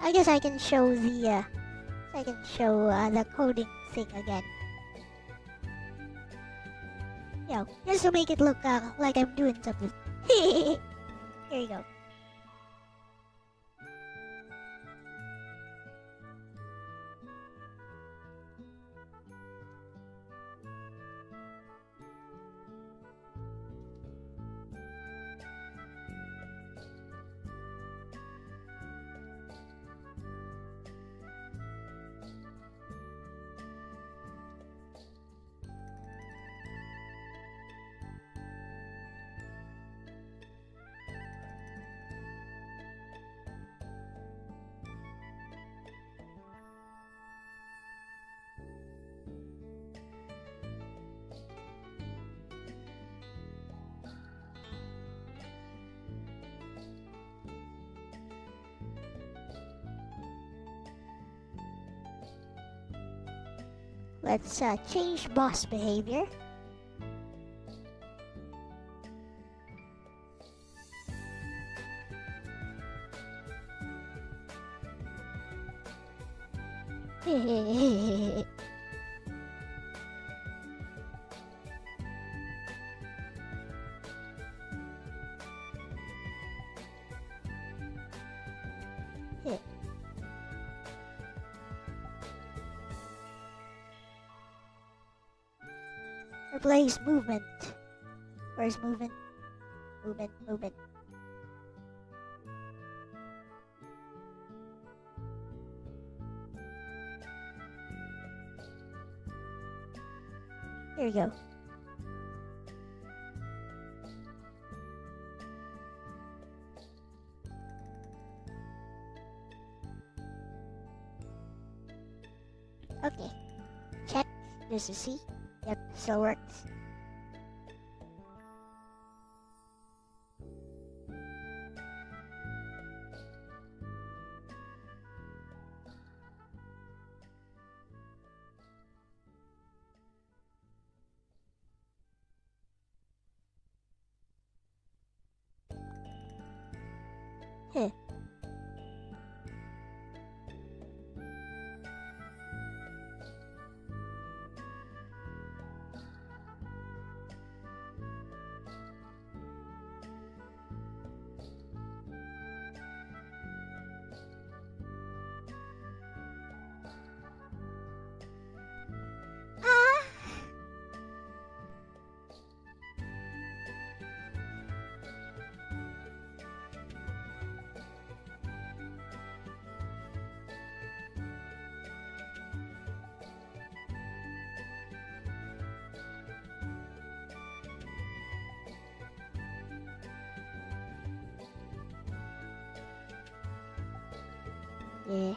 I guess I can show the coding thing again. You know, just to make it look like I'm doing something. Here you go. Let's change boss behavior. Replace movement. Where's movement? Movement. Here we go. Okay. Check. This is C. Yep, still works. Heh. Ah! Yeah.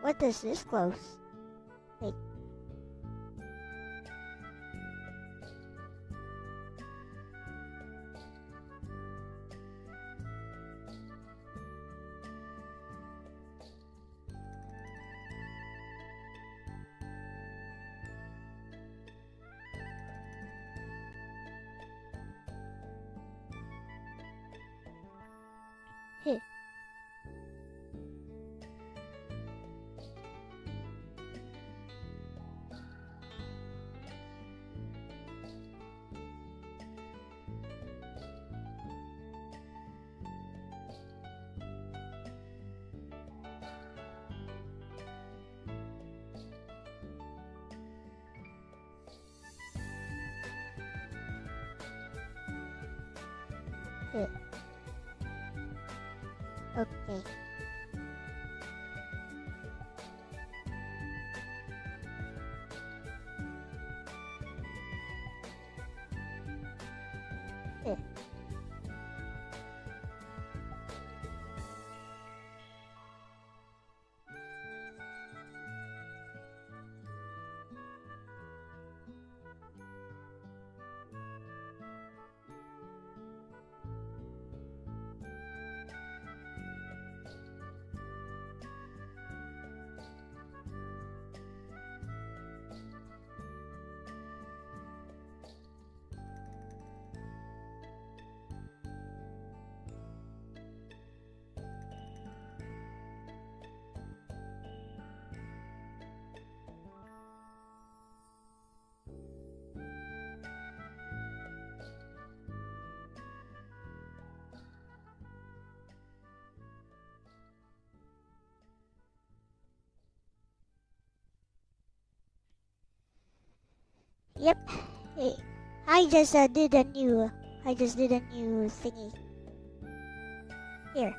What does this close? Wait. Heh. Heh. Okay. Heh. Yep. Hey, I just did a new. I just did a new thingy. Here.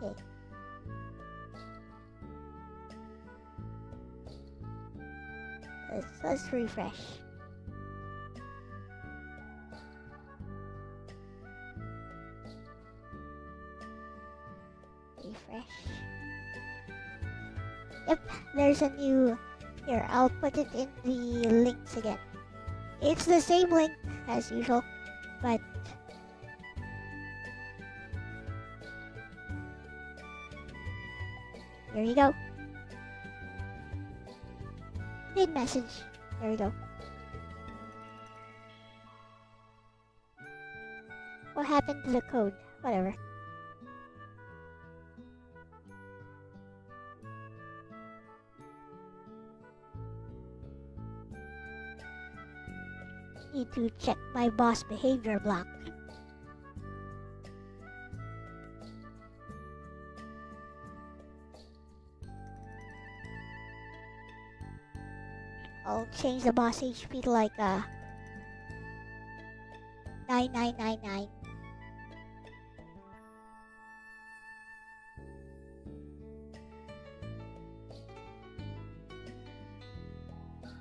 Hey. Let's refresh. Refresh. Yep, there's a new. Here, I'll put it in the links again. It's the same link as usual, but here you go. Pin message. There we go. What happened to the code? Whatever. Need to check my boss behavior block. I'll change the boss HP to like 9999.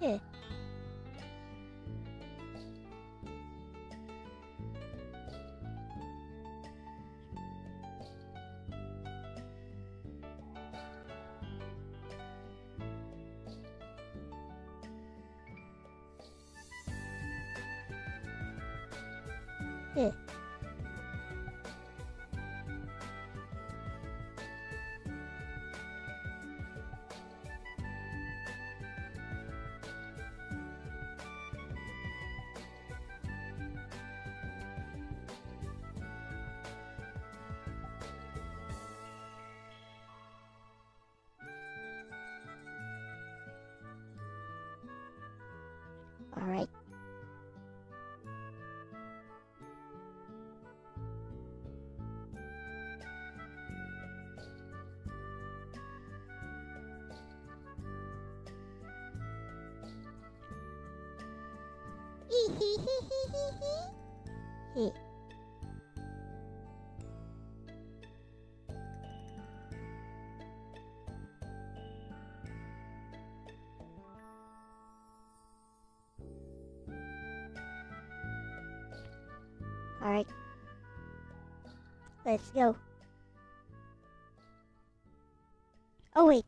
Yeah. Eh. Alright. Hey. Alright. Let's go. Oh wait.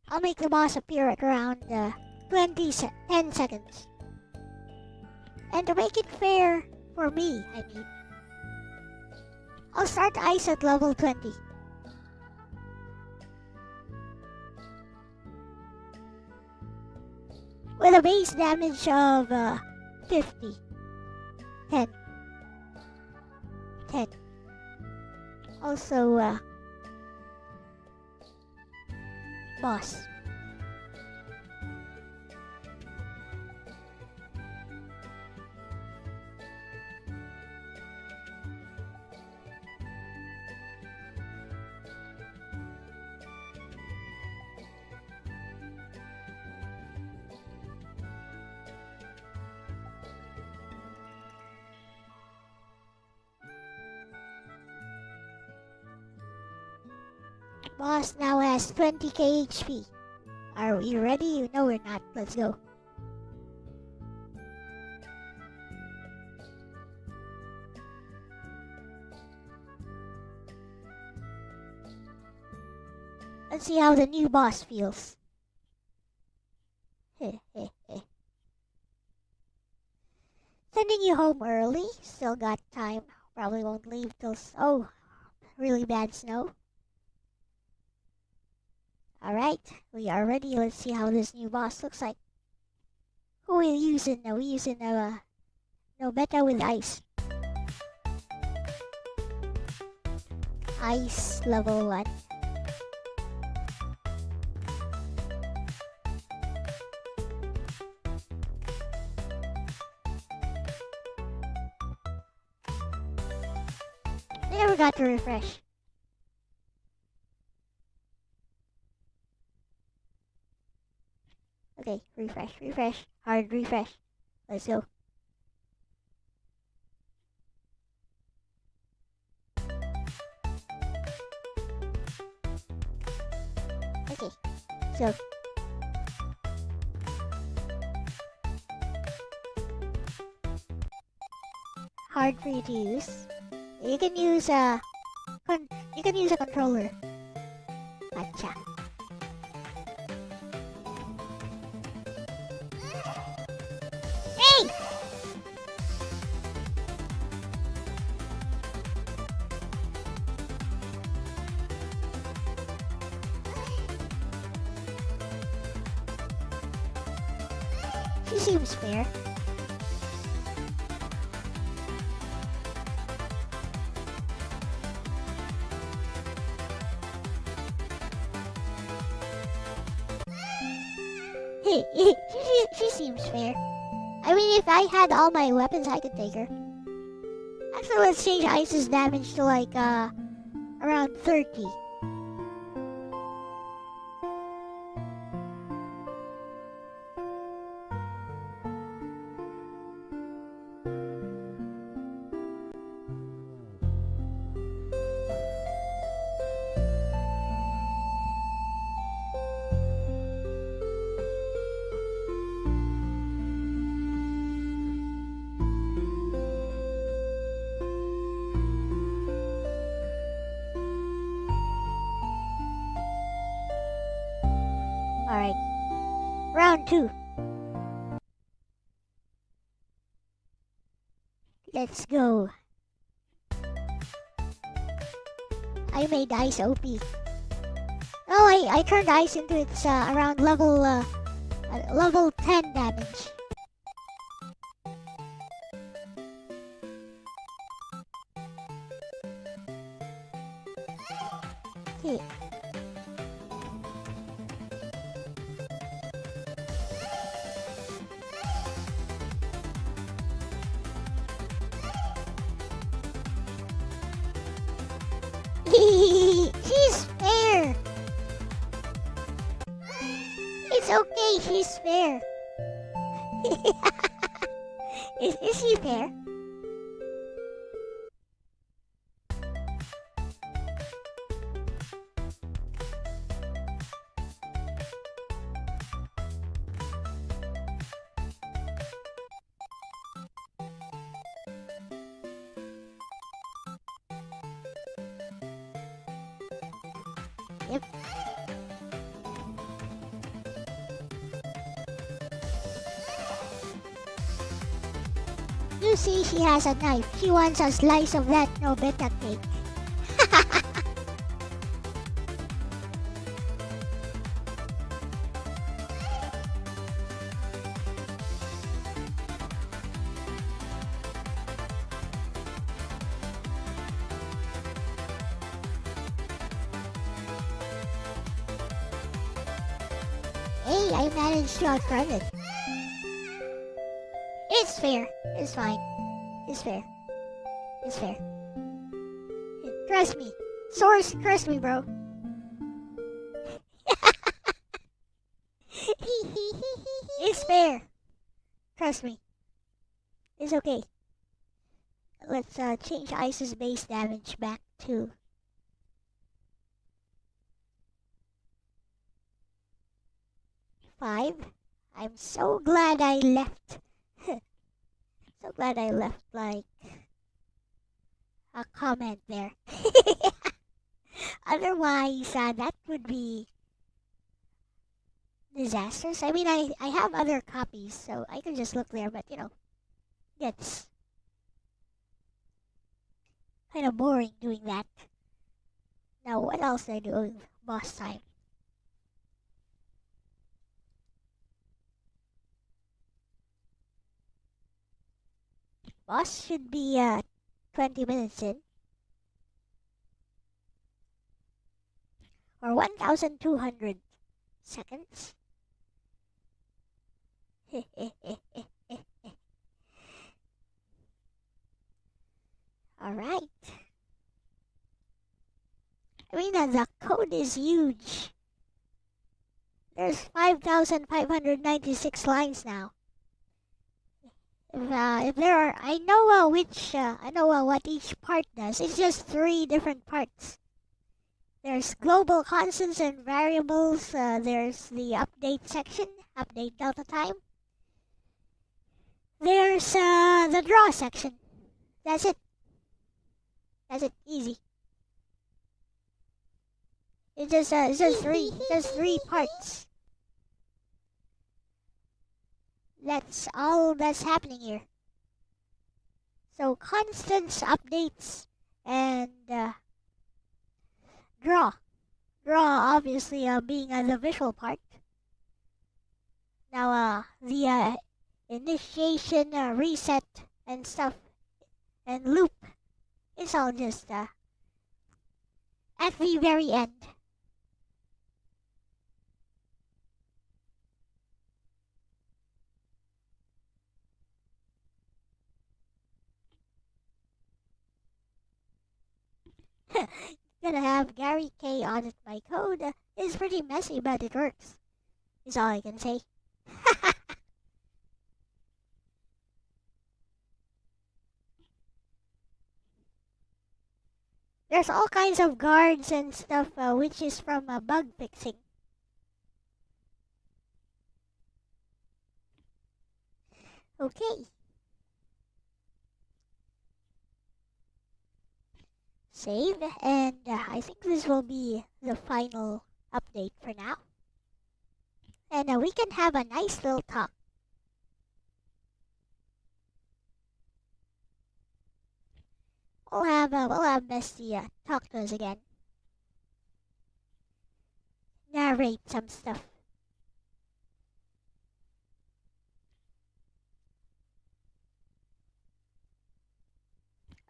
I'll make the boss appear at around 10 seconds. And to make it fair for me, I mean, I'll start ice at level 20. With a base damage of 50. 10. 10. Also, boss. Boss now has 20k HP. Are we ready? No, we're not. Let's go. Let's see how the new boss feels. Sending you home early. Still got time. Probably won't leave till... Oh, really bad snow. Alright, we are ready. Let's see how this new boss looks like. Who will use it now? We use it now. No beta with ice. Ice level 1. Never got to refresh. Okay, refresh, hard refresh. Let's go. Okay, so hard for you to use. You can use a controller. Gotcha. Hey! She seems fair. She seems fair. I mean, if I had all my weapons, I could take her. Actually, let's change Ice's damage to like, around 30. Alright. Round 2. Let's go. I made ice OP. Oh, I turned ice into its around level 10 damage. Okay. She's fair. It's okay, she's fair. Is she fair? Yep. You see, she has a knife. She wants a slice of that Nobeta cake. Hey, I managed to outrun it. It's fair. It's fine. It's fair. It's fair. Trust me. Source, trust me, bro. It's fair. Trust me. It's okay. Let's change Ice's base damage back to 5. I'm so glad I left. So glad I left, like, a comment there. Otherwise, that would be disastrous. I mean, I have other copies, so I can just look there, but, you know, gets kind of boring doing that. Now, what else did I do? Oh, boss time. Boss should be 20 minutes in. Or 1,200 seconds. Alright. I mean, the code is huge. There's 5,596 lines now. If there are, I know what each part does. It's just 3 different parts. There's global constants and variables. There's the update section, update delta time. There's the draw section. That's it. That's it. Easy. It's just 3 parts. That's all that's happening here. So constants, updates, and draw. Draw obviously being the visual part. Now the initiation, reset, and stuff, and loop. It's all just at the very end. Gonna have Gary K audit my code. It's pretty messy, but it works. Is all I can say. There's all kinds of guards and stuff, which is from bug fixing. Okay. Save, and I think this will be the final update for now. And we can have a nice little talk. we'll have Misty talk to us again. Narrate some stuff.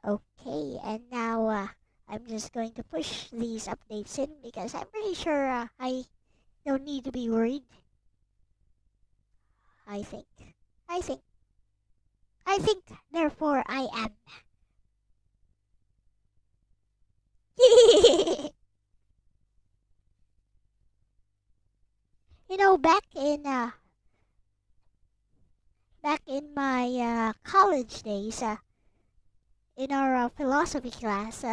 Okay, and now I'm just going to push these updates in because I'm pretty sure I don't need to be worried. I think. I think. Therefore, I am. You know, back in my college days, in our philosophy class,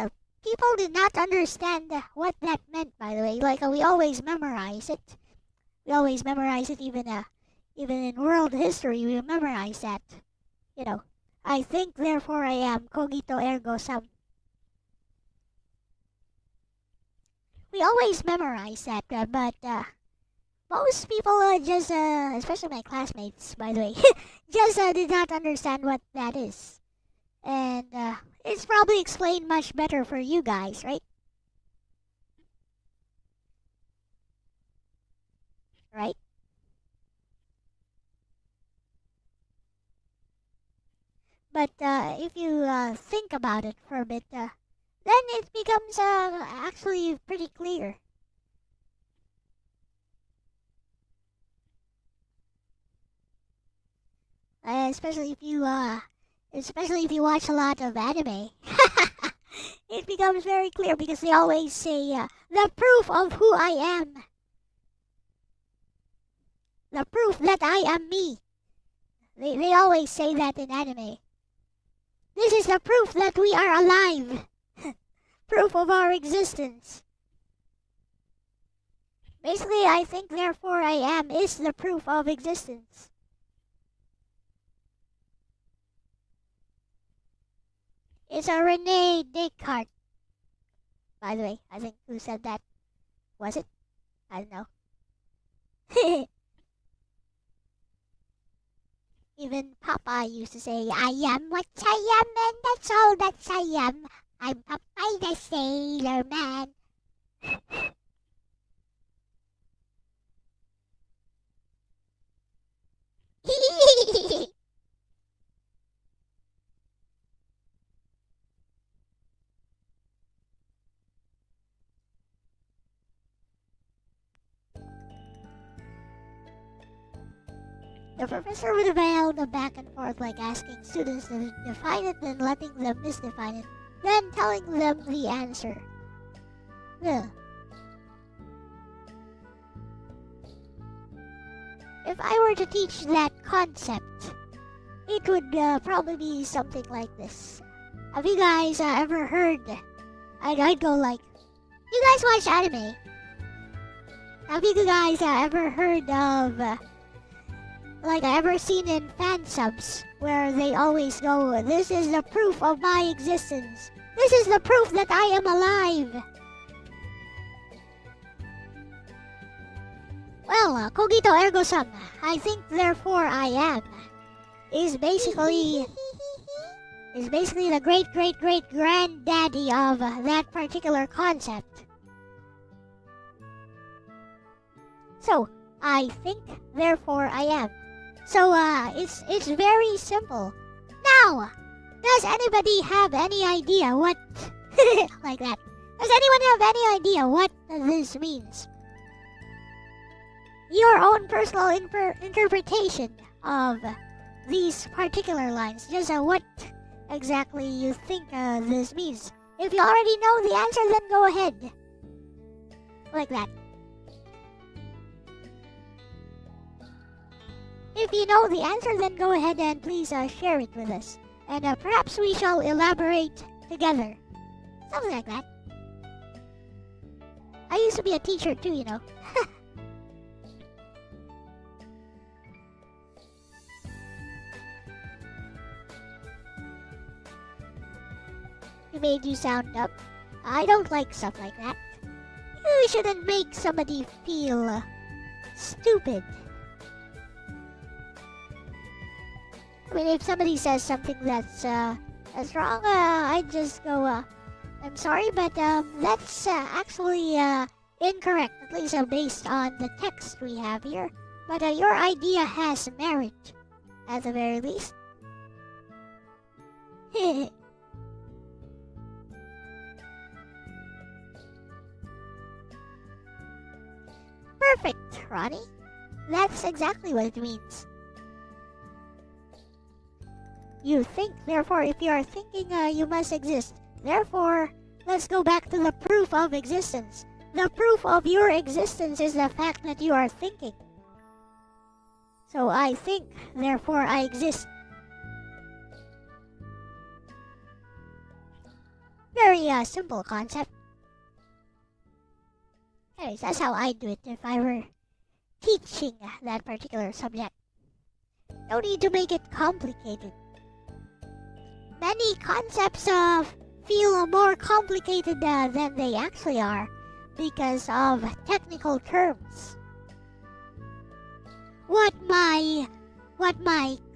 people did not understand what that meant. By the way, like we always memorize it. We always memorize it, even in world history. We memorize that. You know, I think, therefore I am. Cogito ergo sum. We always memorize that, but most people just, especially my classmates, by the way, just did not understand what that is. And it's probably explained much better for you guys, right? Right? But if you think about it for a bit, then it becomes actually pretty clear. Especially if you watch a lot of anime. It becomes very clear because they always say the proof of who I am. The proof that I am me. They always say that in anime. This is the proof that we are alive. Proof of our existence. Basically, I think, therefore I am is the proof of existence. It's a Rene Descartes. By the way, I think who said that? Was it? I don't know. Even Papa used to say, I am what I am and that's all that I am. I'm Popeye the Sailor Man. The professor would veil the back and forth, like asking students to define it, then letting them misdefine it, then telling them the answer. Ugh. If I were to teach that concept, it would probably be something like this. Have you guys ever heard? I'd go like, you guys watch anime? Have you guys ever heard of, like ever seen in fan subs, where they always go, this is the proof of my existence. This is the proof that I am alive. Well, cogito ergo sum, I think therefore I am, is basically the great granddaddy of that particular concept. So, I think therefore I am. So it's very simple. Now, does anybody have any idea what like that? Does anyone have any idea what this means? Your own personal interpretation of these particular lines. Just what exactly you think this means. If you already know the answer, then go ahead. Like that. If you know the answer, then go ahead and please share it with us. And perhaps we shall elaborate together. Something like that. I used to be a teacher too, you know. It made you sound dumb. I don't like stuff like that. You shouldn't make somebody feel stupid. I mean, if somebody says something that's that's wrong, I'd just go, I'm sorry, but that's actually incorrect, at least based on the text we have here. But your idea has merit, at the very least. Perfect, Ronnie. That's exactly what it means. You think, therefore, if you are thinking, you must exist. Therefore, let's go back to the proof of existence. The proof of your existence is the fact that you are thinking. So I think, therefore I exist. Very simple concept. Anyways, that's how I do it if I were teaching that particular subject. No need to make it complicated. Many concepts feel more complicated than they actually are because of technical terms. What my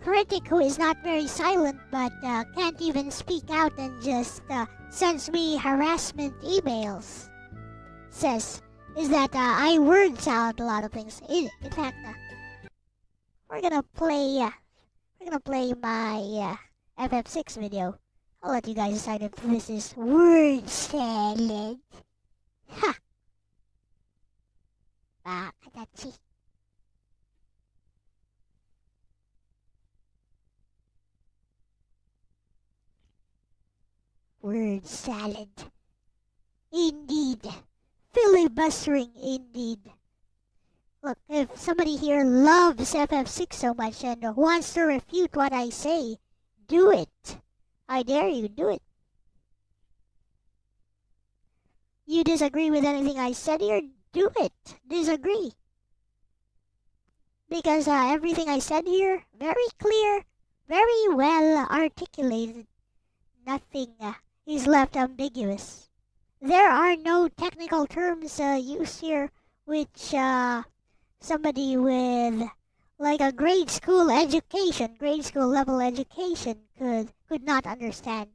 critic, who is not very silent but can't even speak out and just sends me harassment emails, says is that I word salad a lot of things. In fact, we're gonna play my FF6 video. I'll let you guys decide if this is word salad. Ha! Bakadachi. Word salad. Indeed. Filibustering indeed. Look, if somebody here loves FF6 so much and wants to refute what I say, do it. I dare you, do it. You disagree with anything I said here? Do it. Disagree. Because everything I said here, very clear, very well articulated. Nothing is left ambiguous. There are no technical terms used here which somebody with like a grade school level education could not understand.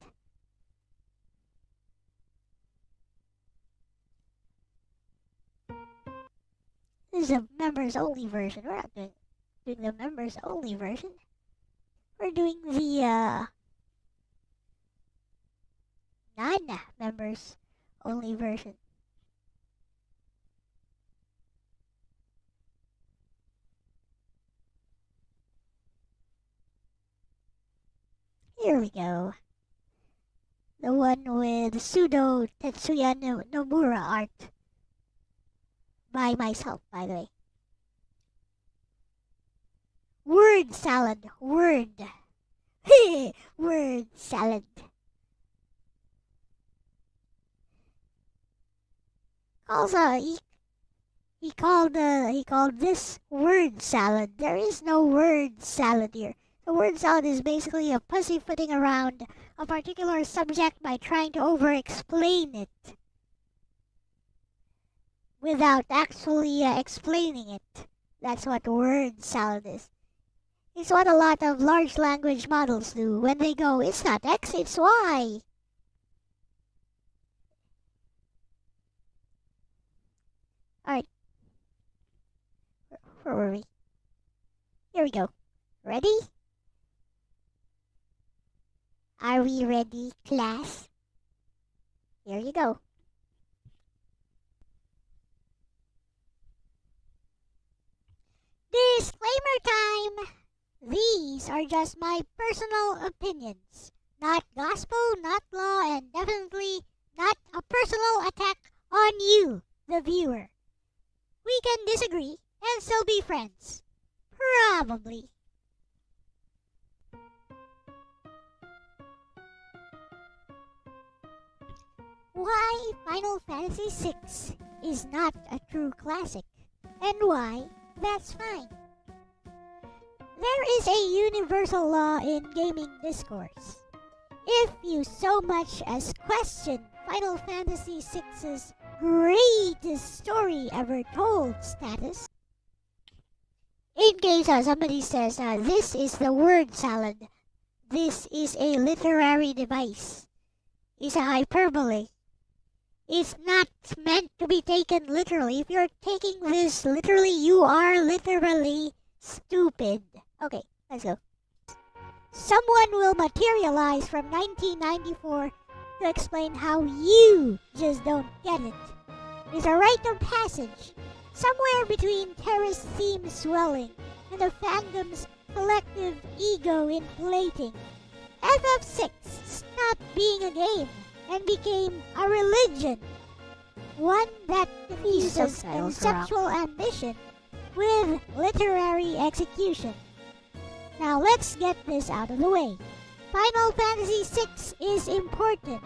This is a members only version. We're not doing the members only version. We're doing the non-members only version. Here we go. The one with pseudo Tetsuya Nomura art. By myself, by the way. Word salad. Word. Word salad. Also, he called this word salad. There is no word salad here. The word salad is basically a pussyfooting around a particular subject by trying to over-explain it without actually explaining it. That's what word salad is. It's what a lot of large language models do when they go, it's not X, it's Y. Alright. Where were we? Here we go. Ready? Are we ready, class? Here you go. Disclaimer time! These are just my personal opinions. Not gospel, not law, and definitely not a personal attack on you, the viewer. We can disagree and still be friends. Probably. Why Final Fantasy VI is not a true classic, and why that's fine. There is a universal law in gaming discourse. If you so much as question Final Fantasy VI's greatest story ever told status, in case somebody says, this is the word salad, this is a literary device. It's a hyperbole. It's not meant to be taken literally. If you're taking this literally, you are literally stupid. Okay, let's go. Someone will materialize from 1994 to explain how you just don't get it. It's a rite of passage, somewhere between terrace theme swelling and the fandom's collective ego inflating. FF6 stopped being a game and became a religion, one that diffuses conceptual ambition with literary execution. Now let's get this out of the way. Final Fantasy VI is important.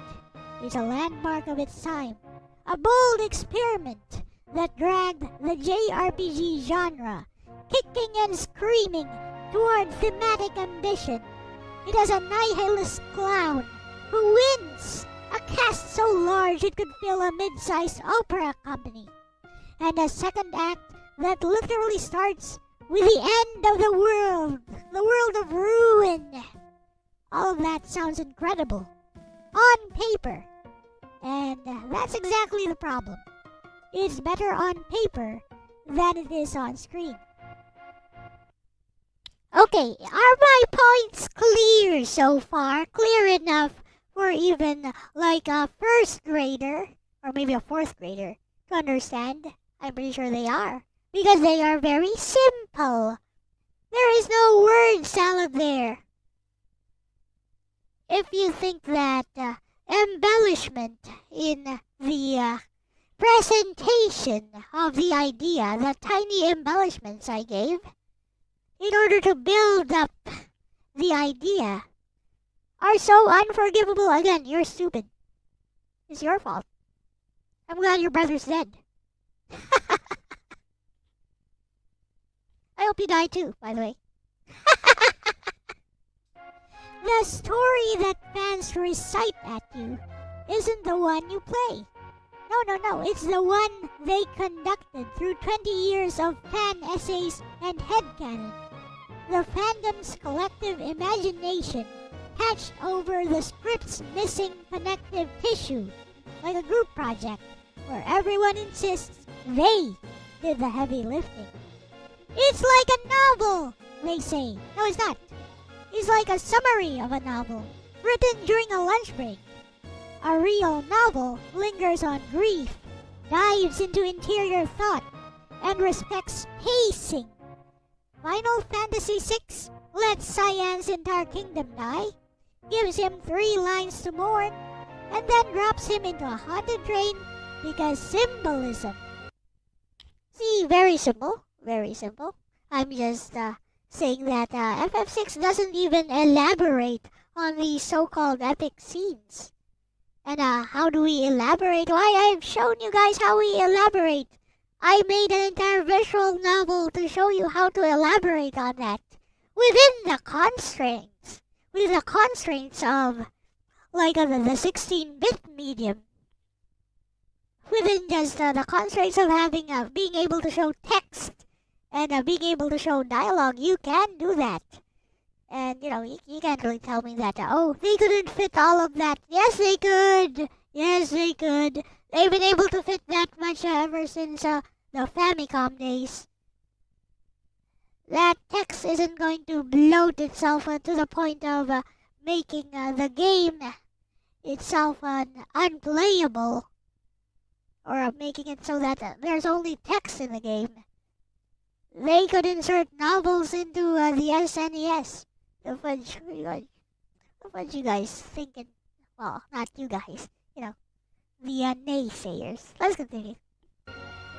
It's a landmark of its time, a bold experiment that dragged the JRPG genre kicking and screaming toward thematic ambition. It has a nihilist clown who wins, a cast so large it could fill a mid-sized opera company, and a second act that literally starts with the end of the world of ruin. All of that sounds incredible on paper, and that's exactly the problem. It's better on paper than it is on screen. Okay, are my points clear so far? Clear enough for even like a first grader, or maybe a fourth grader, to understand? I'm pretty sure they are, because they are very simple. There is no word salad there. If you think that embellishment in the presentation of the idea, the tiny embellishments I gave, in order to build up the idea, are so unforgivable, again, you're stupid. It's your fault. I'm glad your brother's dead. I hope you die too, by the way. The story that fans recite at you isn't the one you play. No, it's the one they conducted through 20 years of fan essays and headcanon. The fandom's collective imagination patched over the script's missing connective tissue, like a group project where everyone insists they did the heavy lifting. It's like a novel, they say. No, it's not. It's like a summary of a novel, written during a lunch break. A real novel lingers on grief, dives into interior thought, and respects pacing. Final Fantasy VI lets Cyan's entire kingdom die, gives him 3 lines to mourn, and then drops him into a haunted train because symbolism. See, very simple, very simple. I'm just saying that FF6 doesn't even elaborate on these so-called epic scenes. And how do we elaborate? Why, I've shown you guys how we elaborate. I made an entire visual novel to show you how to elaborate on that within the constraints. With the constraints of like the 16-bit medium. Within just the constraints of having being able to show text and being able to show dialogue, you can do that. And you know, you can't really tell me that oh, they couldn't fit all of that. Yes, they could. Yes, they could. They've been able to fit that much ever since the Famicom days. That text isn't going to bloat itself to the point of making the game itself unplayable, or making it so that there's only text in the game. They could insert novels into the SNES. What you guys thinking? Well, not you guys. You know, the naysayers. Let's continue.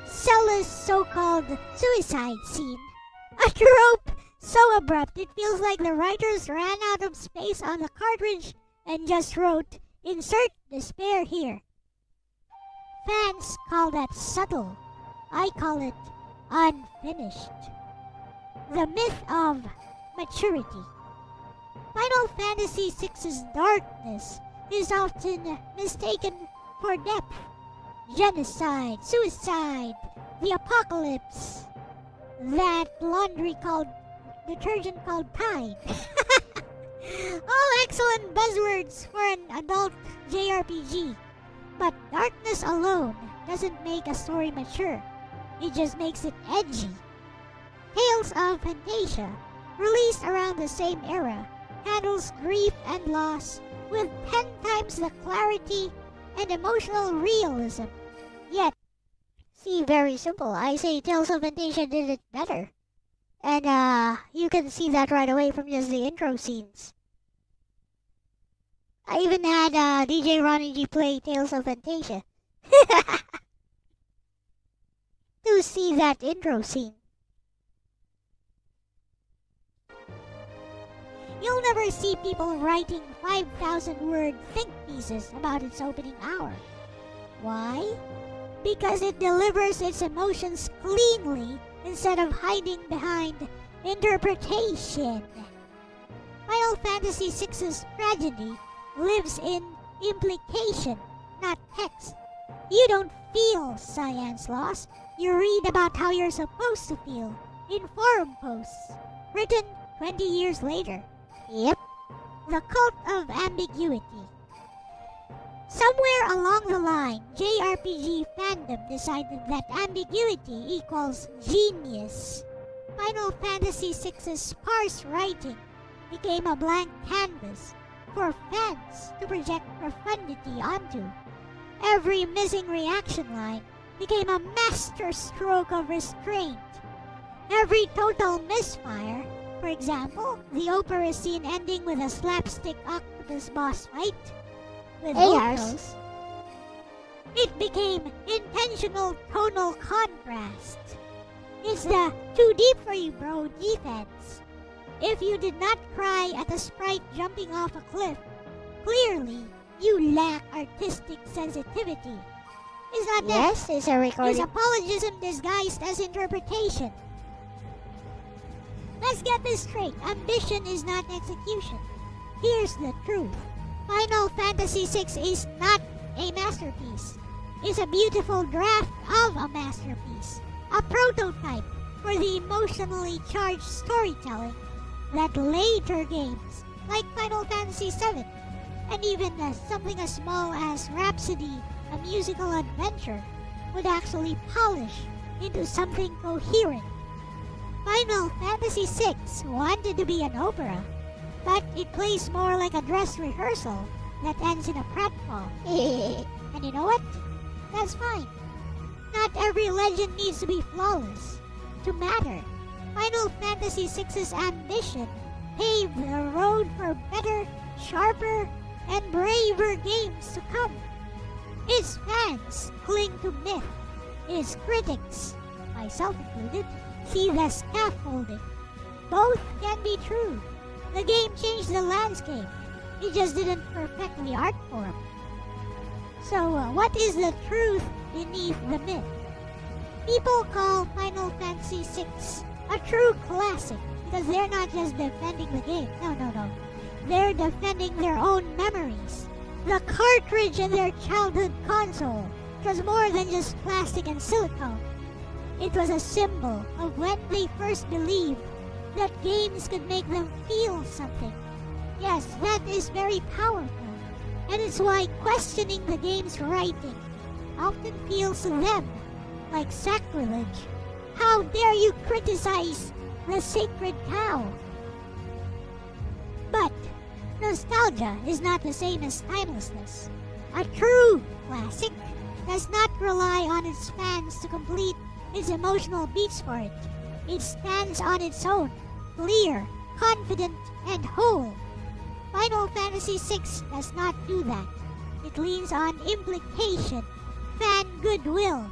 Cella's so-called suicide scene. A trope so abrupt it feels like the writers ran out of space on the cartridge and just wrote, "Insert despair here." Fans call that subtle. I call it unfinished. The myth of maturity. Final Fantasy VI's darkness is often mistaken for depth. Genocide, suicide, the apocalypse, that laundry called detergent called Tide. All excellent buzzwords for an adult JRPG. But darkness alone doesn't make a story mature. It just makes it edgy. Tales of Fantasia, released around the same era, handles grief and loss with 10 times the clarity and emotional realism. Yet, see, very simple. I say Tales of Fantasia did it better. And you can see that right away from just the intro scenes. I even had DJ Ronnie G play Tales of Fantasia to see that intro scene. You'll never see people writing 5,000-word think pieces about its opening hour. Why? Because it delivers its emotions cleanly instead of hiding behind interpretation. Final Fantasy VI's tragedy lives in implication, not text. You don't feel Cyan's loss. You read about how you're supposed to feel in forum posts, written 20 years later. Yep, the cult of ambiguity. Somewhere along the line, JRPG fandom decided that ambiguity equals genius. Final Fantasy VI's sparse writing became a blank canvas for fans to project profundity onto. Every missing reaction line became a master stroke of restraint. Every total misfire, for example, the opera scene ending with a slapstick octopus boss fight with Otos, it became intentional tonal contrast. It's the too deep for you bro defense. If you did not cry at a sprite jumping off a cliff, clearly you lack artistic sensitivity. Is that Yes, it's a recording. Is apologism disguised as interpretation? Let's get this straight. Ambition is not execution. Here's the truth. Final Fantasy VI is not a masterpiece. It's a beautiful draft of a masterpiece. A prototype for the emotionally charged storytelling that later games like Final Fantasy VII and even something as small as Rhapsody, a musical adventure, would actually polish into something coherent. Final Fantasy VI wanted to be an opera, but it plays more like a dress rehearsal that ends in a pratfall. And you know what? That's fine. Not every legend needs to be flawless to matter. Final Fantasy VI's ambition paved the road for better, sharper, and braver games to come. Its fans cling to myth. Its critics, myself included, see the scaffolding. Both can be true. The game changed the landscape. It just didn't perfect the art form. So, what is the truth beneath the myth? People call Final Fantasy VI a true classic because they're not just defending the game. No. They're defending their own memories. The cartridge in their childhood console was more than just plastic and silicone. It was a symbol of when they first believed that games could make them feel something. Yes, that is very powerful. And it's why questioning the game's writing often feels to them like sacrilege. How dare you criticize the sacred cow? But nostalgia is not the same as timelessness. A true classic does not rely on its fans to complete its emotional beats for it. It stands on its own, clear, confident, and whole. Final Fantasy VI does not do that. It leans on implication, fan goodwill,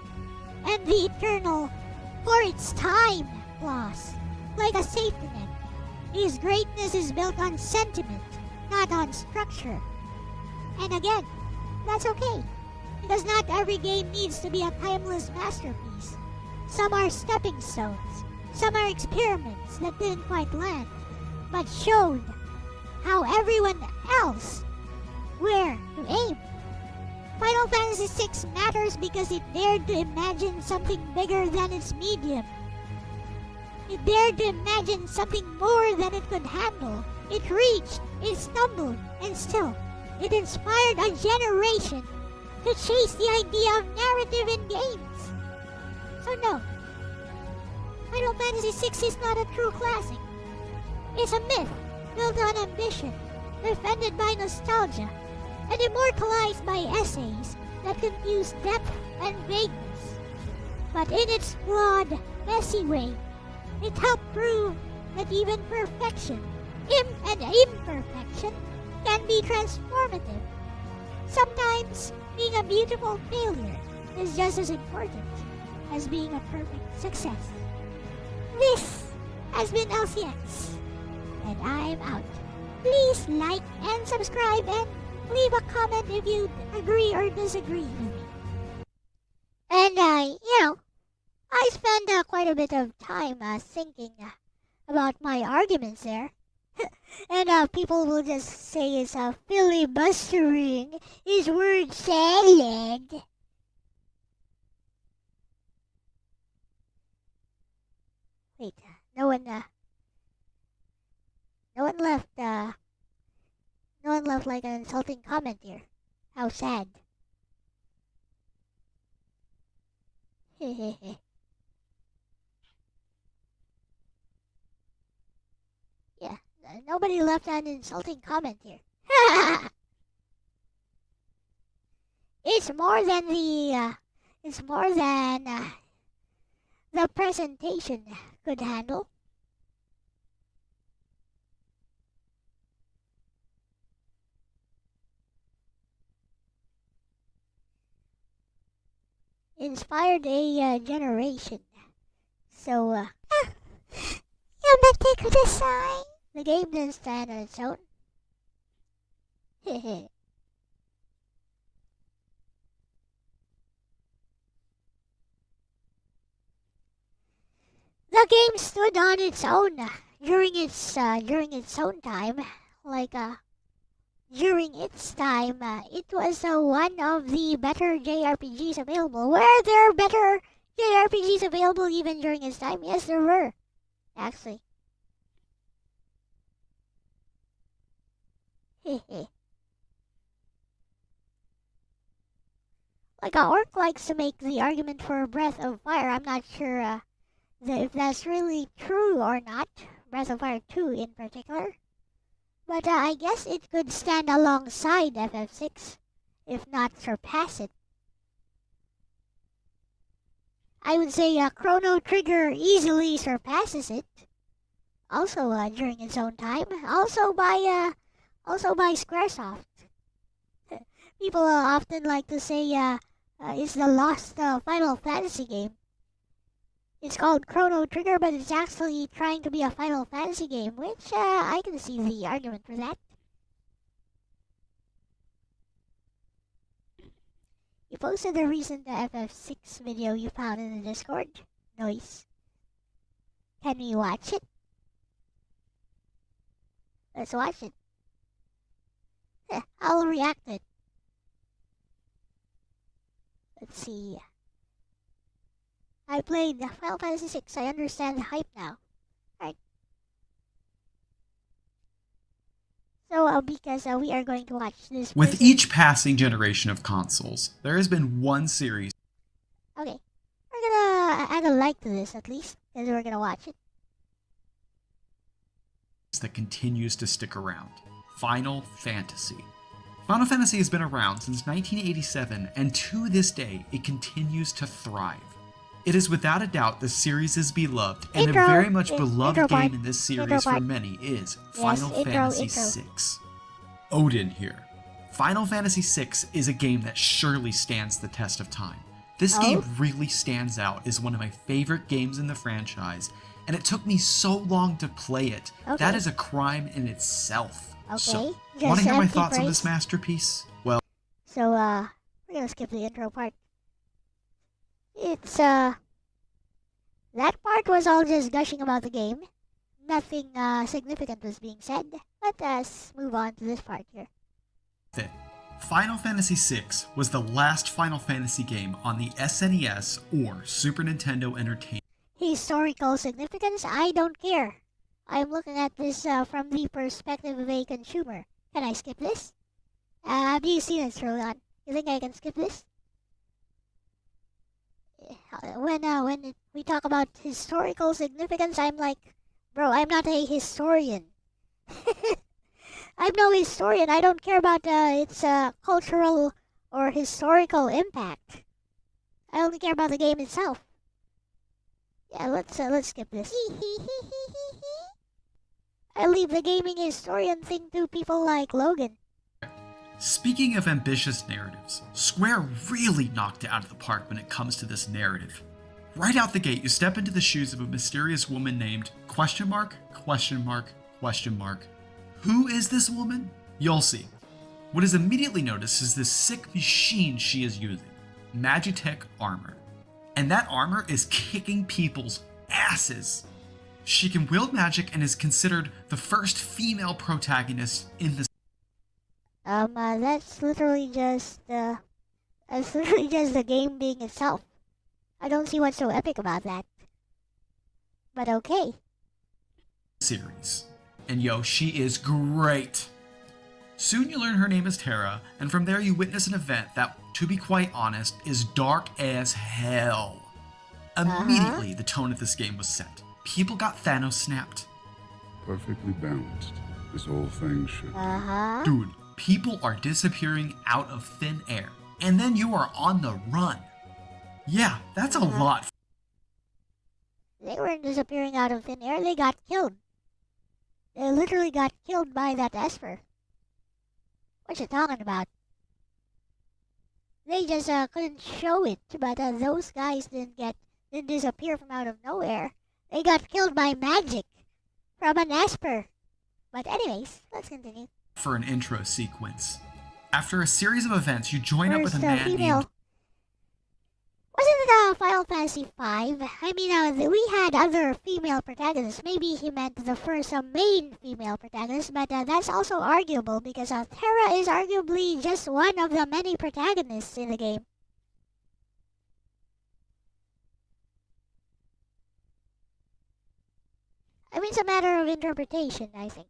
and the eternal, for its time, clause, like a safety net. Its greatness is built on sentiment, not on structure. And again, that's okay, because not every game needs to be a timeless masterpiece. Some are stepping stones, some are experiments that didn't quite land, but showed how everyone else where to aim. Final Fantasy VI matters because it dared to imagine something bigger than its medium. It dared to imagine something more than it could handle It reached, it stumbled, and still, it inspired a generation to chase the idea of narrative in games. So no, Final Fantasy VI is not a true classic. It's a myth built on ambition, defended by nostalgia, and immortalized by essays that confuse depth and vagueness. But in its flawed, messy way, it helped prove that even perfection and imperfection can be transformative. Sometimes being a beautiful failure is just as important as being a perfect success. This has been LCX, and I'm out. Please like and subscribe and leave a comment if you agree or disagree with me. And I spent quite a bit of time thinking about my arguments there. And people will just say it's filibustering, is word salad. Wait, no one left like an insulting comment here. How sad. Hehehe. Yeah, nobody left an insulting comment here. It's more than the presentation could handle. Inspired a generation. So, you may take it aside. The game didn't stand on its own. The game stood on its own during its own time. During its time, it was one of the better JRPGs available. Were there better JRPGs available even during its time? Yes, there were, actually. Orc likes to make the argument for Breath of Fire. I'm not sure if that's really true or not. Breath of Fire 2 in particular. But I guess it could stand alongside FF6, if not surpass it. I would say Chrono Trigger easily surpasses it. Also during its own time. Also by Squaresoft. People often like to say it's the lost Final Fantasy game. It's called Chrono Trigger, but it's actually trying to be a Final Fantasy game, which I can see the argument for that. You posted a recent FF6 video you found in the Discord. Nice. Can we watch it? Let's watch it. I'll react to it. Let's see. I played Final Fantasy VI. I understand the hype now. Alright. So, because we are going to watch this. With each passing generation of consoles, there has been one series. Okay. We're gonna add a like to this at least, because we're gonna watch it. That continues to stick around. Final Fantasy. Final Fantasy has been around since 1987, and to this day, it continues to thrive. It is without a doubt the series' beloved, and a very much beloved game in this series for many is Final Fantasy VI. Odin here. Final Fantasy VI is a game that surely stands the test of time. This game really stands out as one of my favorite games in the franchise, and it took me so long to play it. That is a crime in itself. So, want to hear my thoughts on this masterpiece? Well, so we're gonna skip the intro part. It's that part was all just gushing about the game. Nothing significant was being said. Let us move on to this part here. Final Fantasy VI was the last Final Fantasy game on the SNES or Super Nintendo Entertainment. Historical significance? I don't care. I'm looking at this from the perspective of a consumer. Can I skip this? Have you seen this, Roland? You think I can skip this? When we talk about historical significance, I'm like, bro, I'm not a historian. I'm no historian. I don't care about its cultural or historical impact. I only care about the game itself. Yeah, let's skip this. I leave the gaming historian thing to people like Logan. Speaking of ambitious narratives, Square really knocked it out of the park when it comes to this narrative. Right out the gate, you step into the shoes of a mysterious woman named question mark, question mark, question mark. Who is this woman? You'll see. What is immediately noticed is this sick machine she is using, Magitech armor. And that armor is kicking people's asses. She can wield magic and is considered the first female protagonist in the That's literally just the game being itself. I don't see what's so epic about that. But okay. series. And yo, she is great. Soon you learn her name is Terra, and from there you witness an event that, to be quite honest, is dark as hell. Immediately, the tone of this game was set. People got Thanos snapped. Perfectly balanced, as all things should be. Dude, people are disappearing out of thin air, and then you are on the run. Yeah, that's a lot. They weren't disappearing out of thin air, they got killed. They literally got killed by that Esper. What you talking about? They just couldn't show it, but those guys didn't disappear from out of nowhere. They got killed by magic from an Esper. But anyways, let's continue. For an intro sequence. After a series of events, you join up with a man female? named... Wasn't it Final Fantasy V? I mean, we had other female protagonists. Maybe he meant the first main female protagonist, but that's also arguable because Terra is arguably just one of the many protagonists in the game. I mean, it's a matter of interpretation, I think.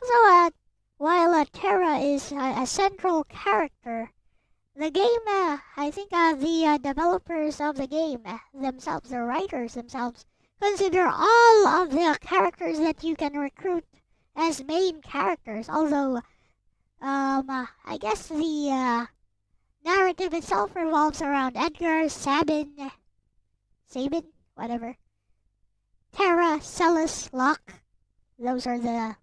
Also, while Terra is a central character, the game, I think the developers of the game themselves, the writers themselves, consider all of the characters that you can recruit as main characters. Although, I guess the narrative itself revolves around Edgar, Sabin, whatever, Terra, Celis, Locke. Those are the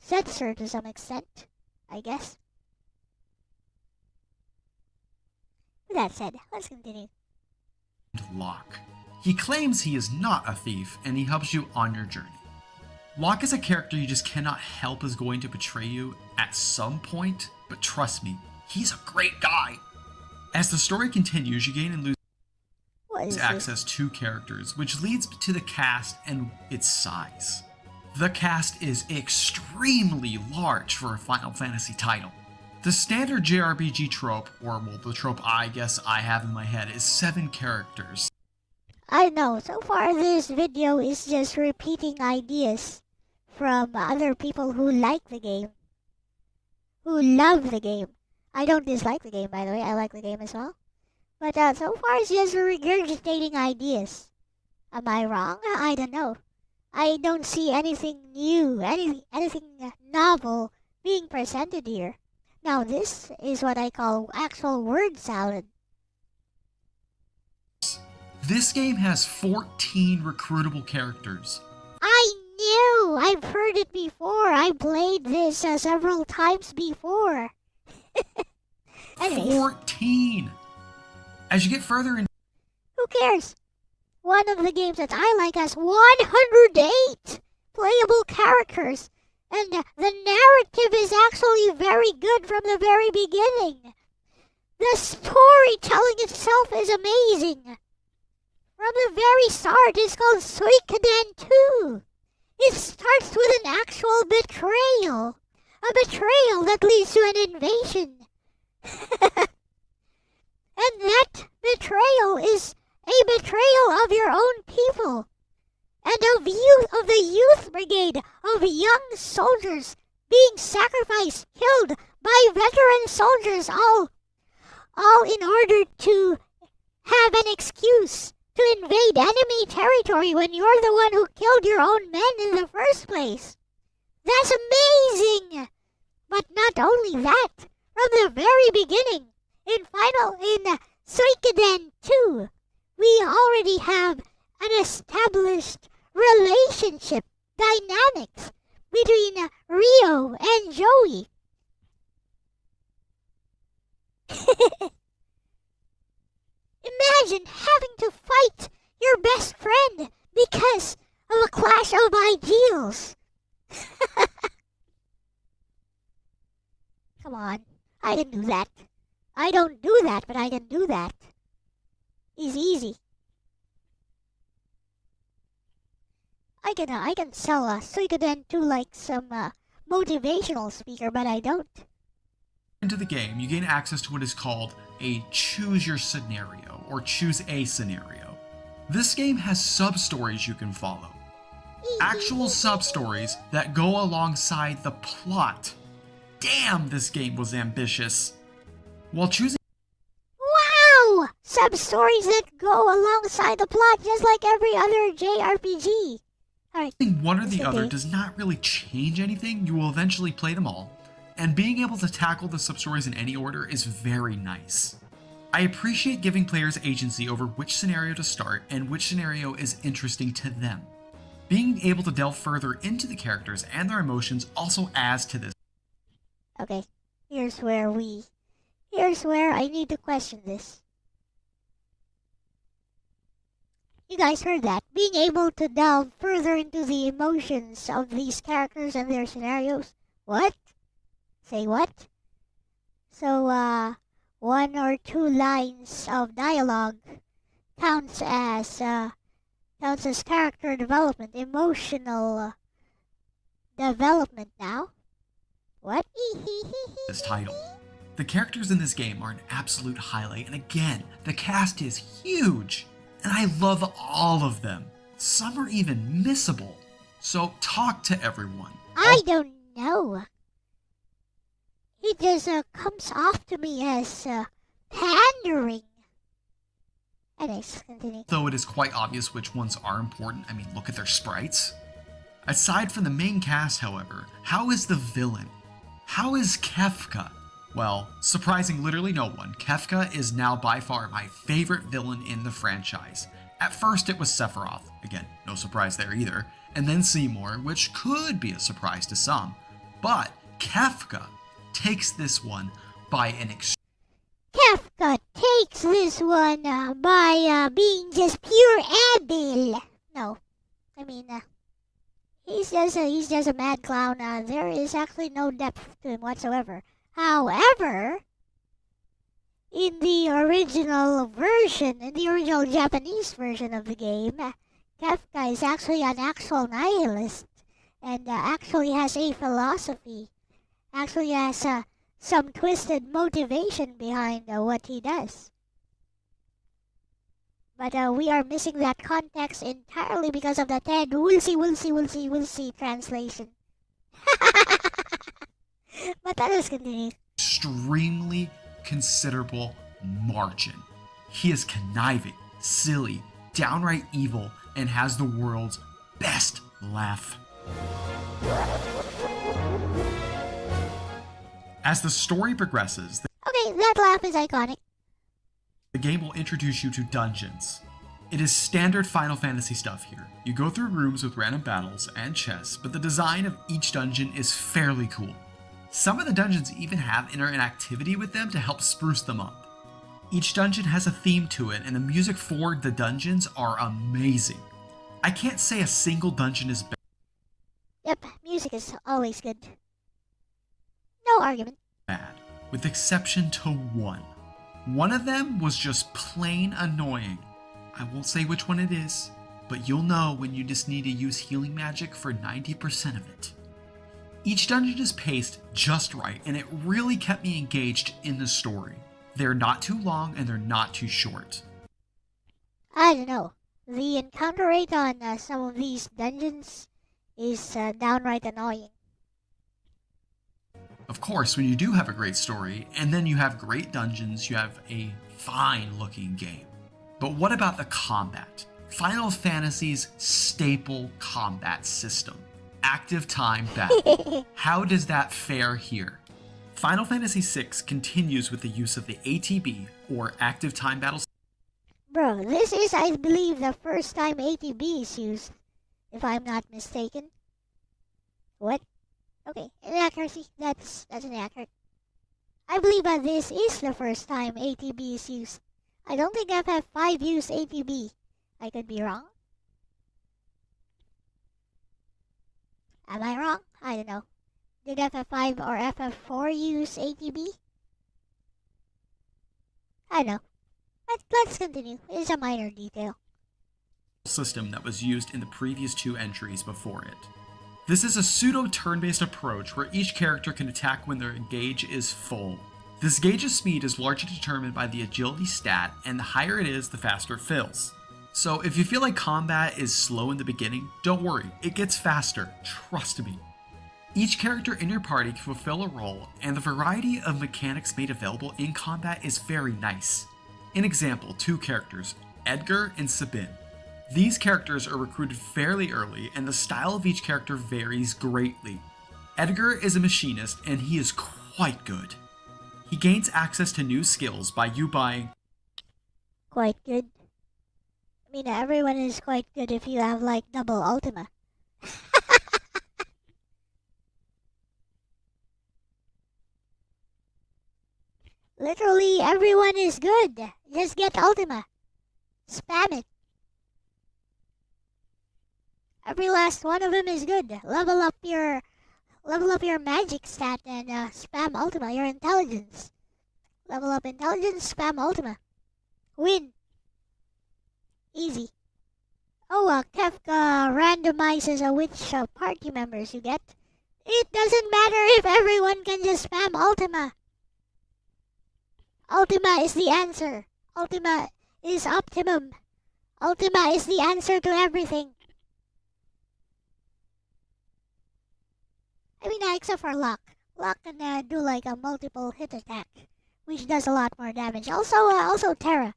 Setzer to some extent, I guess. With that said, let's continue. Locke. He claims he is not a thief, and he helps you on your journey. Locke is a character you just cannot help is going to betray you at some point, but trust me, he's a great guy. As the story continues, you gain and lose access to characters, which leads to the cast and its size. The cast is extremely large for a Final Fantasy title. The standard JRPG trope, or well, the trope I guess I have in my head, is 7 characters. I know, so far this video is just repeating ideas from other people who like the game, who love the game. I don't dislike the game, by the way, I like the game as well. But so far it's just regurgitating ideas. Am I wrong? I don't know. I don't see anything new, anything novel being presented here. Now this is what I call actual word salad. This game has 14 recruitable characters. I knew! I've heard it before. I played this several times before. Anyways. 14! As you get further in... Who cares? One of the games that I like has 108 playable characters. And the narrative is actually very good from the very beginning. The storytelling itself is amazing. From the very start, it's called Suikoden 2. It starts with an actual betrayal. A betrayal that leads to an invasion. And that betrayal is a betrayal of your own people, and of the youth brigade of young soldiers being sacrificed, killed by veteran soldiers, all in order to have an excuse to invade enemy territory when you're the one who killed your own men in the first place. That's amazing! But not only that, from the very beginning, in Suikoden 2, we already have an established relationship dynamics between Rio and Joey. Imagine having to fight your best friend because of a clash of ideals. Come on, I can do that. I don't do that, but I can do that. It's easy. I can sell a Suikoden to like some motivational speaker, but I don't. Into the game, you gain access to what is called a choose your scenario, or choose a scenario. This game has sub-stories you can follow. Actual sub-stories that go alongside the plot. Damn, this game was ambitious. While choosing Wow! Sub-stories that go alongside the plot just like every other JRPG. Alright. one or the other does not really change anything. You will eventually play them all, and being able to tackle the sub-stories in any order is very nice. I appreciate giving players agency over which scenario to start and which scenario is interesting to them. Being able to delve further into the characters and their emotions also adds to this. Okay, here's where I need to question this. You guys heard that. Being able to delve further into the emotions of these characters and their scenarios. What? Say what? So, one or two lines of dialogue counts as character development, emotional development now? What? This title. The characters in this game are an absolute highlight, and again, the cast is huge, and I love all of them. Some are even missable. So talk to everyone. I don't know. It just comes off to me as pandering. Anyways, continue. Though it is quite obvious which ones are important, I mean, look at their sprites. Aside from the main cast, however, how is the villain? How is Kefka? Well, surprising literally no one, Kefka is now by far my favorite villain in the franchise. At first it was Sephiroth, again, no surprise there either, and then Seymour, which could be a surprise to some, but Kefka takes this one by an Kefka takes this one by being just pure evil. No, I mean, he's just a mad clown. There is actually no depth to him whatsoever. However, in the original version, in the original Japanese version of the game, Kefka is actually an actual nihilist and actually has a philosophy. Actually has some twisted motivation behind what he does. But we are missing that context entirely because of the Ted we'll see translation. But let us continue. extremely considerable margin. He is conniving, silly, downright evil, and has the world's best laugh. As the story progresses, Okay, that laugh is iconic. the game will introduce you to dungeons. It is standard Final Fantasy stuff here. You go through rooms with random battles and chests, but the design of each dungeon is fairly cool. Some of the dungeons even have interactivity with them to help spruce them up. Each dungeon has a theme to it, and the music for the dungeons are amazing. I can't say a single dungeon is Yep, music is always good. No argument. bad, with exception to one. One of them was just plain annoying. I won't say which one it is, but you'll know when you just need to use healing magic for 90% of it. Each dungeon is paced just right, and it really kept me engaged in the story. They're not too long and they're not too short. I don't know. the encounter rate on some of these dungeons is downright annoying. Of course, when you do have a great story, and then you have great dungeons, you have a fine-looking game. But what about the combat? Final Fantasy's staple combat system, active time battle. How does that fare here? Final Fantasy VI continues with the use of the ATB, or active time battle. Bro, this is, I believe, the first time ATB is used, if I'm not mistaken. What? Okay, inaccuracy. That's inaccurate. I believe that this is the first time ATB is used. I don't think FF5 used ATB. I could be wrong. Am I wrong? I don't know. Did FF5 or FF4 use ATB? I don't know. But let's continue. It's a minor detail. System that was used in the previous two entries before it. This is a pseudo turn-based approach where each character can attack when their gauge is full. This gauge's speed is largely determined by the agility stat, and the higher it is, the faster it fills. So if you feel like combat is slow in the beginning, don't worry, it gets faster, trust me. Each character in your party can fulfill a role, and the variety of mechanics made available in combat is very nice. An example, two characters, Edgar and Sabine. These characters are recruited fairly early, and the style of each character varies greatly. Edgar is a machinist, and he is quite good. He gains access to new skills by you buying Quite good. I mean, everyone is quite good if you have, like, double Ultima. Literally, everyone is good. Just get Ultima. Spam it. Every last one of them is good. Level up your magic stat and spam Ultima, your intelligence. Level up intelligence, spam Ultima. Win. Easy. Oh, Kefka randomizes which party members you get. It doesn't matter if everyone can just spam Ultima. Ultima is the answer. Ultima is optimum. Ultima is the answer to everything. I mean, except for Locke. Locke can do like a multiple hit attack, which does a lot more damage. Also Terra.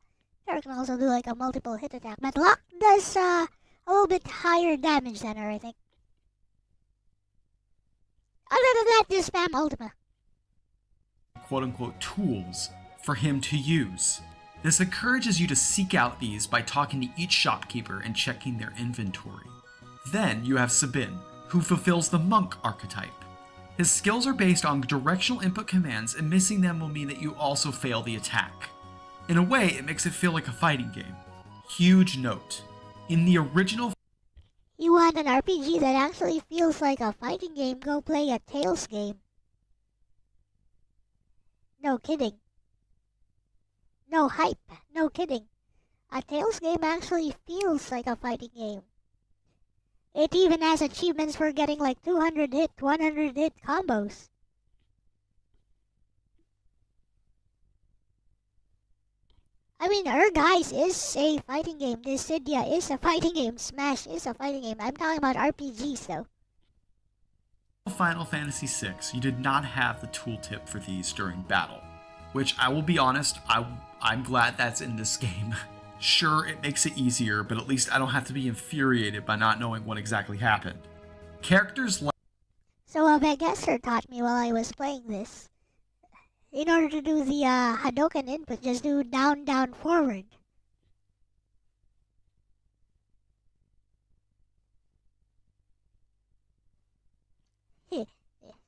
Terra can also do like a multiple hit attack, but Locke does a little bit higher damage than her, I think. Other than that, just spam Ultima. quote-unquote tools for him to use. This encourages you to seek out these by talking to each shopkeeper and checking their inventory. Then you have Sabine, who fulfills the monk archetype. His skills are based on directional input commands, and missing them will mean that you also fail the attack. In a way, it makes it feel like a fighting game. Huge note. In the original You want an RPG that actually feels like a fighting game, go play a Tales game. No kidding. No hype, no kidding. A Tales game actually feels like a fighting game. It even has achievements for getting like 200 hit, 100 hit combos. I mean, Guys is a fighting game. Dissidia is a fighting game. Smash is a fighting game. I'm talking about RPGs though. Final Fantasy VI, you did not have the tooltip for these during battle. Which, I will be honest, I'm glad that's in this game. Sure, it makes it easier, but at least I don't have to be infuriated by not knowing what exactly happened. Characters like... So Vegaster taught me while I was playing this. In order to do the Hadoken input, just do down, down, forward.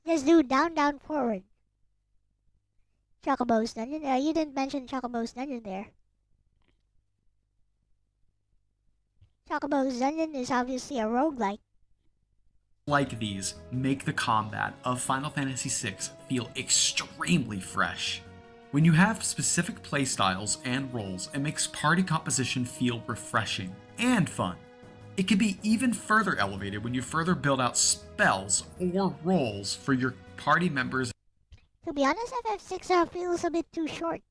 Just do down, down, forward. Chocobo's Dungeon. You didn't mention Chocobo's Dungeon there. Chocobo's Dungeon is obviously a roguelike. like these make the combat of Final Fantasy VI feel extremely fresh. When you have specific playstyles and roles, it makes party composition feel refreshing and fun. It can be even further elevated when you further build out spells or roles for your party members. To be honest, FF6 feels a bit too short.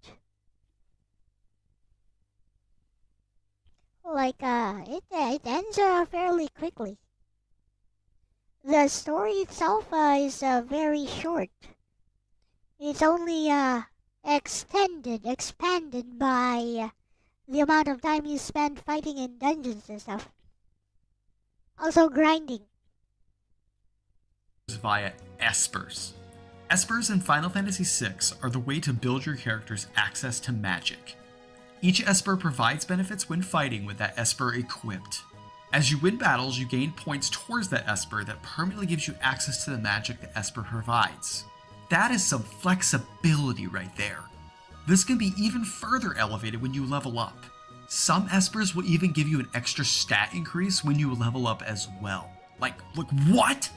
Like, it ends fairly quickly. The story itself is very short. It's only expanded by the amount of time you spend fighting in dungeons and stuff. Also grinding. Via espers. Espers in Final Fantasy VI are the way to build your character's access to magic. Each esper provides benefits when fighting with that esper equipped. As you win battles, you gain points towards that esper that permanently gives you access to the magic the esper provides. That is some flexibility right there. This can be even further elevated when you level up. Some espers will even give you an extra stat increase when you level up as well. Like, look, what?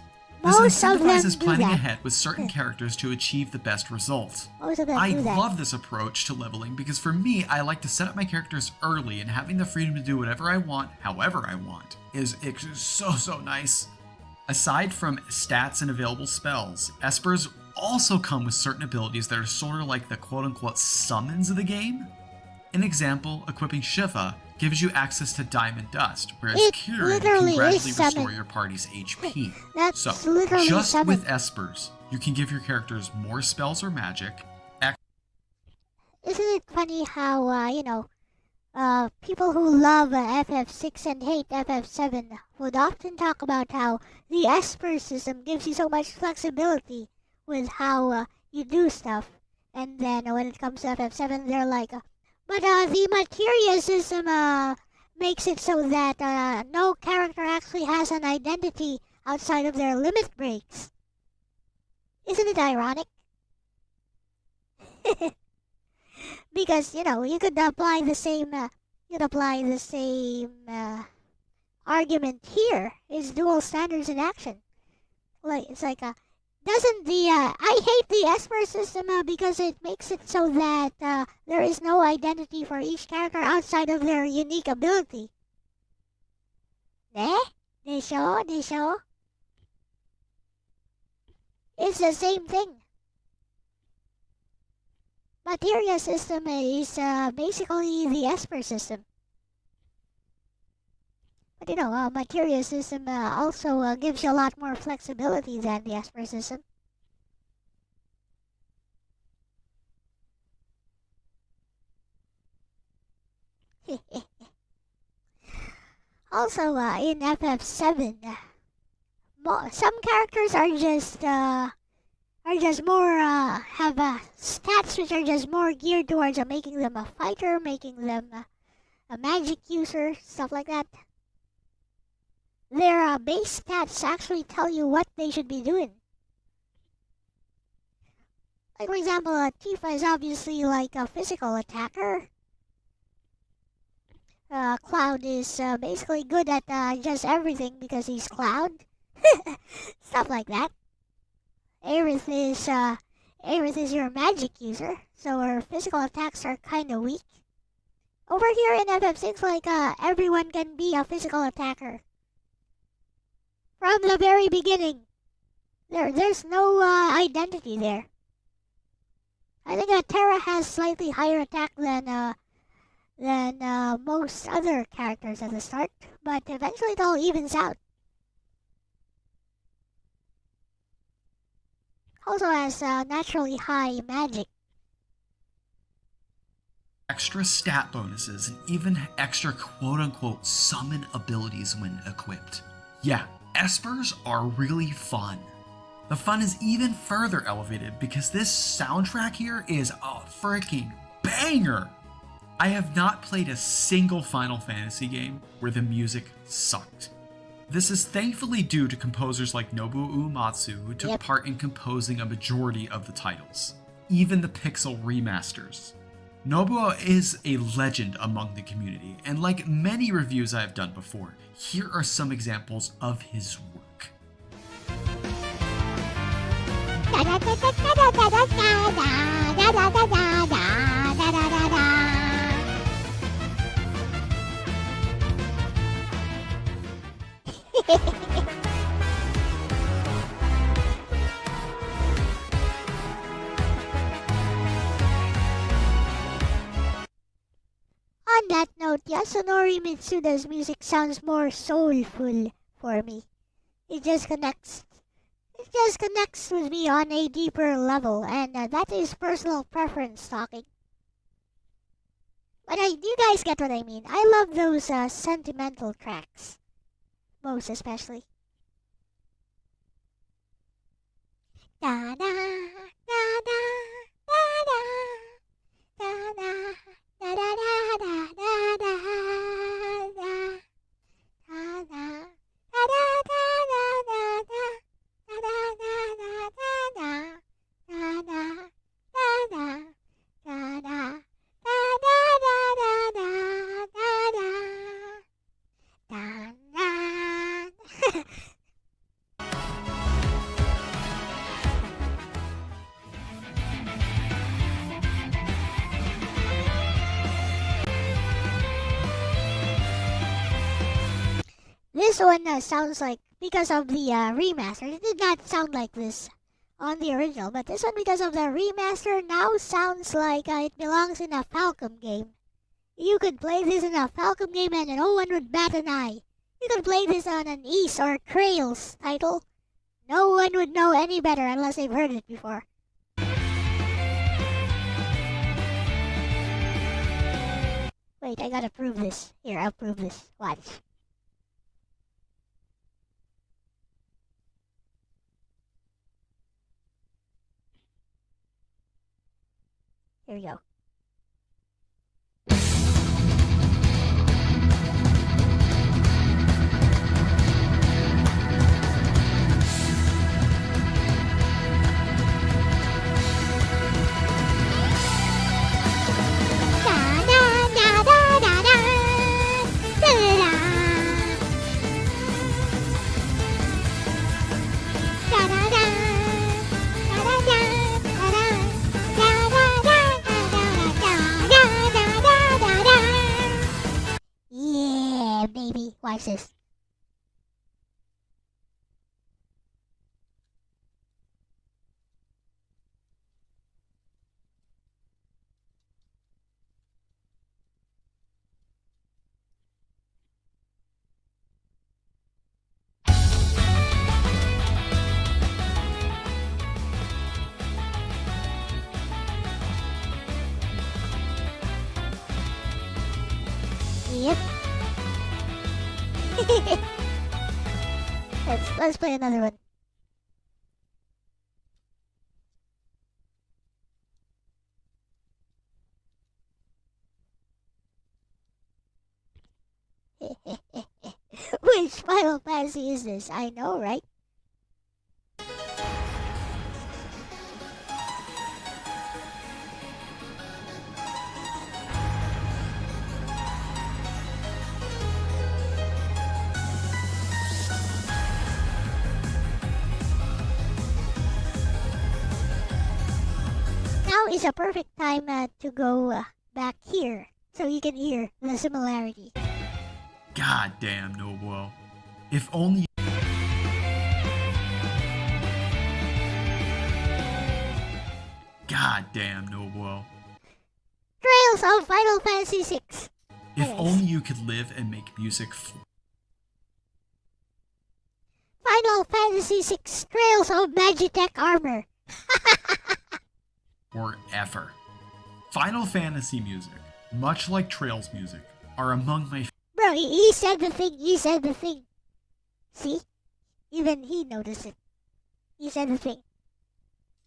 This Most of them incentivizes do planning that. ahead with certain characters to achieve the best results. Most of them I do that. love this approach to leveling because for me, I like to set up my characters early, and having the freedom to do whatever I want, however I want, is so nice. Aside from stats and available spells, espers also come with certain abilities that are sort of like the quote-unquote summons of the game. An example, equipping Shiva gives you access to Diamond Dust, whereas It Kieran literally can gradually is restore summon. your party's HP. That's So, literally just summon. with espers, you can give your characters more spells or magic. Isn't it funny how, people who love FF6 and hate FF7 would often talk about how the Esper system gives you so much flexibility with how you do stuff. And then when it comes to FF7, they're like, but the materia system makes it so that no character actually has an identity outside of their limit breaks. Isn't it ironic? Because, you could apply the same argument here. It's dual standards in action. Like, it's like, doesn't the, I hate the Esper system because it makes it so that there is no identity for each character outside of their unique ability. Ne? Desho? It's the same thing. Materia system is basically the Esper system. But materia system also gives you a lot more flexibility than the Esper system. Also, in FF7, some characters are just more have stats which are just more geared towards making them a fighter, making them a magic user, stuff like that. Their base stats actually tell you what they should be doing. Like, for example, Tifa is obviously like a physical attacker. Cloud is basically good at just everything because he's Cloud. Stuff like that. Aerith is your magic user, so her physical attacks are kind of weak. Over here in FF6, like, everyone can be a physical attacker. From the very beginning. There's no identity there. I think Terra has slightly higher attack than most other characters at the start, but eventually it all evens out. Also has naturally high magic. Extra stat bonuses and even extra quote-unquote summon abilities when equipped. Yeah, espers are really fun. The fun is even further elevated because this soundtrack here is a freaking banger! I have not played a single Final Fantasy game where the music sucked. This is thankfully due to composers like Nobuo Uematsu, who took part in composing a majority of the titles, even the Pixel remasters. Nobuo is a legend among the community, and like many reviews I have done before, here are some examples of his work. On that note, out, Yasunori Mitsuda's music sounds more soulful for me. It just connects with me on a deeper level, and that is personal preference talking. But you guys get what I mean. I love those sentimental tracks, most especially. Da da da da da da da da da da da da da da. This one sounds like, because of the remaster, it did not sound like this on the original, but this one, because of the remaster, now sounds like it belongs in a Falcom game. You could play this in a Falcom game and no one would bat an eye. You could play this on an Ys or Trails title. No one would know any better unless they've heard it before. Wait, I gotta prove this. Here, I'll prove this. Watch. Here we go. Watch this. Yep. Let's play another one. Which Final Fantasy is this? I know, right? Now is a perfect time to go back here so you can hear the similarity. God damn, Nobuo. If only. God damn, Nobuo. Trails of Final Fantasy VI. If only you could live and make music Final Fantasy VI Trails of Magitech Armor. forever. Final Fantasy music, much like Trails music, are among my Bro, he said the thing. He said the thing. See? Even he noticed it. He said the thing.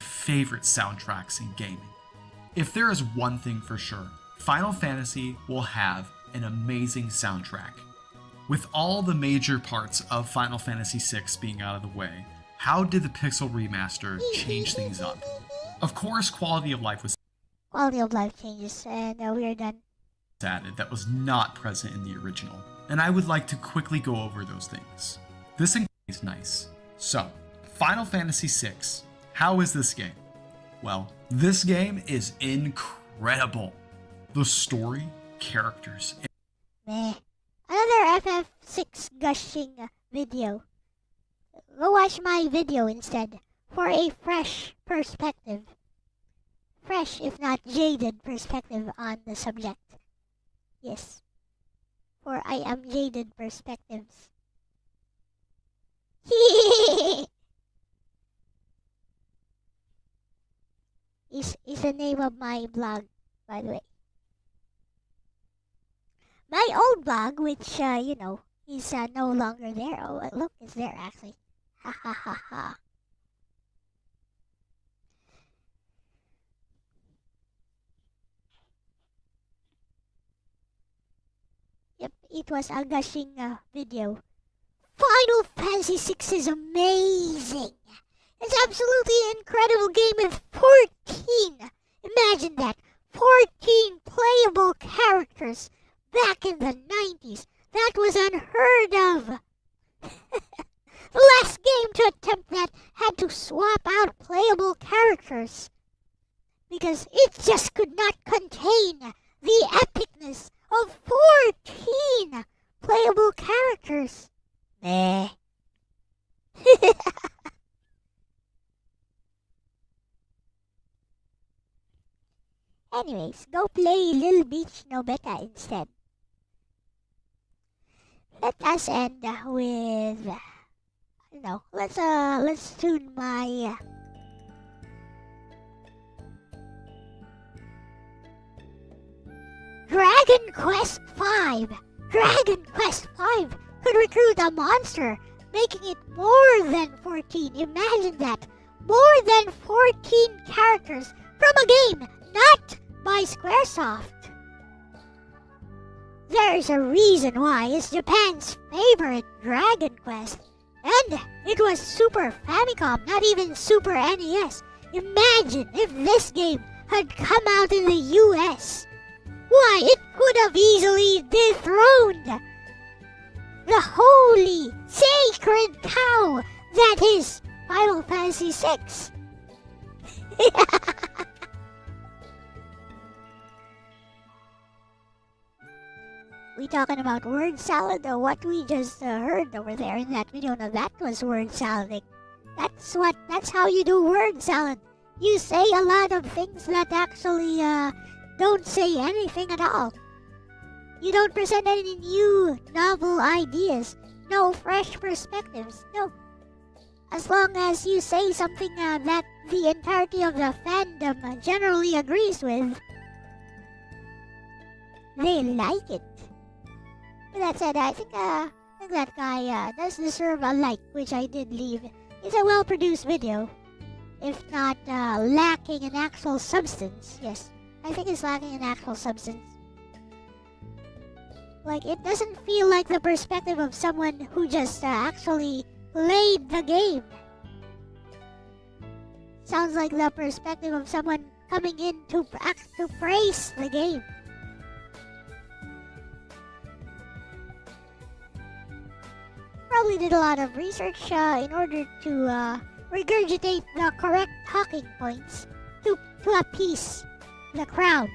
favorite soundtracks in gaming. If there is one thing for sure, Final Fantasy will have an amazing soundtrack. With all the major parts of Final Fantasy VI being out of the way, how did the Pixel remaster change things up? Of course, quality of life was changes, and we are done. added that was not present in the original, and I would like to quickly go over those things. This is nice. So, Final Fantasy VI. How is this game? Well, this game is incredible. The story, characters, Meh. Another FF6 gushing video. Go watch my video instead for a fresh perspective. Fresh, if not jaded, perspective on the subject. Yes. for I am jaded perspectives. is the name of my blog, by the way. My old blog, which is no longer there. Oh, look, it's there actually. Ha ha ha ha. Yep, it was a gushing video. Final Fantasy VI is amazing. It's absolutely incredible game with 14. Imagine that. 14 playable characters back in the 90s. That was unheard of. The last game to attempt that had to swap out playable characters because it just could not contain the epicness of 14 playable characters. Meh. Anyways, go play Little Beach No Beta instead. Let us end with, let's tune my Dragon Quest V. Dragon Quest V could recruit a monster, making it more than 14. Imagine that. More than 14 characters from a game not by Squaresoft. There's a reason why it's Japan's favorite Dragon Quest. And it was Super Famicom, not even Super NES. Imagine if this game had come out in the US. Why, it could have easily dethroned the holy, sacred cow that is Final Fantasy VI. We talking about word salad or what we just heard over there in that video? Now that was word salading. That's how you do word salad. You say a lot of things that actually don't say anything at all. You don't present any new novel ideas, no fresh perspectives, no. As long as you say something that the entirety of the fandom generally agrees with, they like it. With that said, I think that guy does deserve a like, which I did leave. It's a well-produced video, if not lacking in actual substance. Yes, I think it's lacking in actual substance. Like, it doesn't feel like the perspective of someone who just actually played the game. Sounds like the perspective of someone coming in to praise the game. Probably did a lot of research in order to regurgitate the correct talking points to appease the crowd.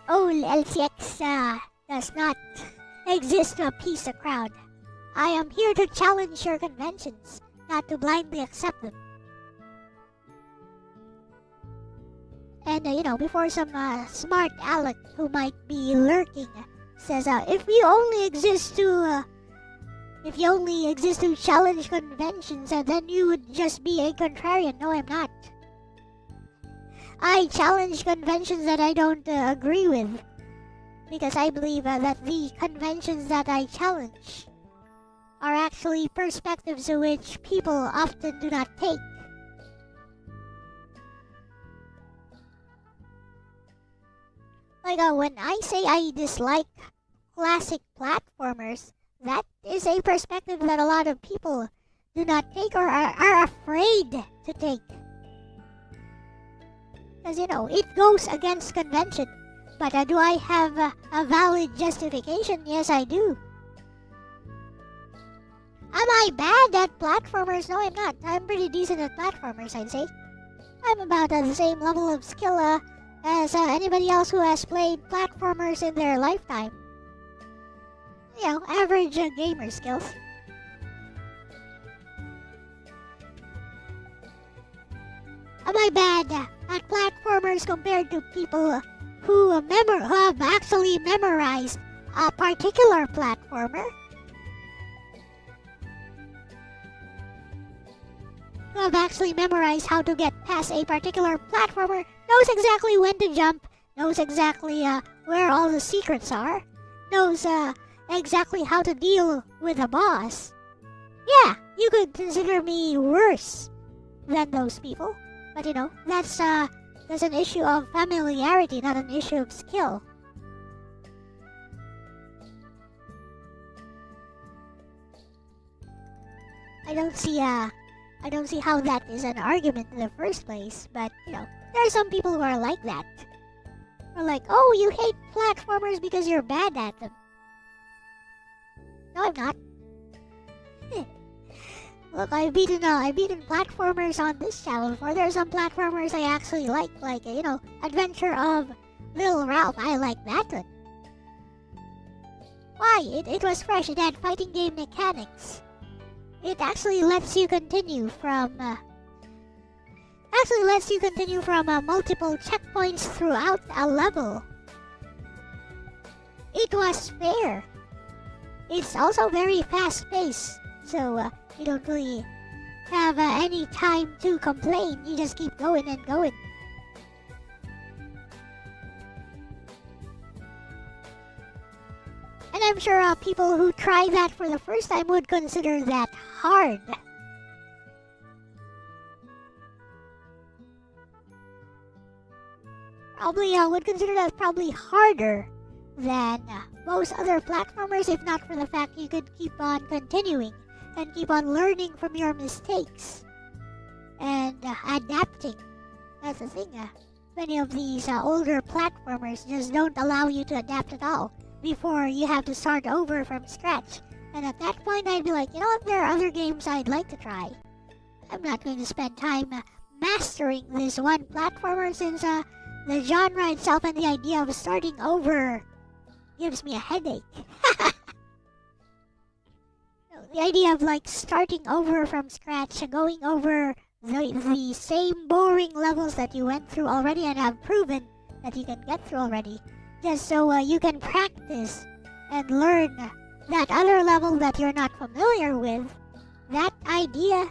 Elle-C does not exist to appease the crowd. I am here to challenge your conventions, not to blindly accept them. And, before some smart aleck who might be lurking says, if you only exist to challenge conventions, then you would just be a contrarian. No, I'm not. I challenge conventions that I don't agree with, because I believe that the conventions that I challenge are actually perspectives which people often do not take. Like, when I say I dislike classic platformers, that is a perspective that a lot of people do not take or are afraid to take. Because, it goes against convention. But do I have a valid justification? Yes, I do. Am I bad at platformers? No, I'm not. I'm pretty decent at platformers, I'd say. I'm about at the same level of skill as anybody else who has played platformers in their lifetime. Average gamer skills. am I bad at platformers compared to people who have actually memorized a particular platformer? Who have actually memorized how to get past a particular platformer, knows exactly when to jump, knows exactly where all the secrets are, knows exactly how to deal with a boss. Yeah, you could consider me worse than those people. But you know, that's an issue of familiarity, not an issue of skill. I don't see how that is an argument in the first place, but you know, there are some people who are like that. Or like, oh, you hate platformers because you're bad at them. No, I'm not. Look, I've beaten platformers on this channel before. There are some platformers I actually like you know, Adventure of Little Ralph. I like that one. Why? It was fresh. It had fighting game mechanics. It actually lets you continue from multiple checkpoints throughout a level. It was fair. It's also very fast-paced, so you don't really have any time to complain. You just keep going and going. And I'm sure people who try that for the first time would consider that hard. Probably would consider that probably harder than most other platformers, if not for the fact you could keep on continuing and keep on learning from your mistakes and adapting. That's the thing. Many of these older platformers just don't allow you to adapt at all before you have to start over from scratch. And at that point, I'd be like, you know what, there are other games I'd like to try. I'm not going to spend time mastering this one platformer since the genre itself and the idea of starting over gives me a headache. The idea of like starting over from scratch, going over the same boring levels that you went through already and have proven that you can get through already, just so you can practice and learn that other level that you're not familiar with. That idea,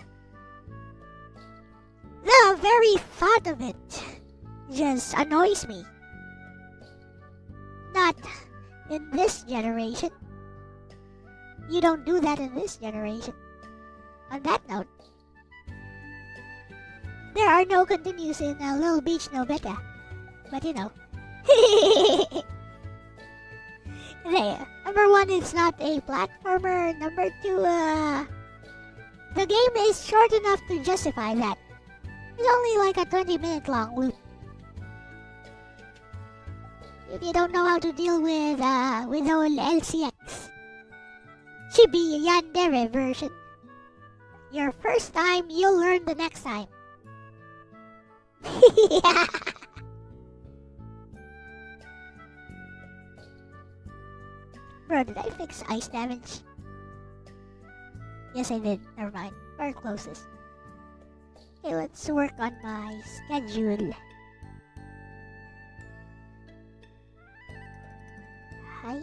the very thought of it just annoys me. Not in this generation. You don't do that in this generation. On that note, there are no continues in Little Beach No Beta. But you know. There. Number one, it's not a platformer. Number two, the game is short enough to justify that. It's only like a 20-minute long loop. If you don't know how to deal with old LCX, chibi yandere version, your first time, you'll learn the next time. Bro, did I fix ice damage? Yes, I did. Never mind. We're closest. Okay, let's work on my schedule. Hi.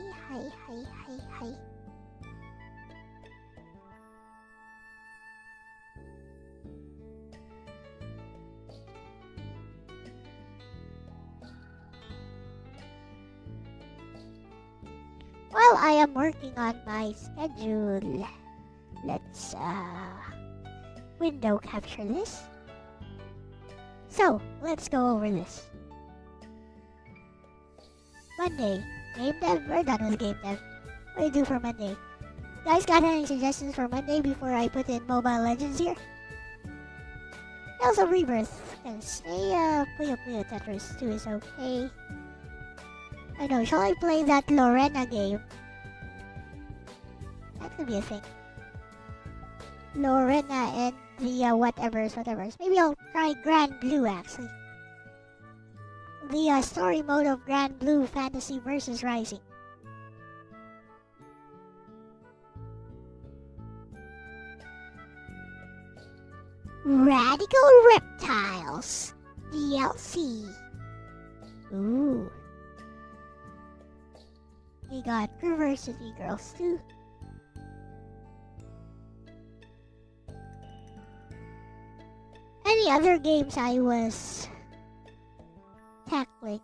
While I am working on my schedule, let's window capture this. So, let's go over this. Monday, game dev. We're done with game dev. What do you do for Monday? Guys, got any suggestions for Monday before I put in Mobile Legends here? Also, Rebirth can stay. Puyo Puyo Tetris 2 is okay. I know, shall I play that Lorena game? That could be a thing. Lorena and the whatevers. Maybe I'll try Grand Blue actually. The story mode of Grand Blue Fantasy vs. Rising. Radical Reptiles DLC. Ooh. We got University Girls too. Any other games I was tackling?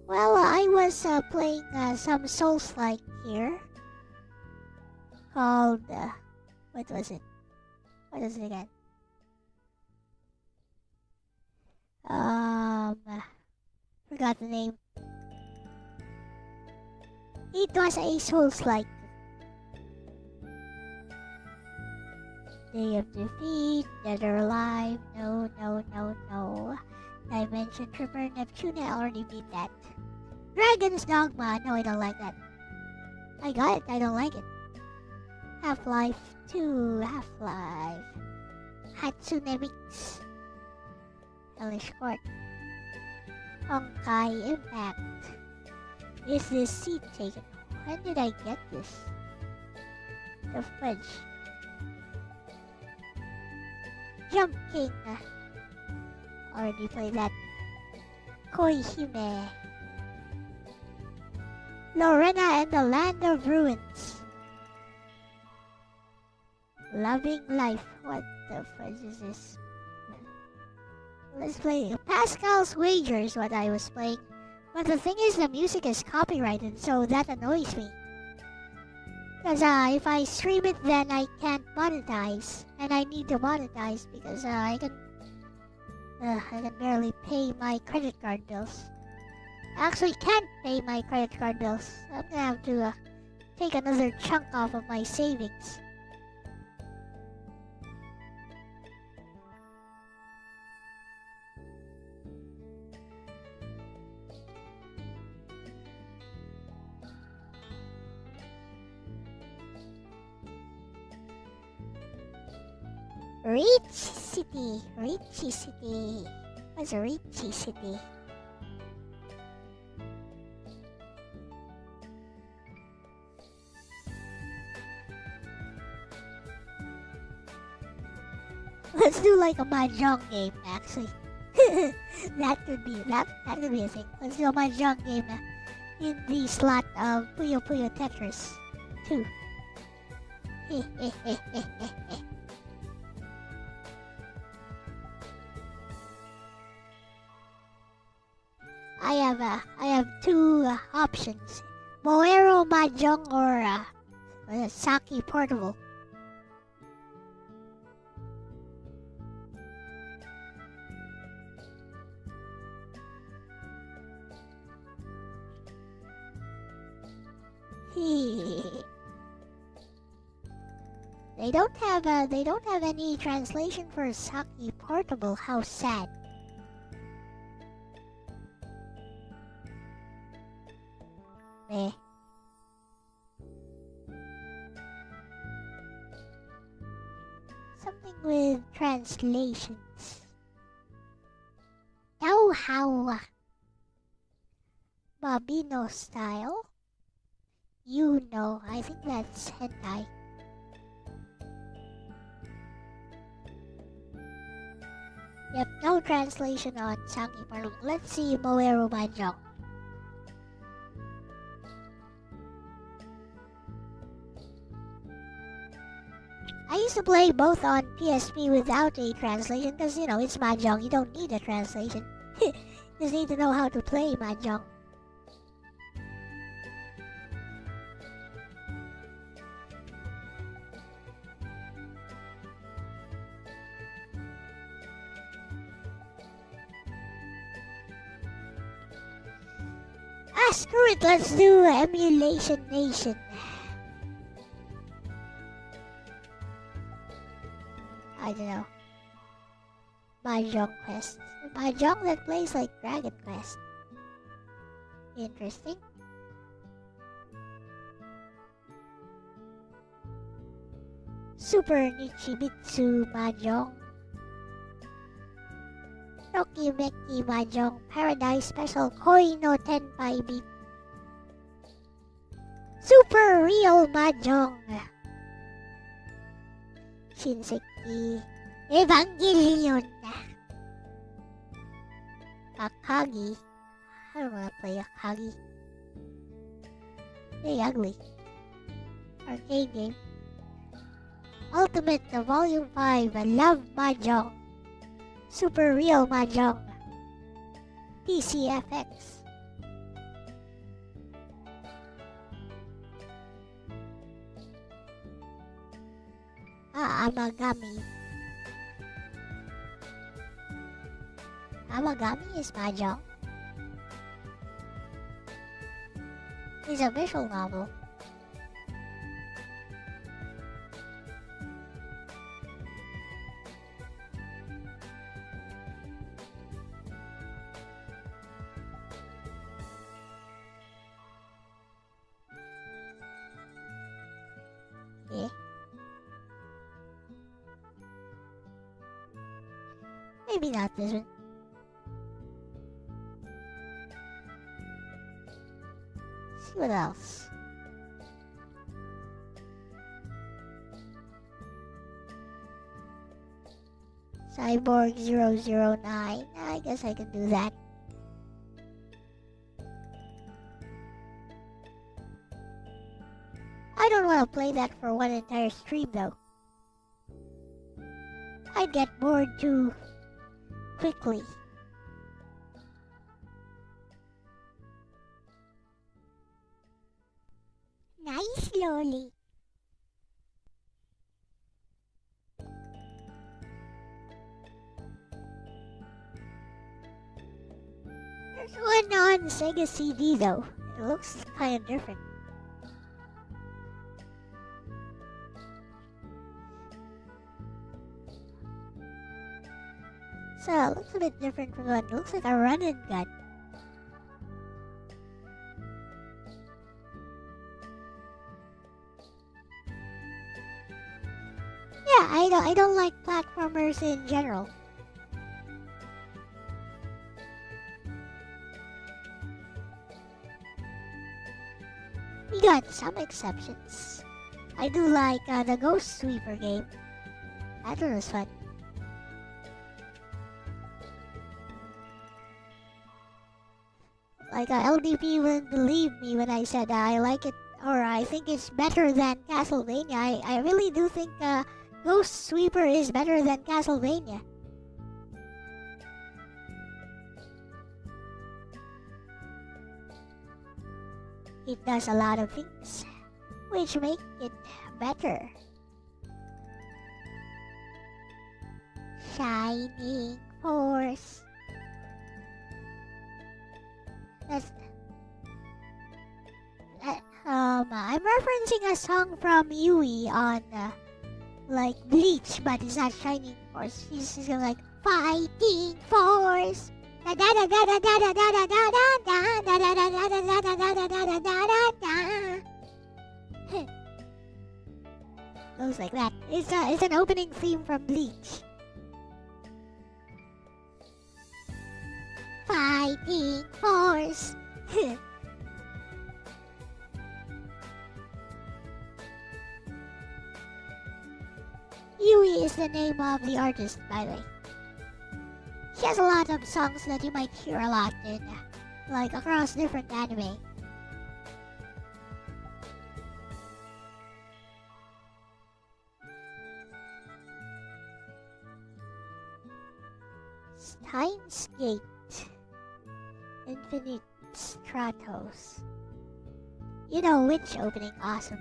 Well, I was playing some Souls-like here. Called, what was it? What is it again? Forgot the name. It was a Souls-like. Day of Defeat, Dead or Alive, no. Dimension Tripper, Neptune, I already beat that. Dragon's Dogma, no, I don't like that. I got it, I don't like it. Half-Life 2, Half-Life. Hatsune Mix. Hellish Court. Honkai Impact. Is this seat taken? When did I get this? The fudge. Jump King. Already played that. Koihime. Lorena and the Land of Ruins. Loving Life. What the fudge is this? Let's play. Pascal's Wager is what I was playing. But the thing is, the music is copyrighted, so that annoys me. Because if I stream it, then I can't monetize. And I need to monetize because I can barely pay my credit card bills. I actually can't pay my credit card bills. I'm gonna have to take another chunk off of my savings. Richie City. What's Richie City? Let's do like a mahjong game, actually. that could be a thing. Let's do a mahjong game in the slot of Puyo Puyo Tetris 2. I have two options: Moero Mahjong or Saki Portable. They don't have any translation for Saki Portable. How sad. Eh. Something with translations. Now how Babino style? You know, I think that's hentai. Yep, no translation on Saki Portable. Let's see Moero Mahjong. I used to play both on PSP without a translation because, you know, it's Mahjong. You don't need a translation. You just need to know how to play Mahjong. Screw it, let's do Emulation Nation. I don't know. Mahjong Quest. Mahjong that plays like Dragon Quest. Interesting. Super Nichimitsu Mahjong. Tokimeki Mahjong Paradise Special Koi no Tenpai Beat. Super Real Mahjong. Shinseki. Evangelion. Akagi. I don't wanna play Akagi. Very ugly. Arcade game. Ultimate Volume 5. Love Mahjong. Super Real Mahjong. PCFX. Amagami. Amagami is Mahjong. It's a visual novel. Yeah. Maybe not this one. See what else. Cyborg 009. I guess I can do that. I don't want to play that for one entire stream though. I'd get bored too quickly. Nice, Loli. There's one on Sega CD though. It looks kind of different. So it looks a bit different from one. It looks like a run and gun. Yeah, I don't like platformers in general. We got some exceptions. I do like the Ghost Sweeper game. That one was fun. Like LDP wouldn't believe me when I said I like it or I think it's better than Castlevania. I really do think Ghost Sweeper is better than Castlevania. It does a lot of things which make it better. Shining Force. That's I'm referencing a song from Yui on like Bleach, but it's not Shining Force. He's going like Fighting Force. Goes like that. It's an opening theme from Bleach. Fighting Force. Yui is the name of the artist, by the way. She has a lot of songs that you might hear a lot in, like across different anime. Steins Gate. Infinite Stratos. You know which opening awesome.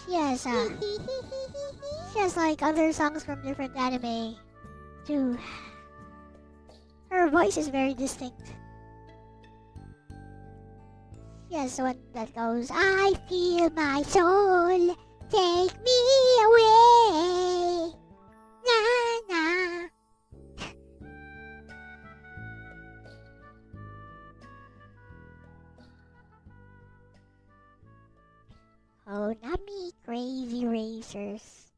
Yeah, she has like other songs from different anime too. Her voice is very distinct. She has one that goes, I feel my soul, take me away. Na na. Oh, Nami Crazy Racers.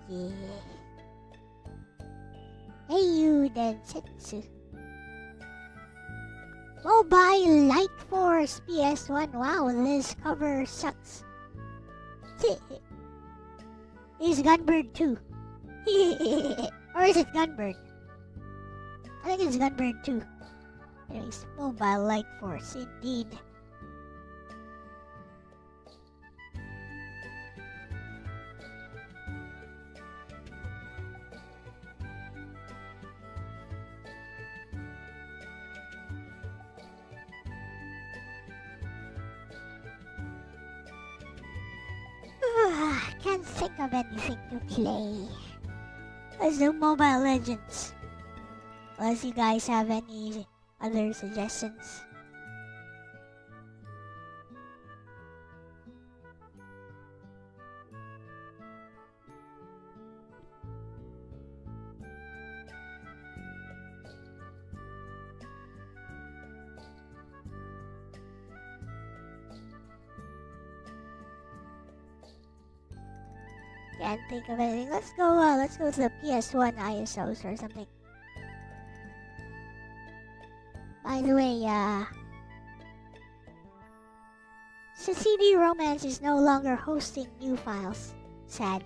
Yeah. Heyu Densetsu. Mobile Light Force PS1. Wow, this cover sucks. He's Gunbird too. Or is it Gunbird? I think it's Gunbird too. Anyways, Mobile Light Force, indeed. Can't think of anything to play. Let's do Mobile Legends. Unless you guys have any other suggestions. Can't think of anything. Let's go to the PS1 ISOs or something. By the way, so CD Romance is no longer hosting new files. Sad.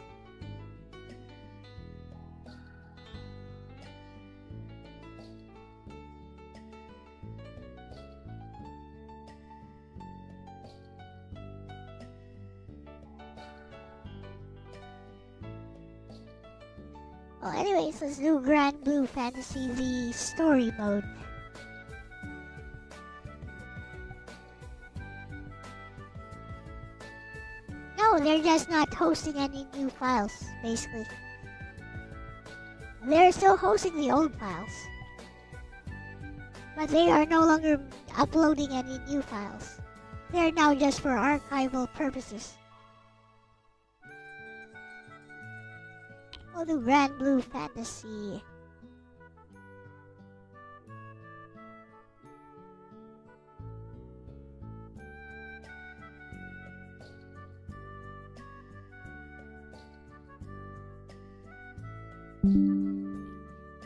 Well, anyways, let's do Grand Blue Fantasy, the story mode. No, they're just not hosting any new files, basically. They're still hosting the old files. But they are no longer uploading any new files. They're now just for archival purposes. We'll do Grand Blue Fantasy.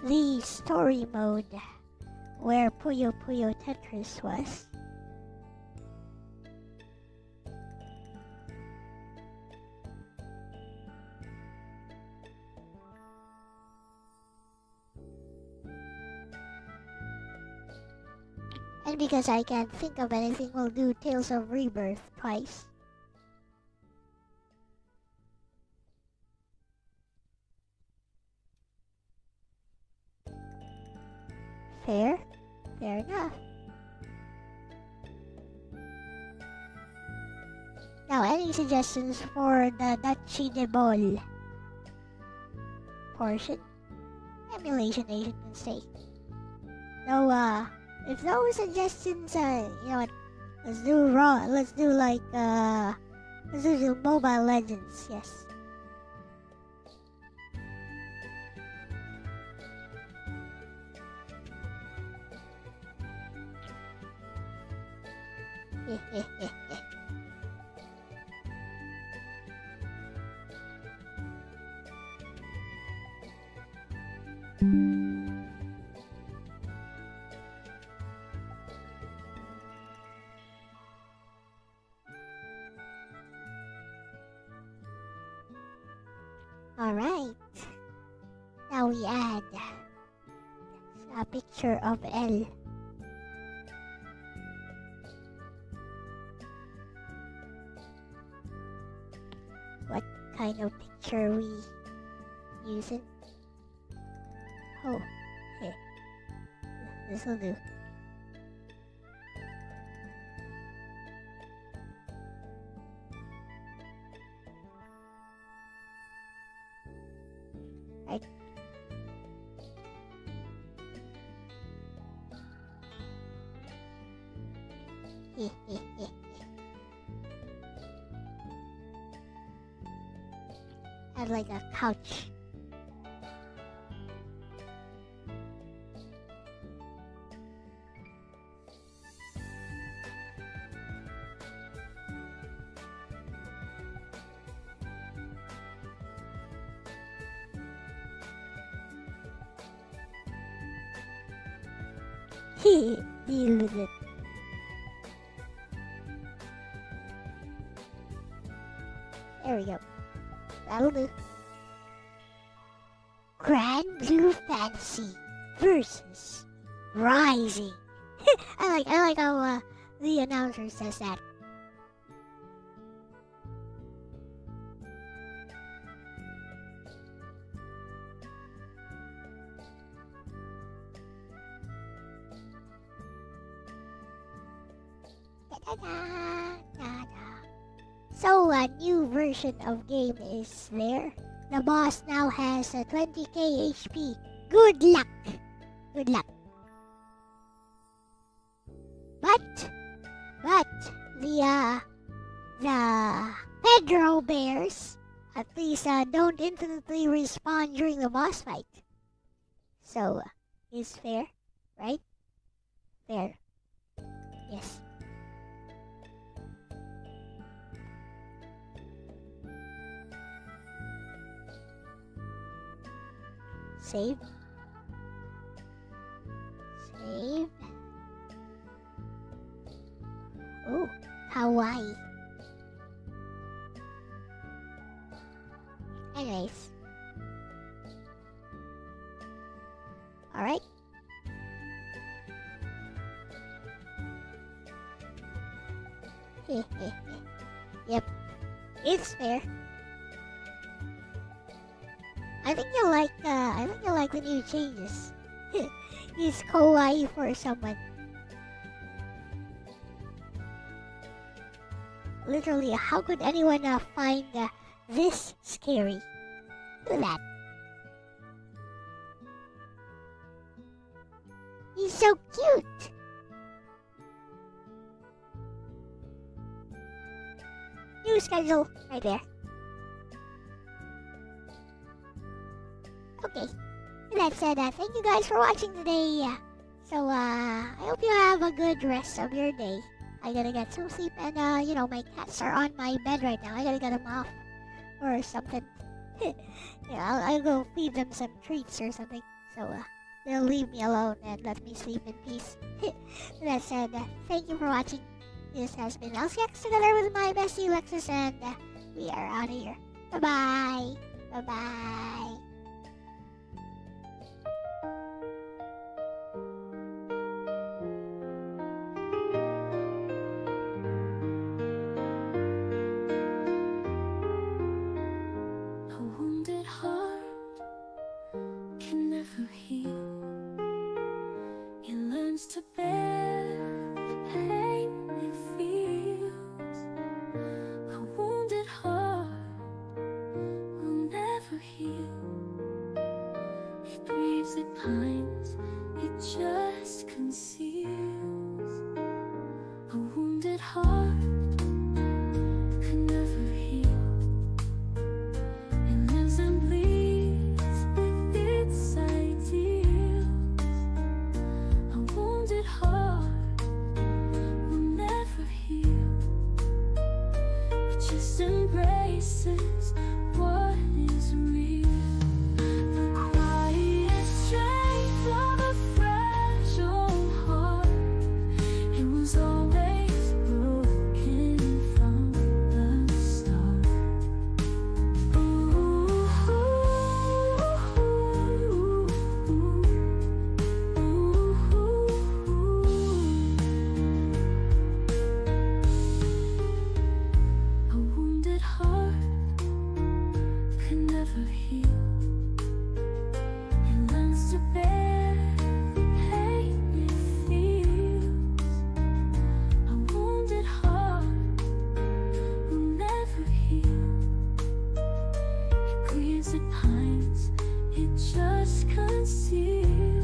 The story mode, where Puyo Puyo Tetris was. And because I can't think of anything, we'll do Tales of Rebirth twice. Fair enough. Now, any suggestions for the Dachi de Bol portion? Emulation Nation can say. No, if no suggestions, you know what? Let's do raw. Let's do Mobile Legends. Yes. Alright. Now we add a picture of Elle. What kind of picture we using? Oh, okay. This'll do. Right. Add like a couch. Deal with it. There we go. That'll do. Grand Blue Fantasy versus Rising. I like how the announcer says that. So a new version of game is there. The boss now has a 20k HP. Good luck. Good luck. But the Pedro bears at least don't infinitely respawn during the boss fight. So is fair, right? Fair. Yes. Save. Save. Oh, Hawaii. Anyways. Alright. Yep. It's fair. I think you like the new changes. Use kawaii for someone. Literally, how could anyone find this scary? Look at that. He's so cute. New schedule right there. Okay, that said, thank you guys for watching today. So, I hope you have a good rest of your day. I gotta get some sleep, and, my cats are on my bed right now. I gotta get them off, or something. I'll go feed them some treats or something, so, they'll leave me alone and let me sleep in peace. That said, thank you for watching. This has been Elle-C together with my bestie Lexus, and we are out of here. Bye-bye. Bye-bye. To bear the pain it feels. A wounded heart will never heal. It grieves, it pines, it just conceals. A wounded heart can never heal. It lives and bleeds with its ideals. A wounded heart will never heal. It just embraces what is real. The quiet strength of a fragile heart. It was always broken from the start. A wounded heart can never heal. It learns to bear the pain it feels. A wounded heart will never heal. It grieves, it pines, it just conceals.